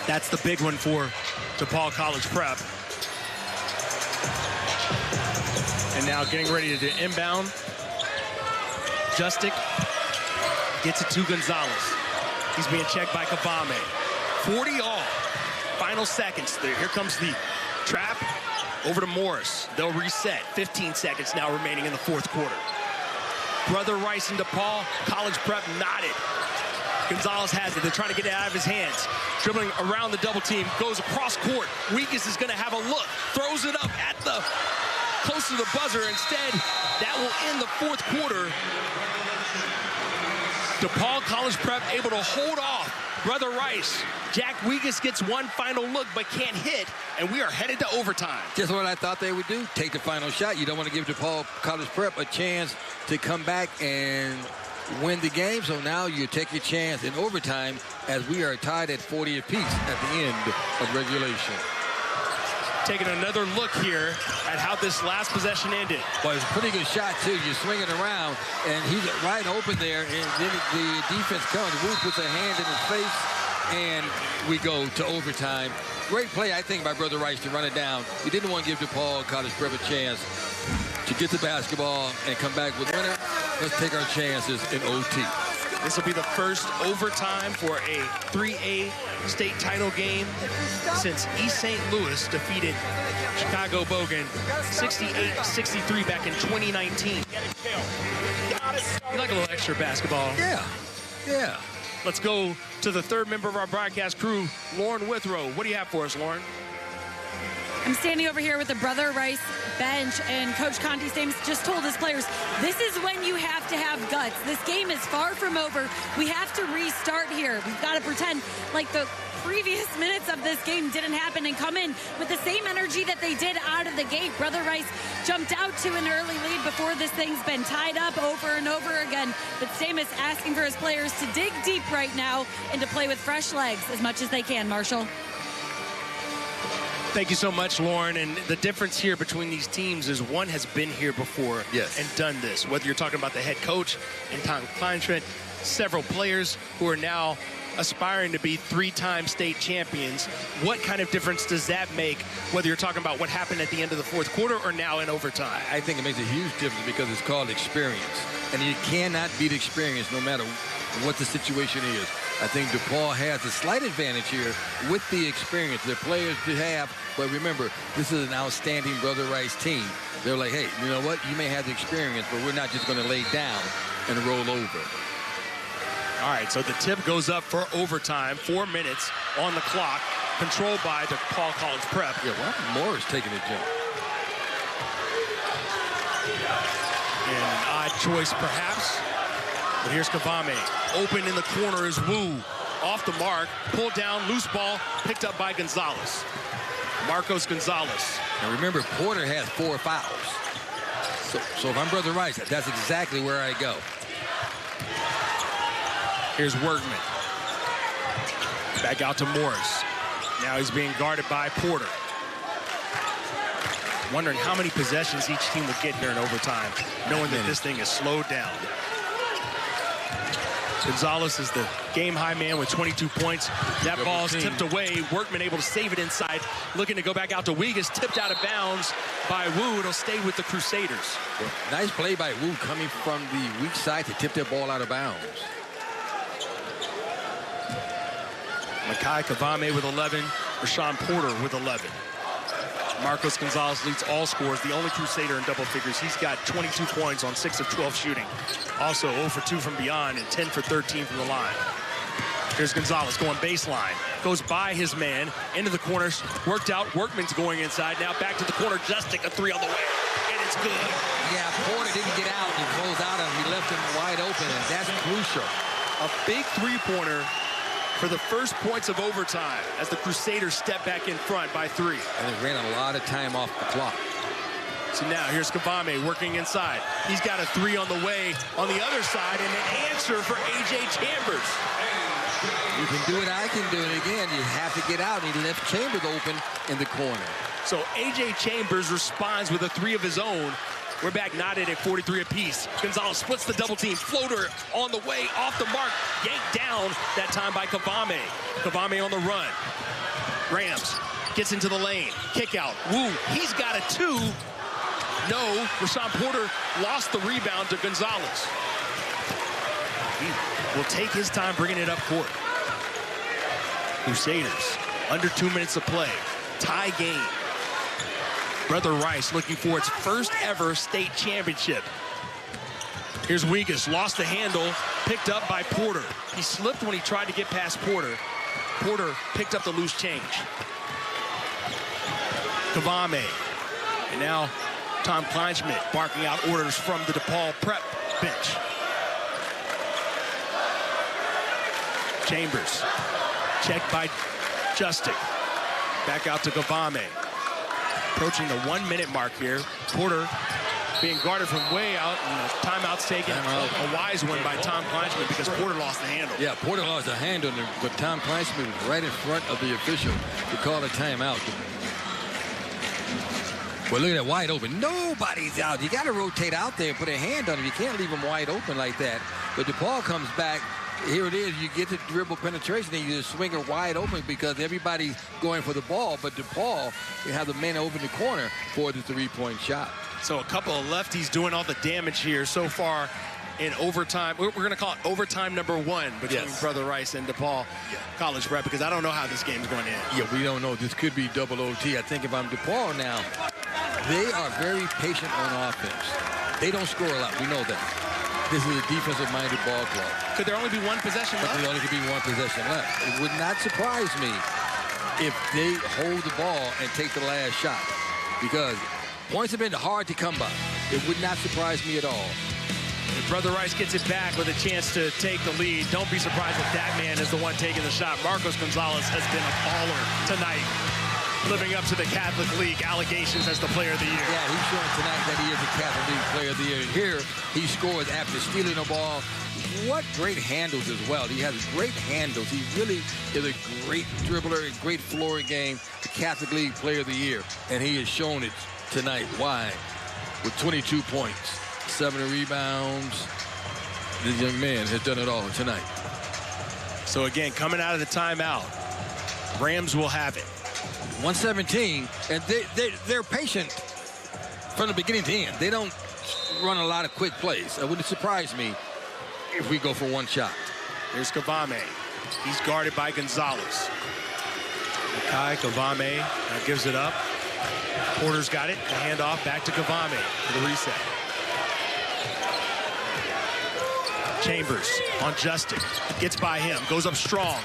That's the big one for DePaul College Prep. And now getting ready to inbound. Justic gets it to Gonzalez. He's being checked by Kavame. 40 all. Final seconds. Here comes the trap. Over to Morris. They'll reset. 15 seconds now remaining in the fourth quarter. Brother Rice and DePaul College Prep knotted. Gonzalez has it. They're trying to get it out of his hands. Dribbling around the double team. Goes across court. Weekus is going to have a look. Throws it up at the close to the buzzer. Instead, that will end the fourth quarter. DePaul College Prep able to hold off Brother Rice. Jack Weekus gets one final look but can't hit, and we are headed to overtime. Just what I thought they would do. Take the final shot. You don't want to give DePaul College Prep a chance to come back and win the game. So now you take your chance in overtime as we are tied at 40 apiece at the end of regulation. Taking another look here at how this last possession ended. Well, it's a pretty good shot, too. You're swinging around, and he's right open there, and then the defense comes. Wu puts a hand in his face, and we go to overtime. Great play, I think, by Brother Rice to run it down. He didn't want to give DePaul College Prep a chance to get the basketball and come back with winner. Let's take our chances in OT. This will be the first overtime for a 3A state title game since East St. Louis defeated Chicago Bogan 68-63 back in 2019. You like a little extra basketball? Yeah, yeah. Let's go to the third member of our broadcast crew, Lauren Withrow. What do you have for us, Lauren? I'm standing over here with the Brother Rice bench, and Coach Conti Stames just told his players, this is when you have to have guts. This game is far from over. We have to restart here. We've got to pretend like the previous minutes of this game didn't happen and come in with the same energy that they did out of the gate. Brother Rice jumped out to an early lead before this thing's been tied up over and over again. But Stamus asking for his players to dig deep right now and to play with fresh legs as much as they can, Marshall. Thank you so much, Lauren. And the difference here between these teams is one has been here before and done this. Whether you're talking about the head coach and Tom Kleinsman, several players who are now aspiring to be 3-time state champions. What kind of difference does that make, whether you're talking about what happened at the end of the fourth quarter or now in overtime? I think it makes a huge difference because it's called experience. And you cannot beat experience no matter what the situation is. I think DePaul has a slight advantage here with the experience their players do have. But remember, this is an outstanding Brother Rice team. They're like, hey, you know what? You may have the experience, but we're not just going to lay down and roll over. All right, so the tip goes up for overtime. 4 minutes on the clock, controlled by DePaul College Prep. Yeah, well, Moore's taking a jump. And an odd choice, perhaps. But here's Kavame. Open in the corner is Wu. Off the mark, pulled down, loose ball, picked up by Gonzalez. Marcos Gonzalez. Now remember, Porter has 4 fouls. So if I'm Brother Rice, that's exactly where I go. Here's Workman. Back out to Morris. Now he's being guarded by Porter. Wondering how many possessions each team will get here in overtime, knowing that this thing is slowed down. Gonzalez is the game-high man with 22 points. That ball's tipped away. Workman able to save it inside. Looking to go back out to Weegus. Tipped out of bounds by Wu. It'll stay with the Crusaders. Well, nice play by Wu coming from the weak side to tip that ball out of bounds. Makai Kavame with 11. Rashawn Porter with 11. Marcos Gonzalez leads all scores, the only Crusader in double figures. He's got 22 points on 6 of 12 shooting. Also 0 for 2 from beyond and 10 for 13 from the line. Here's Gonzalez going baseline. Goes by his man, into the corners, worked out. Workman's going inside. Now back to the corner. Justic, a 3 on the way. And it's good. Yeah, Porter didn't get out. He closed out on him. He left him wide open, and that's crucial. A big three-pointer for the first points of overtime as the Crusaders step back in front by 3. And they ran a lot of time off the clock. So now here's Kavame working inside. He's got a 3 on the way on the other side, and an answer for A.J. Chambers. You can do it, I can do it again. You have to get out. He left Chambers open in the corner. So A.J. Chambers responds with a 3 of his own. We're back knotted at 43 apiece. Gonzalez splits the double team. Floater on the way, off the mark. Yanked down that time by Kavame. Kavame on the run. Rams gets into the lane. Kick out. Woo, he's got a 2. No, Rashawn Porter lost the rebound to Gonzalez. He will take his time bringing it up court. Crusaders, under 2 minutes of play. Tie game. Brother Rice looking for its first ever state championship. Here's Wegas, lost the handle, picked up by Porter. He slipped when he tried to get past Porter. Porter picked up the loose change. Kavame. And now Tom Kleinschmidt barking out orders from the DePaul prep bench. Chambers, checked by Justic. Back out to Kavame. Approaching the 1 minute mark here. Porter being guarded from way out, and timeout's taken. A wise one by Tom Kleinschmidt because Porter lost the handle. Yeah, Porter lost the handle, but Tom Kleinschmidt was right in front of the official to call a timeout. Well, look at that, wide open. Nobody's out. You got to rotate out there and put a hand on him. You can't leave him wide open like that. But DePaul comes back. Here it is. You get the dribble penetration, and you just swing it wide open because everybody's going for the ball. But DePaul, you have the man over in the corner for the three-point shot. So a couple of lefties doing all the damage here so far in overtime. We're going to call it overtime number 1 between Brother Rice and DePaul College Prep because I don't know how this game's going to end. Yeah, we don't know. This could be double OT. I think if I'm DePaul now, they are very patient on offense. They don't score a lot. We know that. This is a defensive-minded ball club. Could there only be one possession left? There only could be one possession left. It would not surprise me if they hold the ball and take the last shot because points have been hard to come by. It would not surprise me at all. If Brother Rice gets it back with a chance to take the lead, don't be surprised if that man is the one taking the shot. Marcos Gonzalez has been a baller tonight, living up to the Catholic League allegations as the player of the year. Yeah, he's showing tonight that he is a Catholic League player of the year. Here, he scores after stealing the ball. What great handles as well. He has great handles. He really is a great dribbler, a great flooring game, the Catholic League player of the year. And he has shown it tonight. Why? With 22 points, 7 rebounds. This young man has done it all tonight. So again, coming out of the timeout, Rams will have it. 117, and they're patient from the beginning to end. They don't run a lot of quick plays. It wouldn't surprise me if we go for one shot. Here's Kavame. He's guarded by Gonzalez. Makai Kavame now gives it up. Porter's got it. The handoff back to Kavame for the reset. Chambers on Justic. Gets by him. Goes up strong.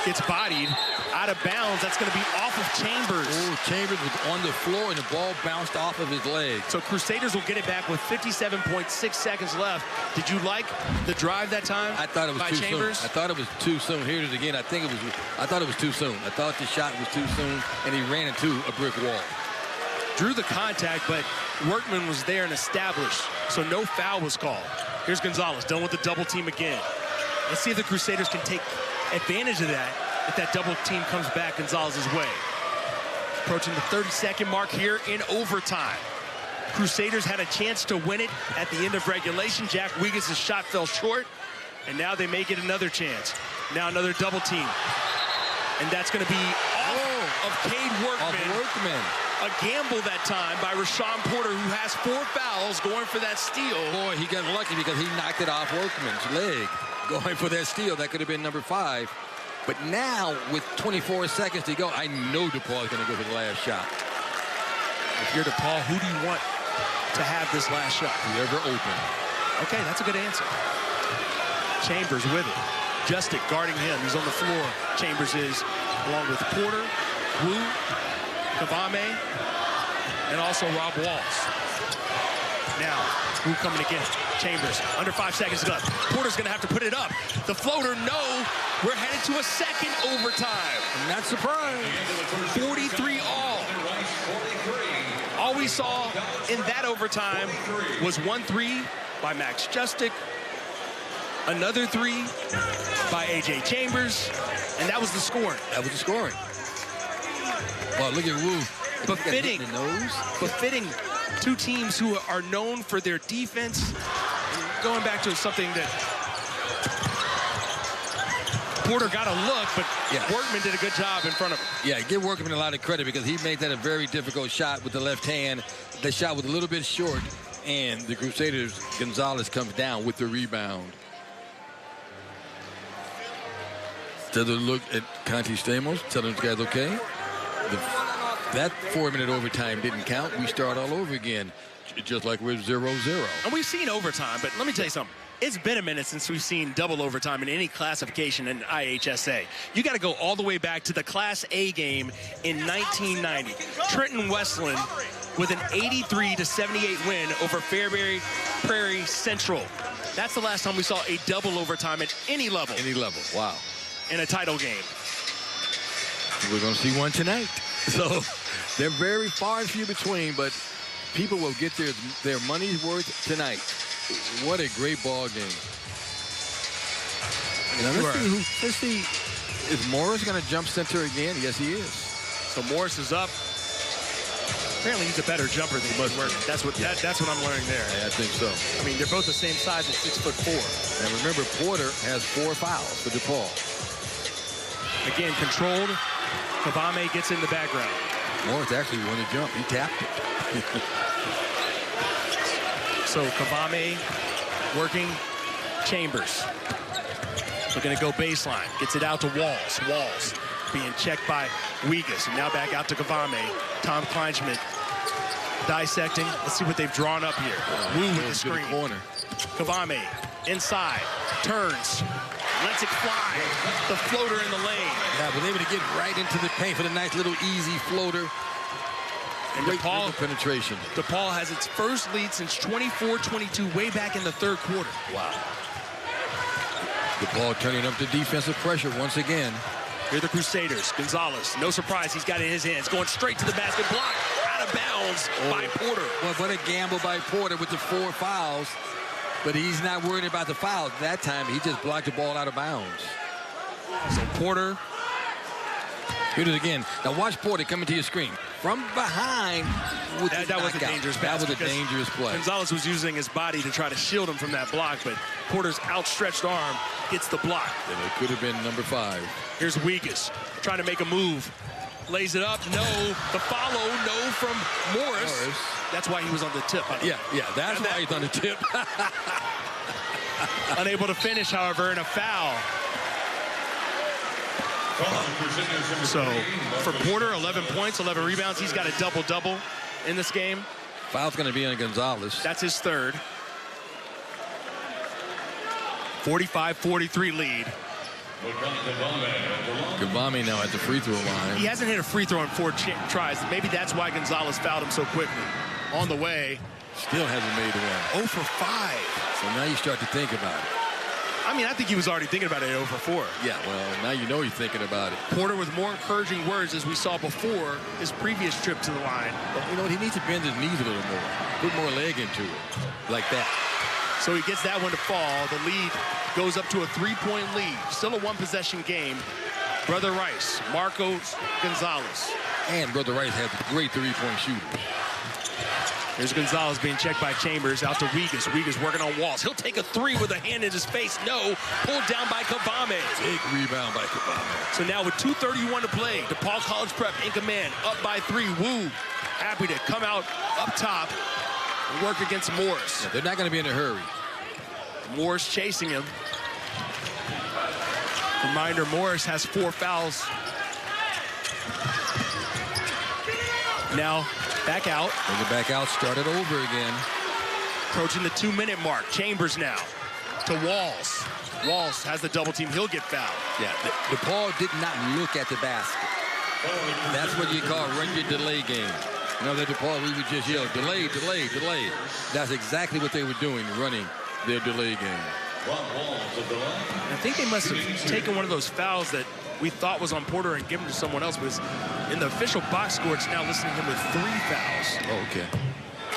Gets bodied. Out of bounds. That's going to be off of Chambers. Oh, Chambers was on the floor, and the ball bounced off of his leg. So Crusaders will get it back with 57.6 seconds left. Did you like the drive that time? I thought it was by too Chambers? soon. I thought it was too soon. Here it is again. I thought it was too soon. I thought the shot was too soon, and he ran into a brick wall. Drew the contact, but Workman was there and established, so no foul was called. Here's Gonzalez, done with the double team again. Let's see if the Crusaders can take advantage of that if that double team comes back Gonzalez's way. Approaching the 30-second mark here in overtime. Crusaders had a chance to win it at the end of regulation. Jack Wegas' shot fell short, and now they may get another chance. Now another double team. And that's going to be off of Cade Workman. A gamble that time by Rashawn Porter, who has 4 fouls, going for that steal. Boy, he got lucky because he knocked it off Workman's leg. Going for that steal. That could have been number 5. But now, with 24 seconds to go, I know DePaul is going to go for the last shot. If you're DePaul, who do you want to have this last shot? Whoever open. Okay, that's a good answer. Chambers with it. Justic guarding him. He's on the floor. Chambers is, along with Porter, Wu, Kavame, and also Rob Walls. Now, Wu coming again. Chambers, under 5 seconds to go. Porter's going to have to put it up. The floater, no. We're headed to a second overtime. I'm not surprised. 43 all. All we saw in that overtime was 1 3 by Max Justic, another 3 by A.J. Chambers, and that was the scoring. That was the scoring. Well, look at Wu. Befitting two teams who are known for their defense. Going back to something that Porter got a look, but Workman did a good job in front of him. Yeah, give Workman a lot of credit because he made that a very difficult shot with the left hand. The shot was a little bit short, and the Crusaders, Gonzalez comes down with the rebound. Does it look at Conti Stamos, tell them guys okay? That 4-minute overtime didn't count. We start all over again, just like we're 0-0. And we've seen overtime, but let me tell you something. It's been a minute since we've seen double overtime in any classification in IHSA. You got to go all the way back to the Class A game in 1990. Trenton Westland with an 83-78 win over Fairbury Prairie Central. That's the last time we saw a double overtime at any level. Any level, wow. In a title game. We're going to see one tonight. So they're very far and few between, but people will get their money's worth tonight. What a great ball game. Now, let's see. Is Morris going to jump center again? Yes, he is. So Morris is up. Apparently, he's a better jumper than Bud Workman. That's what I'm learning there. Yeah, I think so. I mean, they're both the same size at 6'4". And remember, Porter has 4 fouls for DePaul. Again, controlled. Kavame gets in the background. Morris actually won the jump. He tapped it. So Kavame working Chambers. Looking to go baseline. Gets it out to Walls. Walls being checked by Wegas. And now back out to Kavame. Tom Kleinschmidt dissecting. Let's see what they've drawn up here. Wu with the screen. Kavame inside. Turns. Lets it fly. The floater in the lane. Yeah, was able to get right into the paint for the nice little easy floater. And DePaul penetration. DePaul has its first lead since 24-22, way back in the third quarter. Wow. DePaul turning up the defensive pressure once again. Here are the Crusaders. Gonzalez, no surprise, he's got it in his hands. Going straight to the basket, block out of bounds by Porter. Well, what a gamble by Porter with the 4 fouls. But he's not worried about the fouls. That time, he just blocked the ball out of bounds. So Porter. Here it is again. Now watch Porter coming to your screen. From behind. That was a dangerous pass. That was a dangerous play. Gonzalez was using his body to try to shield him from that block, but Porter's outstretched arm gets the block. And it could have been number 5. Here's Wegas trying to make a move. Lays it up. No. The follow. No from Morris. That's why he was on the tip. Yeah, that's why he's on the tip. Unable to finish, however, in a foul. So for Porter, 11 points, 11 rebounds. He's got a double-double in this game. Foul's going to be on Gonzalez. That's his third. 45-43 lead. Kavame now at the free throw line. He hasn't hit a free throw in 4 tries. Maybe that's why Gonzalez fouled him so quickly. On the way. Still hasn't made one. 0 for 5. So now you start to think about it. I mean, I think he was already thinking about it at 0 for 4. Yeah, well, now you know he's thinking about it. Porter with more encouraging words as we saw before his previous trip to the line. But you know what? He needs to bend his knees a little more. Put more leg into it. Like that. So he gets that one to fall. The lead goes up to a 3-point lead. Still a 1-possession game. Brother Rice, Marcos Gonzalez. And Brother Rice has great 3-point shooters. There's Gonzalez being checked by Chambers out to Wegas. Wegas working on Walls. He'll take a 3 with a hand in his face. No. Pulled down by Kavame. Big rebound by Kavame. So now with 2:31 to play, DePaul College Prep in command. Up by 3. Wu happy to come out up top and work against Morris. Yeah, they're not going to be in a hurry. Morris chasing him. Reminder, Morris has 4 fouls. Now, back out. Bring it back out, start it over again. Approaching the 2-minute mark. Chambers now to Walls. Walls has the double team. He'll get fouled. Yeah, DePaul did not look at the basket. That's what you call run your delay game. You know, that DePaul, we would just yell, delay, delay, delay. That's exactly what they were doing, running their delay game. I think they must have taken one of those fouls that we thought was on Porter and given to someone else, because in the official box score, it's now listing him with 3 fouls. Oh, okay.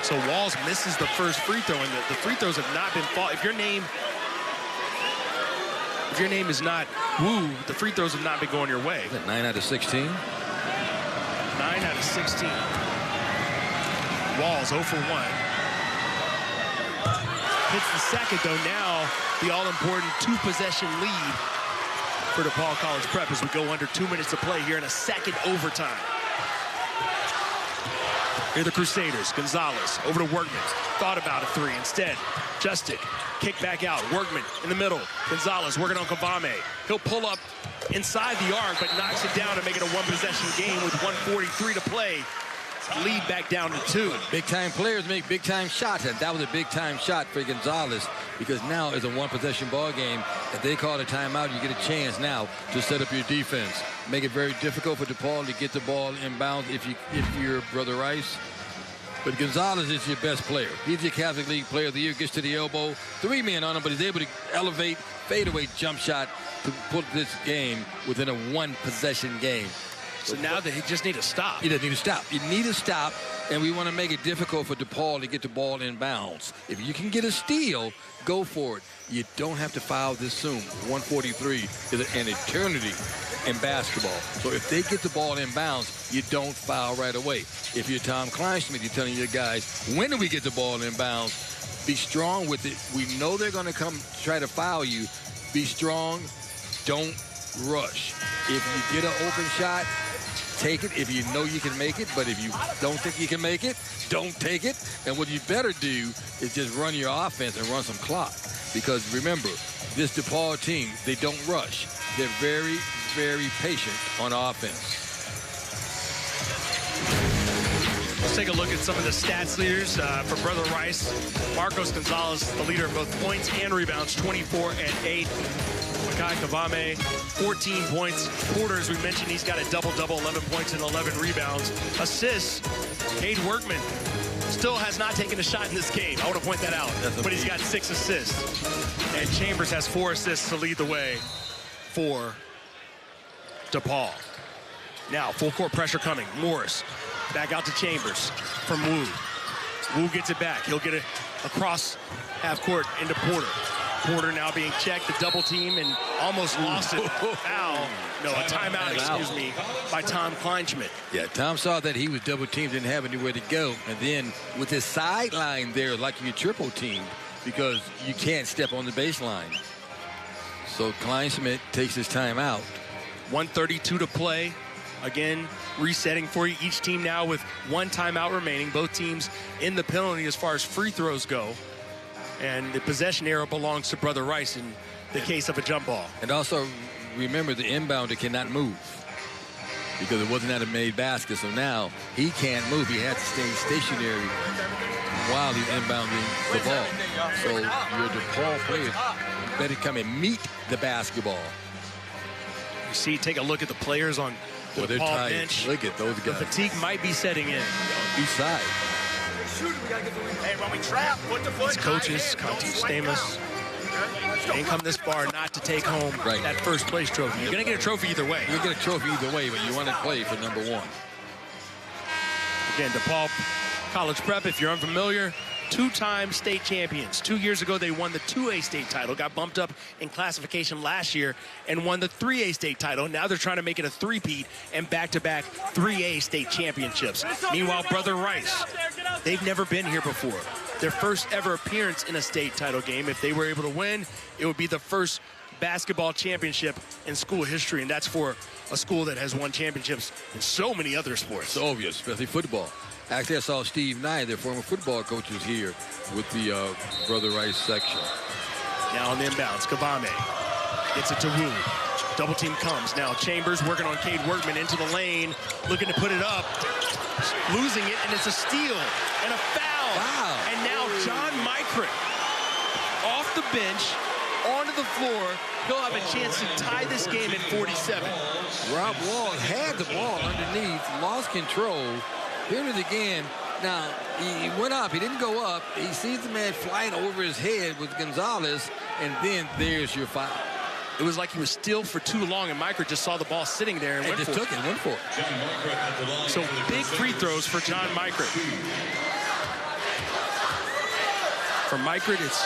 So Walls misses the first free throw, and the free throws have not been fought. If your name is not Wu, the free throws have not been going your way. Is that 9 out of 16? 9 out of 16. Walls 0 for 1. Hits the second, though. Now the all-important 2-possession lead for DePaul College Prep as we go under 2 minutes to play here in a second overtime. Here are the Crusaders. Gonzalez over to Workman. Thought about a 3. Instead, Justic. Kick back out. Workman in the middle. Gonzalez working on Kavame. He'll pull up inside the arc, but knocks it down to make it a 1-possession game with 1:43 to play. Lead back down to 2. Big-time players make big-time shots, and that was a big-time shot for Gonzalez, because now it's a 1-possession ball game. If they call a timeout, you get a chance now to set up your defense. Make it very difficult for DePaul to get the ball inbounds if you're Brother Rice. But Gonzalez is your best player. He's your Catholic League Player of the Year. Gets to the elbow. 3 men on him, but he's able to elevate, fadeaway jump shot to put this game within a 1-possession game. So now they just need to stop. He doesn't need to stop. You need to stop, and we want to make it difficult for DePaul to get the ball in bounds. If you can get a steal, go for it. You don't have to foul this soon. 1:43 is an eternity in basketball. So if they get the ball in bounds, you don't foul right away. If you're Tom Kleinschmidt, you're telling your guys, when do we get the ball in bounds? Be strong with it. We know they're going to come try to foul you. Be strong. Don't rush. If you get an open shot, take it if you know you can make it, but if you don't think you can make it, don't take it. And what you better do is just run your offense and run some clock. Because remember, this DePaul team, they don't rush. They're very, very patient on offense. Let's take a look at some of the stats leaders for Brother Rice. Marcos Gonzalez, the leader of both points and rebounds, 24 and 8. Makai Kavame, 14 points. Porter, as we mentioned, he's got a double-double, 11 points and 11 rebounds. Assists, Cade Workman still has not taken a shot in this game. I want to point that out. But he's got 6 assists. And Chambers has 4 assists to lead the way for DePaul. Now, full court pressure coming. Morris back out to Chambers from Wu. Wu gets it back. He'll get it across half court into Porter. Porter now being checked, the double team, and almost lost it. Foul. No, a timeout, excuse me, by Tom Kleinschmidt. Yeah, Tom saw that he was double teamed, didn't have anywhere to go. And then with his sideline there, like you triple teamed, because you can't step on the baseline. So Kleinschmidt takes his timeout. 1:32 to play. Again, resetting for you. Each team now with 1 timeout remaining. Both teams in the penalty as far as free throws go. And the possession arrow belongs to Brother Rice in the case of a jump ball. And also, remember, the inbounder cannot move because it wasn't at a made basket. So now he can't move. He had to stay stationary while he's inbounding the ball. So your DePaul players better come and meet the basketball. You see, take a look at the players on the DePaul bench. Look at those guys. The fatigue might be setting in. East side. Hey, when we trap, put the foot. His coaches, Conti Stamus, ain't come this far not to take home that first place trophy. You're going to get a trophy either way. You're going to get a trophy either way, but you want to play for number 1. Again, DePaul College Prep, if you're unfamiliar, 2-time state champions. 2 years ago, they won the 2A state title, got bumped up in classification last year, and won the 3A state title. Now they're trying to make it a three-peat and back-to-back 3A state championships. Meanwhile, Brother Rice, they've never been here before. Their first ever appearance in a state title game. If they were able to win, it would be the first basketball championship in school history, and that's for a school that has won championships in so many other sports. It's obvious, especially football. Actually, I saw Steve Nye, their former football coaches, here with the Brother Rice section. Now on the inbounds, Kavame gets it to Wu. Double team comes. Now Chambers working on Cade Workman into the lane, looking to put it up, losing it, and it's a steal and a foul. Wow. And now John Mycroft off the bench, onto the floor. He'll have a chance to tie this game at 47. Rob Walls had the ball underneath, lost control. Here it is again. Now, he went up. He didn't go up. He sees the man flying over his head with Gonzalez, and then there's your foul. It was like he was still for too long, and Mycroft just saw the ball sitting there and went just took it, went for it. So big free throws for John Mycroft. For Mycroft, it's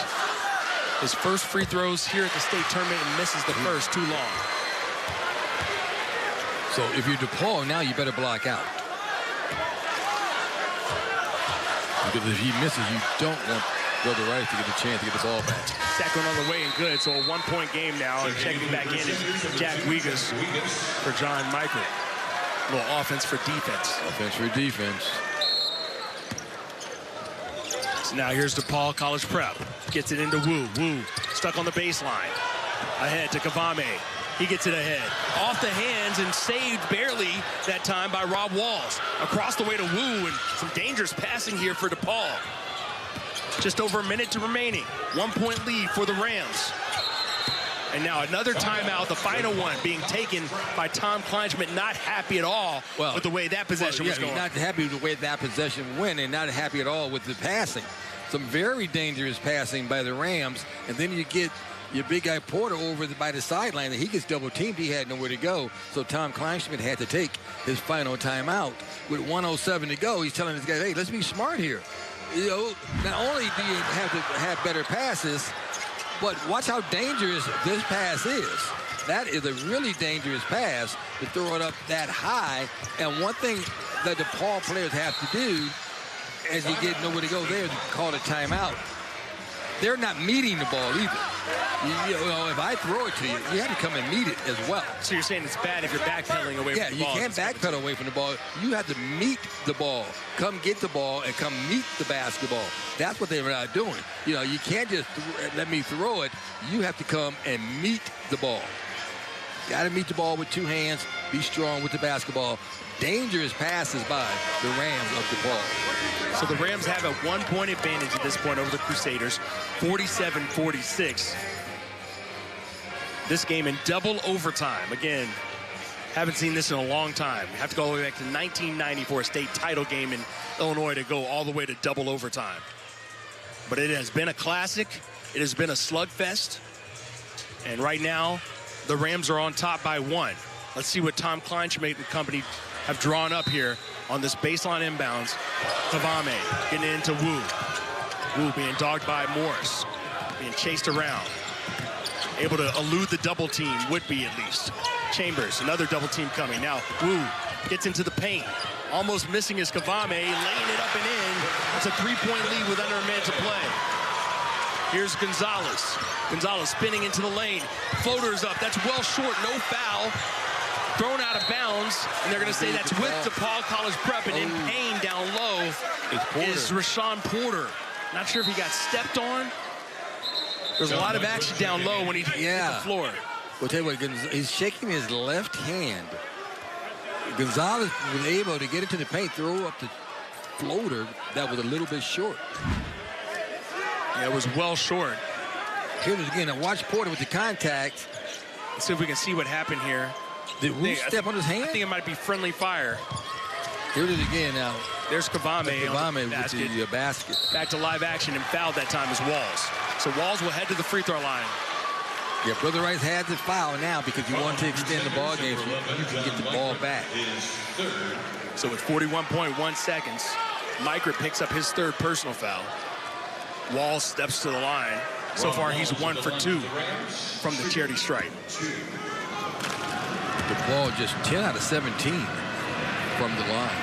his first free throws here at the state tournament and misses the first too long. So if you're DePaul, now you better block out. Because if he misses, you don't want Brother Rice to get a chance to get the ball back. Second on the way and good, so a one-point game now. And checking back in is Jack Wigas for John Mycroft. A little offense for defense. Offense for defense. So now here's DePaul College Prep. Gets it into Wu. Wu stuck on the baseline. Ahead to Kavame. He gets it ahead. Off the hands and saved barely that time by Rob Walls. Across the way to Wu, and some dangerous passing here for DePaul. Just over a minute to remaining. 1-point lead for the Rams. And now another timeout, the final one being taken by Tom Kleinschmidt. Not happy at all with the way that possession was going. Not happy with the way that possession went, and not happy at all with the passing. Some very dangerous passing by the Rams, and then you get your big guy Porter over by the sideline, and he gets double teamed. He had nowhere to go, so Tom Kleinschmidt had to take his final timeout. With 1:07 to go, he's telling his guys, hey, let's be smart here. You know, not only do you have to have better passes, but watch how dangerous this pass is. That is a really dangerous pass to throw it up that high. And one thing that the DePaul players have to do, as you get nowhere to go there, is call a timeout. They're not meeting the ball either. You know, if I throw it to you, you have to come and meet it as well. So you're saying it's bad if you're backpedaling away from the ball? Yeah, you can't backpedal away from the ball. You have to meet the ball. Come get the ball and come meet the basketball. That's what they're not doing. You know, you can't just let me throw it. You have to come and meet the ball. Got to meet the ball with two hands. Be strong with the basketball. Dangerous passes by the Rams of DePaul. So the Rams have a 1-point advantage at this point over the Crusaders, 47-46. This game in double overtime. Again, haven't seen this in a long time. You have to go all the way back to 1994, a state title game in Illinois to go all the way to double overtime. But it has been a classic. It has been a slugfest. And right now, the Rams are on top by 1. Let's see what Tom Kleinschmidt and company have drawn up here on this baseline inbounds. Kavame getting into Wu. Wu being dogged by Morris, being chased around. Able to elude the double team, would be at least. Chambers, another double team coming. Now Wu gets into the paint. Almost missing his Kavame, laying it up and in. It's a 3-point lead with under a minute to play. Here's Gonzalez. Gonzalez spinning into the lane. Floaters up, that's well short, no foul. Thrown out of bounds, and they're going to say that's with DePaul College Prep, and in pain down low is Rashawn Porter. Not sure if he got stepped on. There's a lot of action down low when he hit the floor. Well, tell you what, he's shaking his left hand. Gonzalez was able to get into the paint, throw up the floater that was a little bit short. Yeah, it was well short. Here it is again. Now watch Porter with the contact. Let's see if we can see what happened here. Did Wu step on his hand? I think it might be friendly fire. Here it is again now. There's Kavame on the basket. With the basket. Back to live action, and fouled that time is Walls. So Walls will head to the free throw line. Yeah, Brother Rice had the foul now because you want to extend the ball game so you can get the ball back. So with 41.1 seconds, Mycroft picks up his third personal foul. Walls steps to the line. So far, he's 1 for 2 from the charity stripe. DePaul just 10 out of 17 from the line.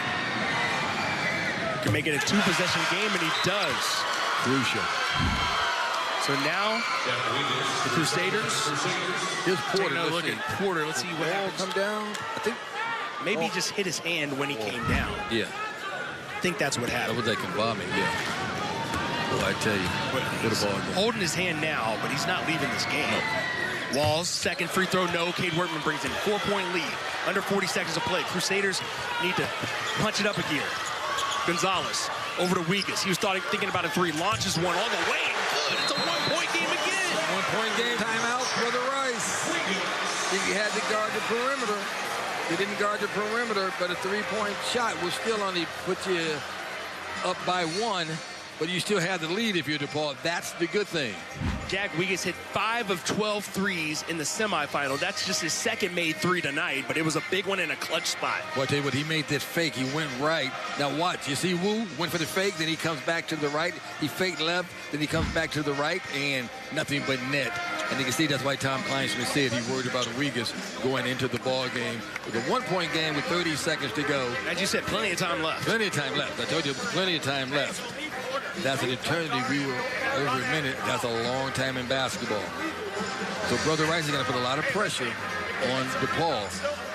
Can make it a 2-possession game, and he does. Crucial. So now, the Crusaders. Here's Porter. Take a look at Porter. Let's see what happens. Come down. I think maybe he just hit his hand when he came down. Yeah. I think that's what happened. That was like Kavame, yeah. Well, I tell you, he's holding his hand now, but he's not leaving this game. No. Walls, second free throw, no. Cade Workman brings in 4-point lead. Under 40 seconds to play. Crusaders need to punch it up a gear. Gonzalez over to Wiegis. He was thinking about a three. Launches one all the way. Good. It's a one-point game again. One-point game. Timeout, Brother Rice. He had to guard the perimeter. He didn't guard the perimeter, but a three-point shot will still only put you up by one, but you still have the lead if you're DePaul. That's the good thing. Jack Wiegis hit 5 of 12 threes in the semifinal. That's just his second made three tonight, but it was a big one in a clutch spot. Well, I tell you what, he made this fake. He went right. Now watch. You see Wu went for the fake, then he comes back to the right. He faked left, then he comes back to the right, and nothing but net. And you can see that's why Tom Kleinsmith said he worried about Wiegis going into the ball game. With a one-point game with 30 seconds to go. As you said, plenty of time left. Plenty of time left. I told you, plenty of time left. That's an eternity. We were over a minute. That's a long time in basketball. So Brother Rice is going to put a lot of pressure on DePaul.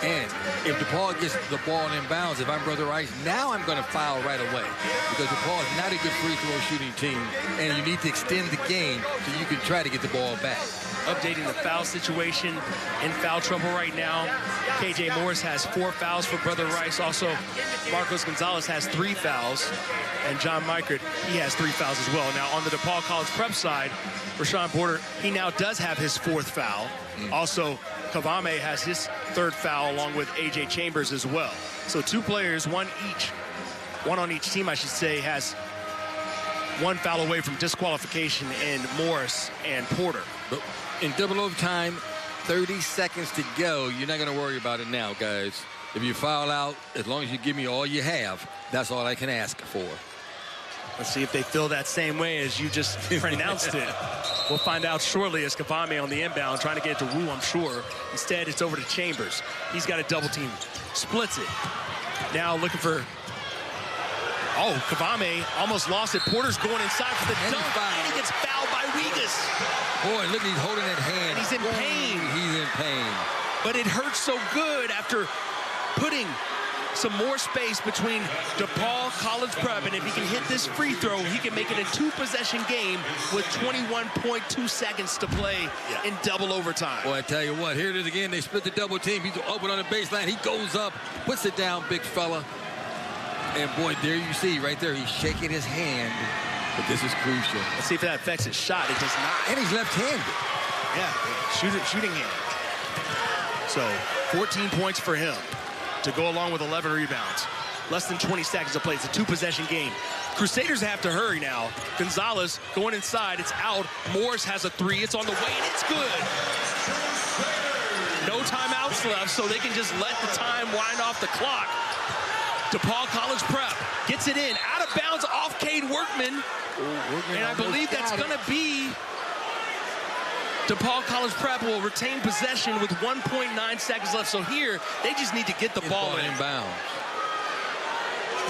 And if DePaul gets the ball in bounds, if I'm Brother Rice, now I'm going to foul right away. Because DePaul is not a good free throw shooting team. And you need to extend the game so you can try to get the ball back. Updating the foul situation, in foul trouble right now. KJ Morris has 4 fouls for Brother Rice. Also, Marcos Gonzalez has 3 fouls. And John Meichert, he has 3 fouls as well. Now, on the DePaul College Prep side, Rashawn Porter, he now does have his 4th foul. Also, Kavame has his 3rd foul along with A.J. Chambers as well. So 2 players, one on each team, I should say, has 1 foul away from disqualification in Morris and Porter. But in double overtime, 30 seconds to go. You're not going to worry about it now, guys. If you foul out, as long as you give me all you have, that's all I can ask for. Let's see if they feel that same way as you just pronounced it. We'll find out shortly as Kavame on the inbound, trying to get it to Wu, I'm sure. Instead, it's over to Chambers. He's got a double team. Splits it. Now looking for... Oh, Kavame almost lost it. Porter's going inside for the dunk, and he gets fouled by Wiegis. Boy, look, he's holding that hand. And he's in pain. He's in pain. But it hurts so good after putting some more space between DePaul College Prep, and if he can hit this free throw, he can make it a 2-possession game with 21.2 seconds to play in double overtime. Boy, I tell you what, here it is again. They split the double team. He's open on the baseline. He goes up, puts it down, big fella. And boy, there you see right there, he's shaking his hand. But this is crucial. Let's see if that affects his shot. It does not. And he's left-handed. Yeah, shooting hand. So 14 points for him to go along with 11 rebounds. Less than 20 seconds to play. It's a 2-possession game. Crusaders have to hurry now. Gonzalez going inside. It's out. Morris has a 3. It's on the way, and it's good. No timeouts left, so they can just let the time wind off the clock. DePaul College Prep gets it in. Out of bounds off Cade Workman. And I believe that's going to be DePaul College Prep will retain possession with 1.9 seconds left. So here, they just need to get the ball in. Inbound.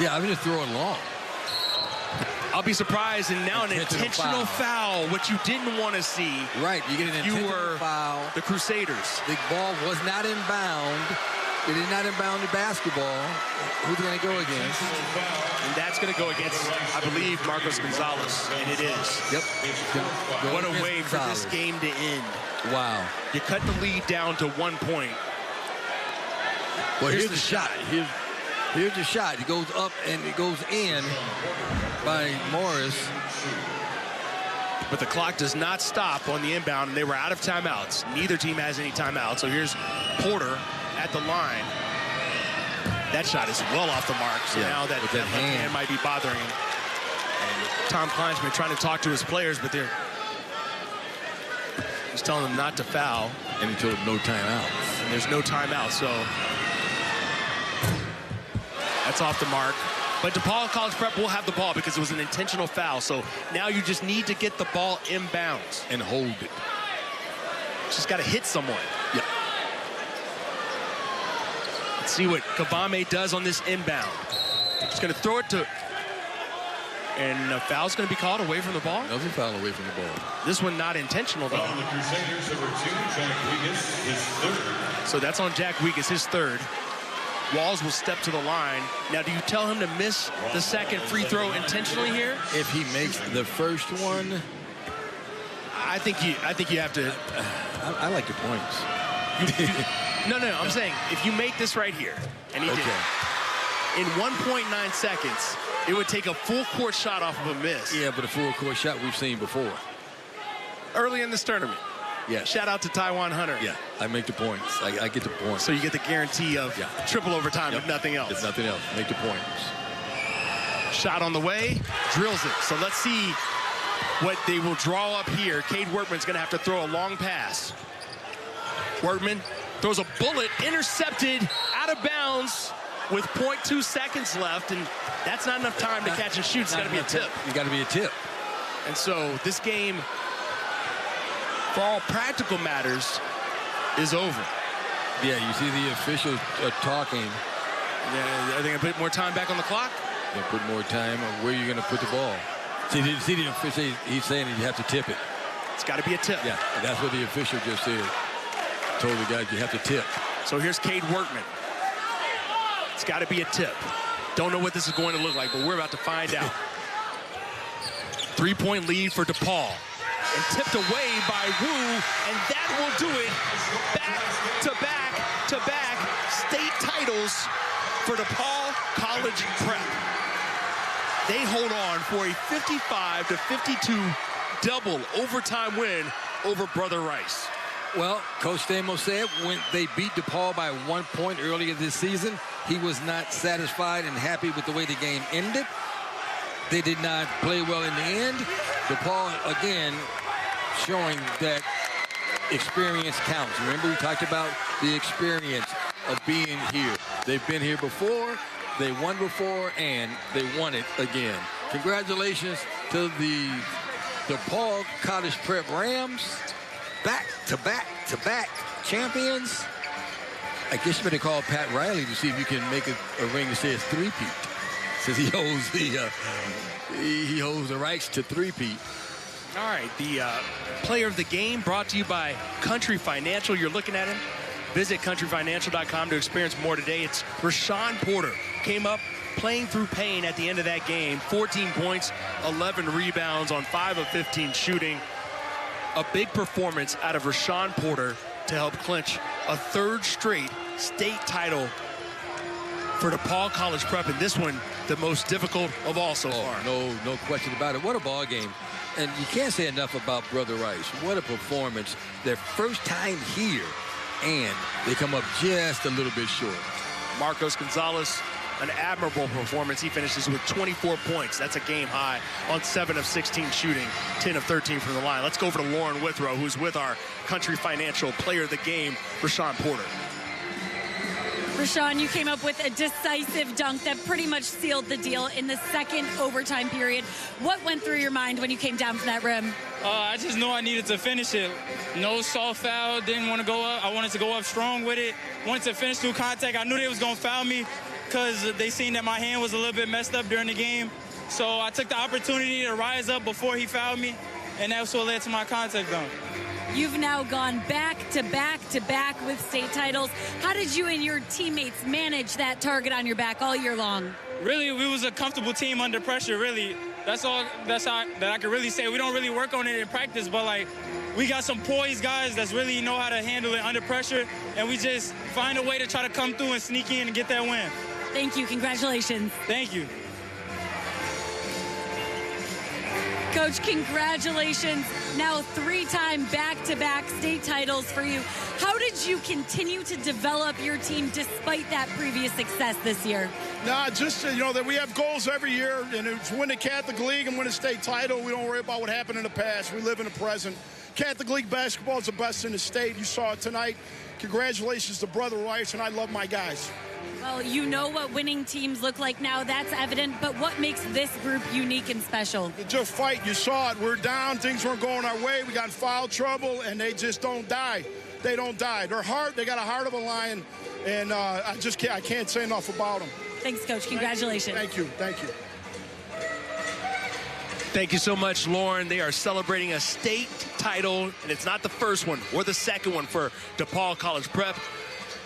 Yeah, I'm going to throw it long. I'll be surprised. And now an intentional foul, which you didn't want to see. Right, you get an intentional foul. The Crusaders. The ball was not inbound. It is not inbound the basketball. Who's going to go against? And that's going to go against, I believe, Marcos Gonzalez. And it is. Yep. What a way for this game to end. Wow. You cut the lead down to 1 point. Well, here's the shot. Here's the shot. It goes up and it goes in by Morris. But the clock does not stop on the inbound, and they were out of timeouts. Neither team has any timeouts. So here's Porter at the line. That shot is well off the mark. So now that hand might be bothering him. And Tom Kleinsmith trying to talk to his players, but he's telling them not to foul. And he told them no timeouts. And there's no timeout, so that's off the mark. But DePaul College Prep will have the ball because it was an intentional foul. So now you just need to get the ball inbounds. And hold it. Just got to hit someone. Yeah. Let's see what Kavame does on this inbound. He's going to throw it to... And a foul's going to be called away from the ball? Another foul away from the ball. This one not intentional, though. On the Crusaders, number 2, Jack Wiegis, his 3rd. So that's on Jack Wiegis, his 3rd. Walls will step to the line. Now, do you tell him to miss the second free throw intentionally here? If he makes the first one, I think you have to. I like the points. No, I'm saying if you make this right here, and he did, in 1.9 seconds, it would take a full court shot off of a miss. Yeah, but a full court shot we've seen before. Early in this tournament. Yeah. Shout out to Taiwan Hunter. Yeah, I make the points. I get the points. So you get the guarantee of triple overtime if nothing else. If nothing else, make the points. Shot on the way, drills it. So let's see what they will draw up here. Cade Workman's going to have to throw a long pass. Workman throws a bullet, intercepted, out of bounds with 0.2 seconds left, and that's not enough time to catch and shoot. It's got to be a tip. You got to be a tip. And so this game, for all practical matters, is over. Yeah, you see the officials talking. Yeah, are they going to put more time back on the clock? They'll put more time on where you're going to put the ball. See the official, he's saying you have to tip it. It's got to be a tip. Yeah, that's what the official just said. Told the guys you have to tip. So here's Cade Workman. It's got to be a tip. Don't know what this is going to look like, but we're about to find out. 3-point lead for DePaul. And tipped away by Wu, and that will do it. Back-to-back state titles for DePaul College Prep. They hold on for a 55-52 double overtime win over Brother Rice. Well, Coach Stamos said when they beat DePaul by 1 point earlier this season, he was not satisfied and happy with the way the game ended. They did not play well in the end. DePaul, again, showing that experience counts. Remember, we talked about the experience of being here. They've been here before, they won before, and they won it again. Congratulations to the DePaul College Prep Rams. Back-to-back champions. I guess you better call Pat Riley to see if you can make a ring that says three-peat, since he holds the rights to three-peat. All right, the player of the game brought to you by Country Financial. You're looking at him. Visit countryfinancial.com to experience more today. It's Rashawn Porter. Came up playing through pain at the end of that game. 14 points, 11 rebounds on 5 of 15 shooting. A big performance out of Rashawn Porter to help clinch a third straight state title for DePaul College Prep, and this one the most difficult of all so far. No question about it. What a ball game. And you can't say enough about Brother Rice. What a performance. Their first time here, and they come up just a little bit short. Marcos Gonzalez, an admirable performance. He finishes with 24 points. That's a game high on 7 of 16 shooting, 10 of 13 from the line. Let's go over to Lauren Withrow, who's with our Country Financial player of the game, Rashawn Porter. Rashawn, you came up with a decisive dunk that pretty much sealed the deal in the second overtime period. What went through your mind when you came down from that rim? I just knew I needed to finish it. No soft foul, didn't want to go up. I wanted to go up strong with it. Wanted to finish through contact. I knew they was going to foul me because they seen that my hand was a little bit messed up during the game. So I took the opportunity to rise up before he fouled me, and that's what led to my contact dunk. You've now gone back to back to back with state titles. How did you and your teammates manage that target on your back all year long? Really, we was a comfortable team under pressure, really. That's all that I could really say. We don't really work on it in practice, but like we got some poised guys that really know how to handle it under pressure, and we just find a way to try to come through and sneak in and get that win. Thank you. Congratulations. Thank you. Coach, congratulations. Now 3-time back-to-back state titles for you. How did you continue to develop your team despite that previous success this year? Nah, just, that we have goals every year, and it's win the Catholic League and win a state title. We don't worry about what happened in the past. We live in the present. Catholic League basketball is the best in the state. You saw it tonight. Congratulations to Brother Rice, and I love my guys. Well, you know what winning teams look like now. That's evident. But what makes this group unique and special? Just fight. You saw it. We're down. Things weren't going our way. We got in foul trouble, and they just don't die. They don't die. They're hard. They got a heart of a lion, and I can't say enough about them. Thanks, Coach. Congratulations. Thank you. Thank you. Thank you so much, Lauren. They are celebrating a state title, and it's not the first one or the second one for DePaul College Prep.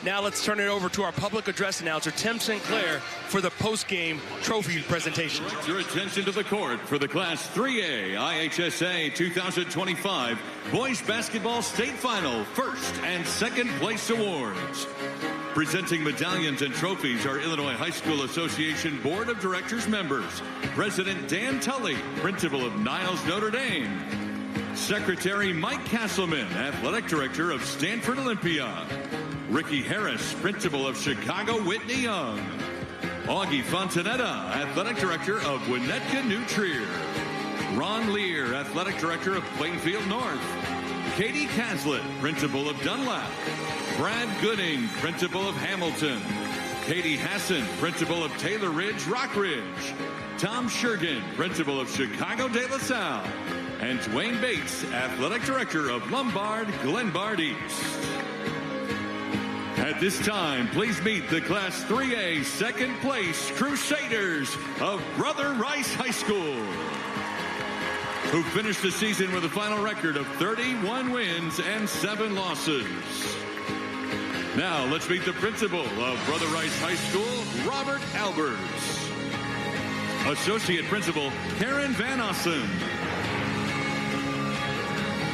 Now let's turn it over to our public address announcer, Tim Sinclair, for the post-game trophy presentation. Your attention to the court for the Class 3A IHSA 2025 Boys Basketball State Final first and second place awards. Presenting medallions and trophies are Illinois High School Association Board of Directors members, President Dan Tully, Principal of Niles Notre Dame, Secretary Mike Castleman, Athletic Director of Stanford Olympia, Ricky Harris, Principal of Chicago Whitney Young, Augie Fontanetta, Athletic Director of Winnetka New Trier, Ron Lear, Athletic Director of Plainfield North, Katie Caslett, Principal of Dunlap, Brad Gooding, Principal of Hamilton, Katie Hassan, Principal of Taylor Ridge, Rock Ridge, Tom Shergan, Principal of Chicago De La Salle, and Dwayne Bates, Athletic Director of Lombard Glenbard East. At this time, please meet the Class 3A second place Crusaders of Brother Rice High School, who finished the season with a final record of 31 wins and 7 losses. Now, let's meet the principal of Brother Rice High School, Robert Albers. Associate Principal, Karen Van Ossen.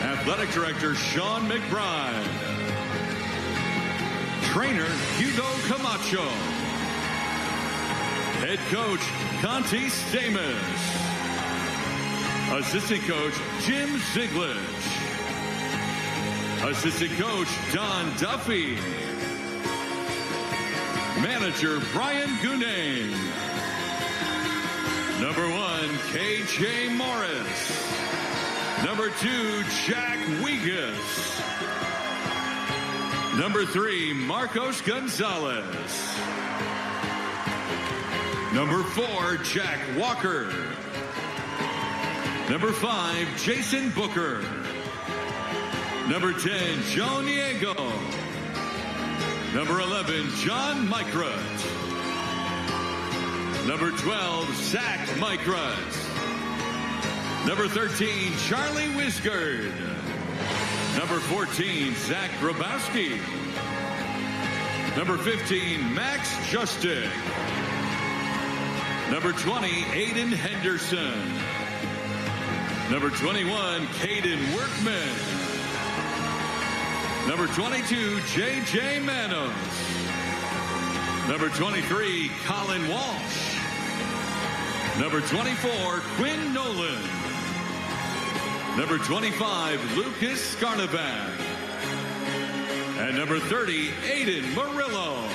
Athletic Director, Sean McBride. Trainer, Hugo Camacho. Head Coach, Conti Stamus. Assistant Coach, Jim Ziglich. Assistant Coach, Don Duffy. Manager, Brian Gunane. Number 1, KJ Morris. Number 2, Jack Wegas. Number 3, Marcos Gonzalez. Number 4, Jack Walker. Number 5, Jason Booker. Number 10, Joe Niego. Number 11, John Micrut. Number 12, Zach Micrut. Number 13, Charlie Wisgard. Number 14, Zach Grabowski. Number 15, Max Justic. Number 20, Aiden Henderson. Number 21, Caden Workman. Number 22, J.J. Manos. Number 23, Colin Walsh. Number 24, Quinn Nolan. Number 25, Lucas Scarnavac. And number 30, Aiden Murillo.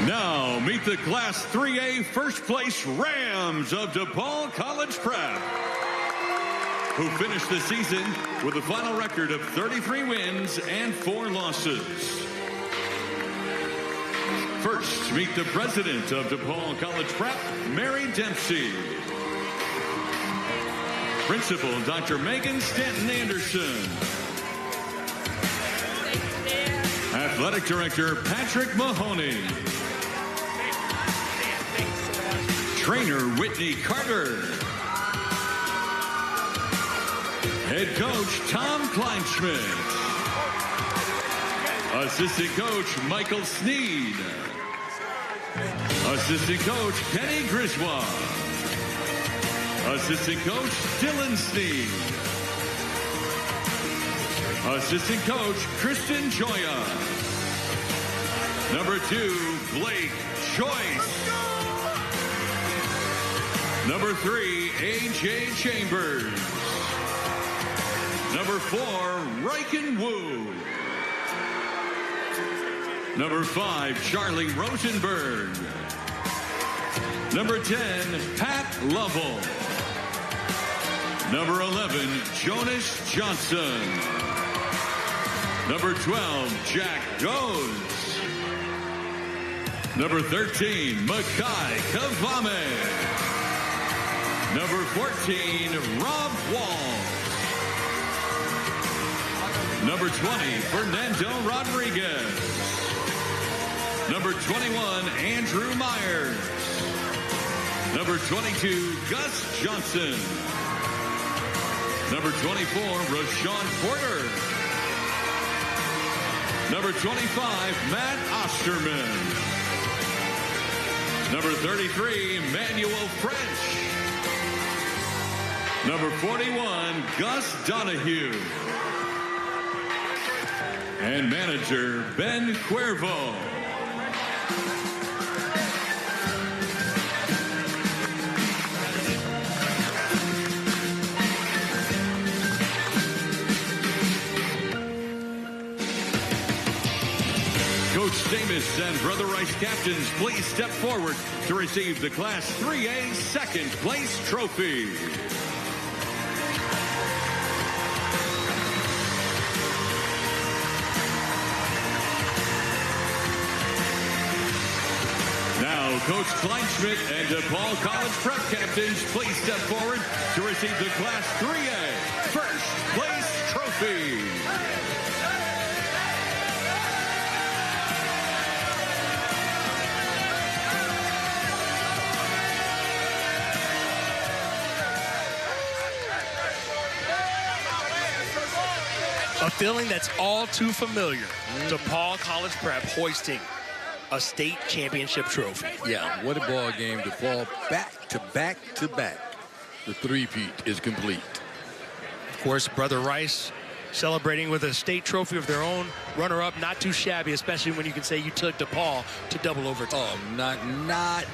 Now, meet the Class 3A first place Rams of DePaul College Prep, who finished the season with a final record of 33 wins and 4 losses. First, meet the president of DePaul College Prep, Mary Dempsey. Principal, Dr. Megan Stanton Anderson. Athletic Director, Patrick Mahoney. Trainer, Whitney Carter. Head Coach, Tom Kleinschmidt. Assistant Coach, Michael Sneed. Assistant Coach, Kenny Griswold. Assistant Coach, Dylan Sneed. Assistant Coach, Kristen Joya. Number 2, Blake Joyce. Number 3, A.J. Chambers. Number 4, Riken Wu. Number 5, Charlie Rosenberg. Number 10, Pat Lovell. Number 11, Jonas Johnson. Number 12, Jack Goes. Number 13, Makai Kavame. Number 14, Rob Wall. Number 20, Fernando Rodriguez. Number 21, Andrew Myers. Number 22, Gus Johnson. Number 24, Rashawn Porter. Number 25, Matt Osterman. Number 33, Manuel French. Number 41, Gus Donahue. And manager, Ben Cuervo. Coach Stamos and Brother Rice captains, please step forward to receive the Class 3A second place trophy. Now, Coach Kleinschmidt and DePaul College Prep captains, please step forward to receive the Class 3A first place trophy. A feeling that's all too familiar. DePaul College Prep hoisting a state championship trophy. Yeah, what a ball game. DePaul back to back to back. The three-peat is complete. Of course, Brother Rice celebrating with a state trophy of their own. Runner-up, not too shabby, especially when you can say you took DePaul to double overtime. Oh, not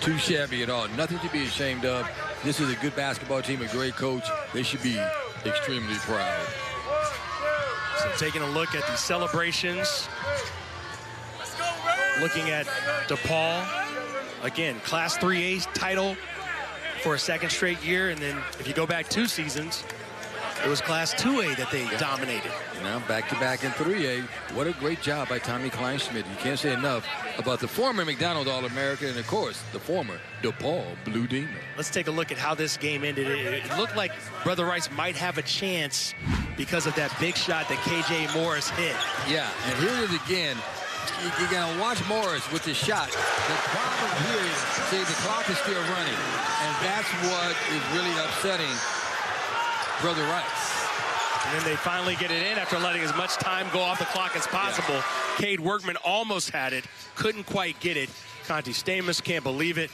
too shabby at all. Nothing to be ashamed of. This is a good basketball team, a great coach. They should be extremely proud. So taking a look at the celebrations. Looking at DePaul. Again, Class 3A title for a second straight year. And then if you go back 2 seasons, it was Class 2A that they dominated. Now back-to-back in 3A. What a great job by Tommy Kleinschmidt. You can't say enough about the former McDonald All-American and, of course, the former DePaul Blue Demon. Let's take a look at how this game ended. It looked like Brother Rice might have a chance because of that big shot that K.J. Morris hit. Yeah, and here it is again. You're going to watch Morris with the shot. The problem here is, see, the clock is still running, and that's what is really upsetting Brother Rice. And then they finally get it in after letting as much time go off the clock as possible. Yeah. Cade Workman almost had it, couldn't quite get it. Conti Stamos can't believe it.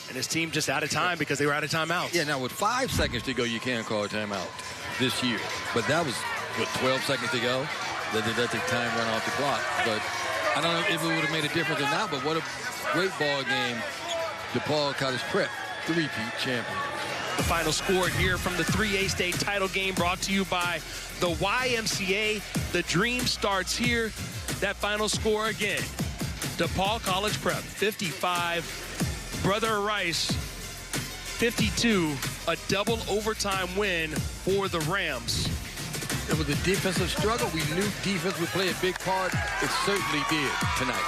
And his team just out of time because they were out of timeouts. Yeah, now with 5 seconds to go, you can't call a timeout this year. But that was, what, 12 seconds to go? That the time run off the clock. But I don't know if it would have made a difference or not, but what a great ball game. DePaul College Prep, three-peat champion. The final score here from the 3A state title game brought to you by the YMCA. The dream starts here. That final score again. DePaul College Prep, 55. Brother Rice, 52. A double overtime win for the Rams. It was a defensive struggle. We knew defense would play a big part. It certainly did tonight.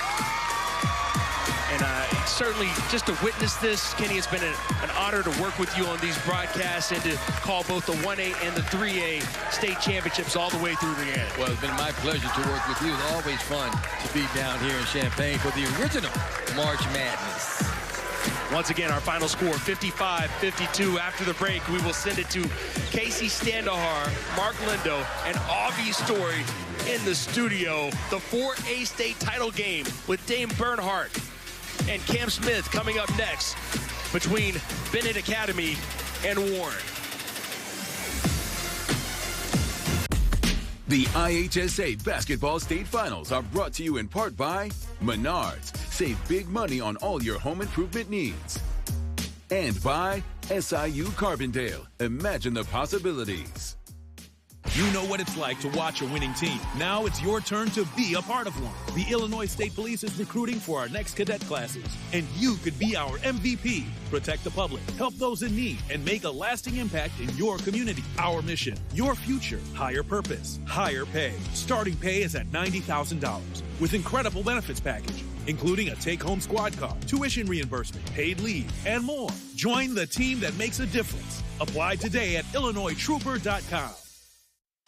And certainly just to witness this, Kenny, it's been an honor to work with you on these broadcasts and to call both the 1A and the 3A state championships all the way through the end. Well, it's been my pleasure to work with you. It's always fun to be down here in Champaign for the original March Madness. Once again, our final score, 55-52. After the break, we will send it to Casey Standahar, Mark Lindo, and Avi Story in the studio. The 4A state title game with Dame Bernhardt and Cam Smith coming up next between Bennett Academy and Warren. The IHSA Basketball State Finals are brought to you in part by Menards. Save big money on all your home improvement needs. And by SIU Carbondale. Imagine the possibilities. You know what it's like to watch a winning team. Now it's your turn to be a part of one. The Illinois State Police is recruiting for our next cadet classes, and you could be our MVP. Protect the public, help those in need, and make a lasting impact in your community. Our mission, your future, higher purpose, higher pay. Starting pay is at $90,000 with incredible benefits package. including a take-home squad car, tuition reimbursement, paid leave, and more. Join the team that makes a difference. Apply today at IllinoisTrooper.com.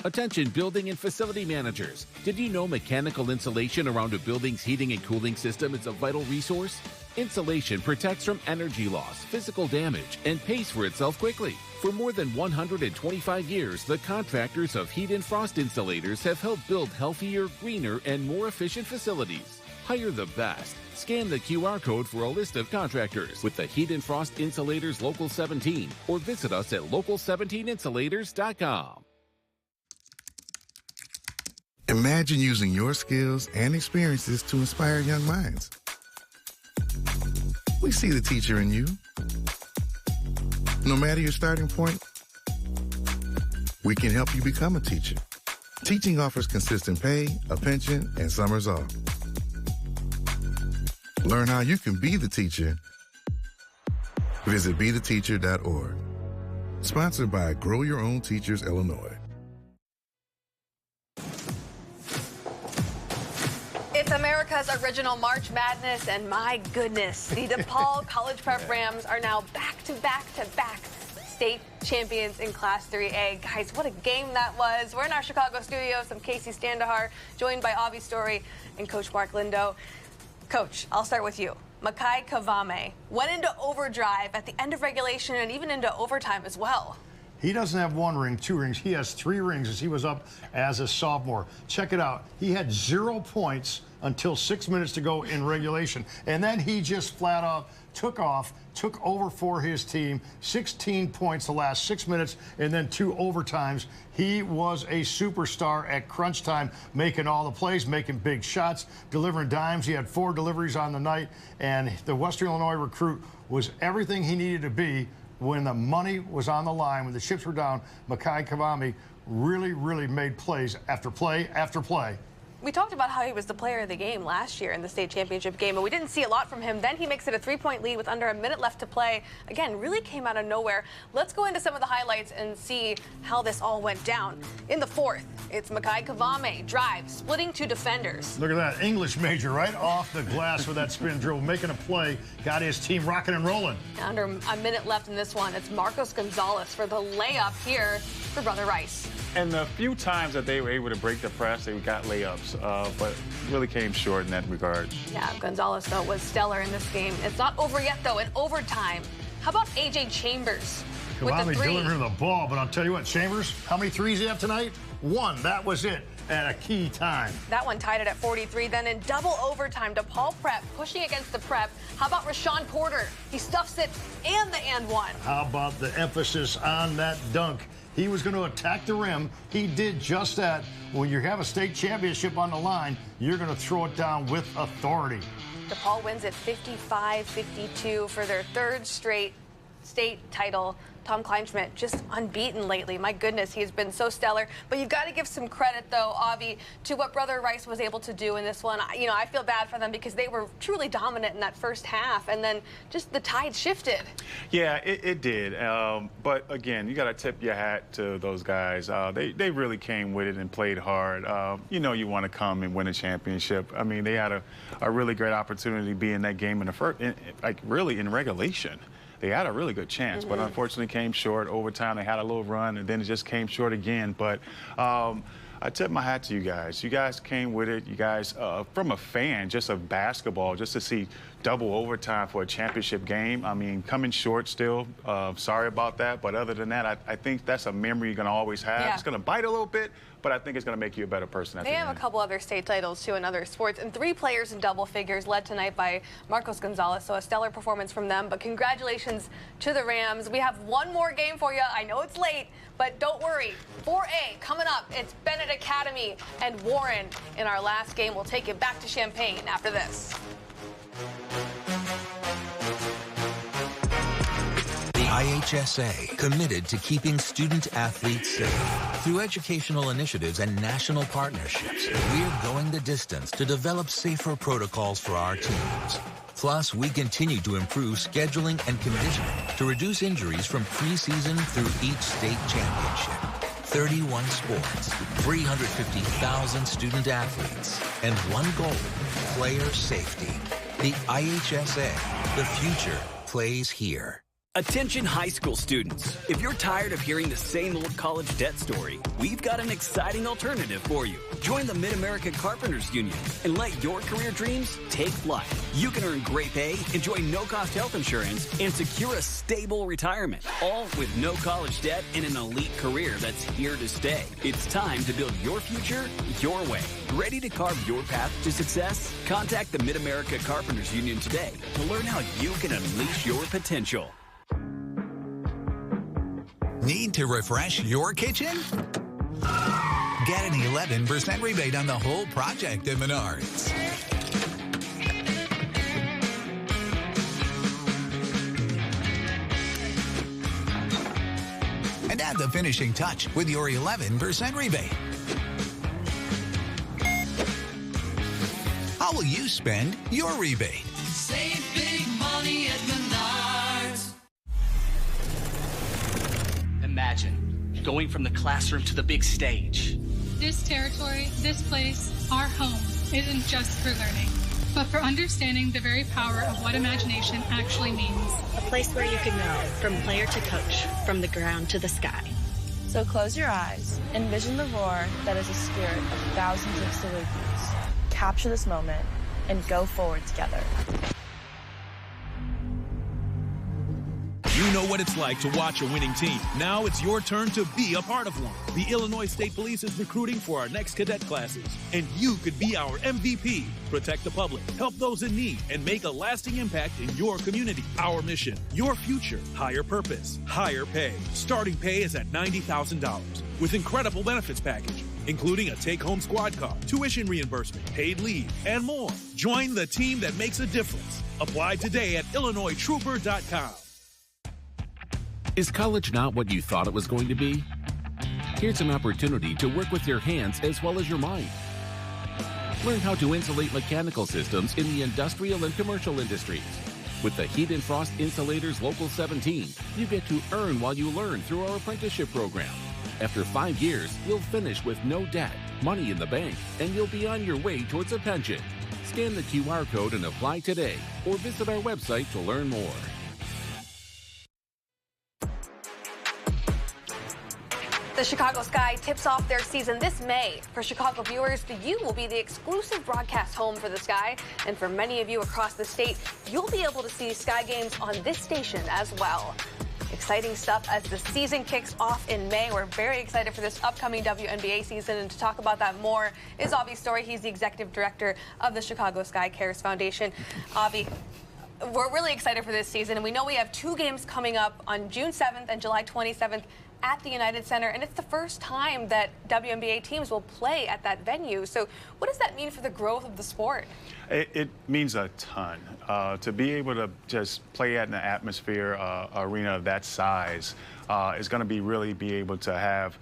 Attention building and facility managers. Did you know mechanical insulation around a building's heating and cooling system is a vital resource? Insulation protects from energy loss, physical damage, and pays for itself quickly. For more than 125 years, the contractors of Heat and Frost Insulators have helped build healthier, greener, and more efficient facilities. Hire the best. Scan the QR code for a list of contractors with the Heat and Frost Insulators Local 17 or visit us at local17insulators.com. Imagine using your skills and experiences to inspire young minds. We see the teacher in you. No matter your starting point, we can help you become a teacher. Teaching offers consistent pay, a pension, and summers off. Learn how you can be the teacher. Visit BeTheTeacher.org. Sponsored by Grow Your Own Teachers, Illinois. It's America's original March Madness, and my goodness, the DePaul College Prep Rams are now back-to-back-to-back state champions in Class 3A. Guys, what a game that was. We're in our Chicago studios. I'm Casey Standahar, joined by Avi Story and Coach Mark Lindo. Coach, I'll start with you. Makai Kavame went into overdrive at the end of regulation and even into overtime as well. He doesn't have one ring, two rings. He has 3 rings as he was up as a sophomore. Check it out. He had 0 points until 6 minutes to go in regulation. And then he just flat out took over for his team. 16 points the last 6 minutes and then 2 overtimes. He was a superstar at crunch time, making all the plays, making big shots, delivering dimes. He had 4 deliveries on the night, and the Western Illinois recruit was everything he needed to be when the money was on the line, when the chips were down. Makai Kavame really made plays after play after play. We talked about how he was the player of the game last year in the state championship game, and we didn't see a lot from him. Then he makes it a 3-point lead with under a minute left to play. Again, really came out of nowhere. Let's go into some of the highlights and see how this all went down. In the 4th, it's Makai Kavame drive, splitting 2 defenders. Look at that English major right off the glass with that spin dribble, making a play, got his team rocking and rolling. Under a minute left in this one, it's Marcos Gonzalez for the layup here for Brother Rice. And the few times that they were able to break the press, they got layups, but really came short in that regard. Yeah, Gonzalez, though, was stellar in this game. It's not over yet, though, in overtime. How about A.J. Chambers with the 3? Delivering the ball, but I'll tell you what, Chambers, how many threes do you have tonight? 1, that was it, at a key time. That one tied it at 43. Then in double overtime, DePaul Prep pushing against the Prep. How about Rashawn Porter? He stuffs it and the and one. How about the emphasis on that dunk? He was going to attack the rim. He did just that. When you have a state championship on the line, you're going to throw it down with authority. DePaul wins at 55-52 for their 3rd straight state title. Tom Kleinschmidt just unbeaten lately. My goodness, he has been so stellar. But you've got to give some credit, though, Avi, to what Brother Rice was able to do in this one. You know, I feel bad for them because they were truly dominant in that first half, and then just the tide shifted. Yeah, it did. But again, you got to tip your hat to those guys. They really came with it and played hard. You know, you want to come and win a championship. I mean, they had a really great opportunity to be in that game in the first, really in regulation. They had a really good chance, but unfortunately came short. Overtime, they had a little run, and then it just came short again. But I tip my hat to you guys. You guys came with it. You guys, from a fan, just of basketball, just to see double overtime for a championship game. I mean, coming short still. Sorry about that. But other than that, I think that's a memory you're going to always have. Yeah. It's going to bite a little bit, but I think it's going to make you a better person at the end. They have a couple other state titles, too, in other sports. And 3 players in double figures, led tonight by Marcos Gonzalez. So a stellar performance from them. But congratulations to the Rams. We have one more game for you. I know it's late, but don't worry. 4A coming up. It's Bennett Academy and Warren in our last game. We'll take it back to Champaign after this. The IHSA, committed to keeping student-athletes safe. Through educational initiatives and national partnerships, we're going the distance to develop safer protocols for our teams. Plus, we continue to improve scheduling and conditioning to reduce injuries from preseason through each state championship. 31 sports, 350,000 student athletes, and one goal, player safety. The IHSA, the future plays here. Attention high school students. If you're tired of hearing the same old college debt story, we've got an exciting alternative for you. Join the Mid-America Carpenters Union and let your career dreams take flight. You can earn great pay, enjoy no-cost health insurance, and secure a stable retirement, all with no college debt and an elite career that's here to stay. It's time to build your future your way. Ready to carve your path to success? Contact the Mid-America Carpenters Union today to learn how you can unleash your potential. Need to refresh your kitchen? Get an 11% rebate on the whole project at Menards. And add the finishing touch with your 11% rebate. How will you spend your rebate? Save big money at Menards. Imagine going from the classroom to the big stage. This territory, this place, our home, isn't just for learning, but for understanding the very power of what imagination actually means. A place where you can go from player to coach, from the ground to the sky. So close your eyes, envision the roar that is a spirit of thousands of Salukis. Capture this moment and go forward together. You know what it's like to watch a winning team. Now it's your turn to be a part of one. The Illinois State Police is recruiting for our next cadet classes, and you could be our MVP. Protect the public, help those in need, and make a lasting impact in your community. Our mission, your future, higher purpose, higher pay. Starting pay is at $90,000 with incredible benefits package, including a take-home squad car, tuition reimbursement, paid leave, and more. Join the team that makes a difference. Apply today at IllinoisTrooper.com. Is college not what you thought it was going to be? Here's an opportunity to work with your hands as well as your mind. Learn how to insulate mechanical systems in the industrial and commercial industries. With the Heat and Frost Insulators Local 17, you get to earn while you learn through our apprenticeship program. After 5 years, you'll finish with no debt, money in the bank, and you'll be on your way towards a pension. Scan the QR code and apply today, or visit our website to learn more. The Chicago Sky tips off their season this May. For Chicago viewers, the U will be the exclusive broadcast home for the Sky. And for many of you across the state, you'll be able to see Sky games on this station as well. Exciting stuff as the season kicks off in May. We're very excited for this upcoming WNBA season. And to talk about that more is Avi Story. He's the executive director of the Chicago Sky Cares Foundation. Avi, we're really excited for this season. And we know we have 2 games coming up on June 7th and July 27th. At the United Center, and it's the first time that WNBA teams will play at that venue. So what does that mean for the growth of the sport? It means a ton. To be able to just play at an atmosphere, arena of that size is going to be really be able to have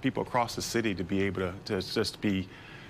people across the city to be able to just be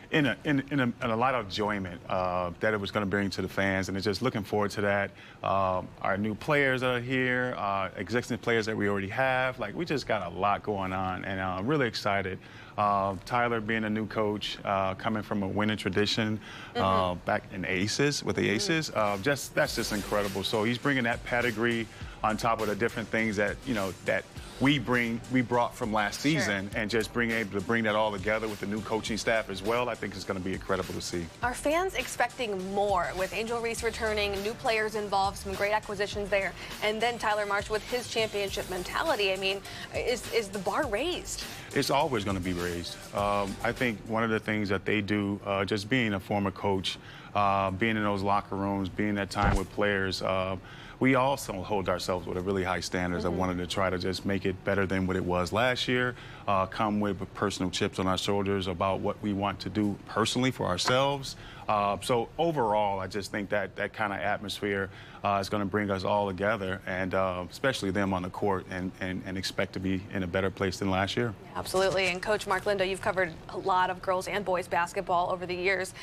in a lot of enjoyment that it was going to bring to the fans, and it's just looking forward to that. Our new players are here, existing players that we already have. Like, we just got a lot going on, and I'm really excited. Tyler being a new coach, coming from a winning tradition back in Aces, with the Aces, that's just incredible. So he's bringing that pedigree on top of the different things that, you know, that we brought from last season, and just able to bring that all together with the new coaching staff as well. I think it's going to be incredible to see. Are fans expecting more with Angel Reese returning, new players involved, some great acquisitions there, and then Tyler Marsh with his championship mentality? I mean, is the bar raised? It's always going to be raised. I think one of the things that they do, just being a former coach, being in those locker rooms, being that time with players, we also hold ourselves with a really high standards. I wanted to try to just make it better than what it was last year, come with personal chips on our shoulders about what we want to do personally for ourselves. So overall, I just think that kind of atmosphere is going to bring us all together, and especially them on the court, and expect to be in a better place than last year. Absolutely. And Coach Mark Lindo, you've covered a lot of girls and boys basketball over the years.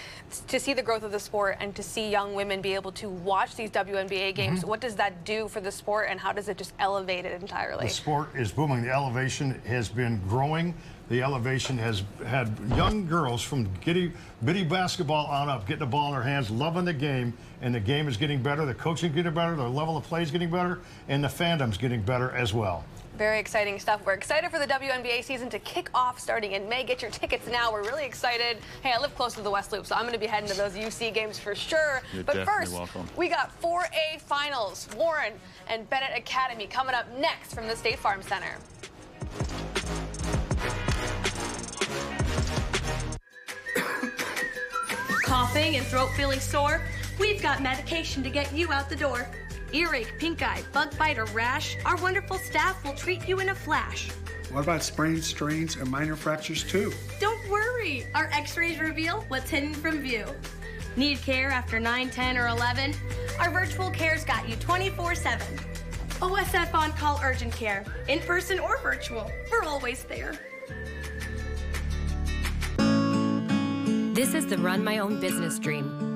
To see the growth of the sport and to see young women be able to watch these WNBA games, what does that do for the sport, and how does it just elevate it entirely? The sport is booming. The elevation has been growing. The elevation has had young girls from bitty basketball on up, getting the ball in their hands, loving the game, and the game is getting better. The coaching is getting better. The level of play is getting better, and the fandom's getting better as well. Very exciting stuff. We're excited for the WNBA season to kick off starting in May. Get your tickets now. We're really excited. Hey, I live close to the West Loop, so I'm going to be heading to those UC games for sure. You're but definitely first, welcome. we got 4A finals. Warren and Bennett Academy coming up next from the State Farm Center. Coughing and throat feeling sore? We've got medication to get you out the door. Earache, pink eye, bug bite, or rash? Our wonderful staff will treat you in a flash. What about sprains, strains, and minor fractures too? Don't worry, our x-rays reveal what's hidden from view. Need care after 9, 10, or 11? Our virtual care's got you 24/7. OSF on-call urgent care, in person or virtual, we're always there. This is the Run My Own Business Dream.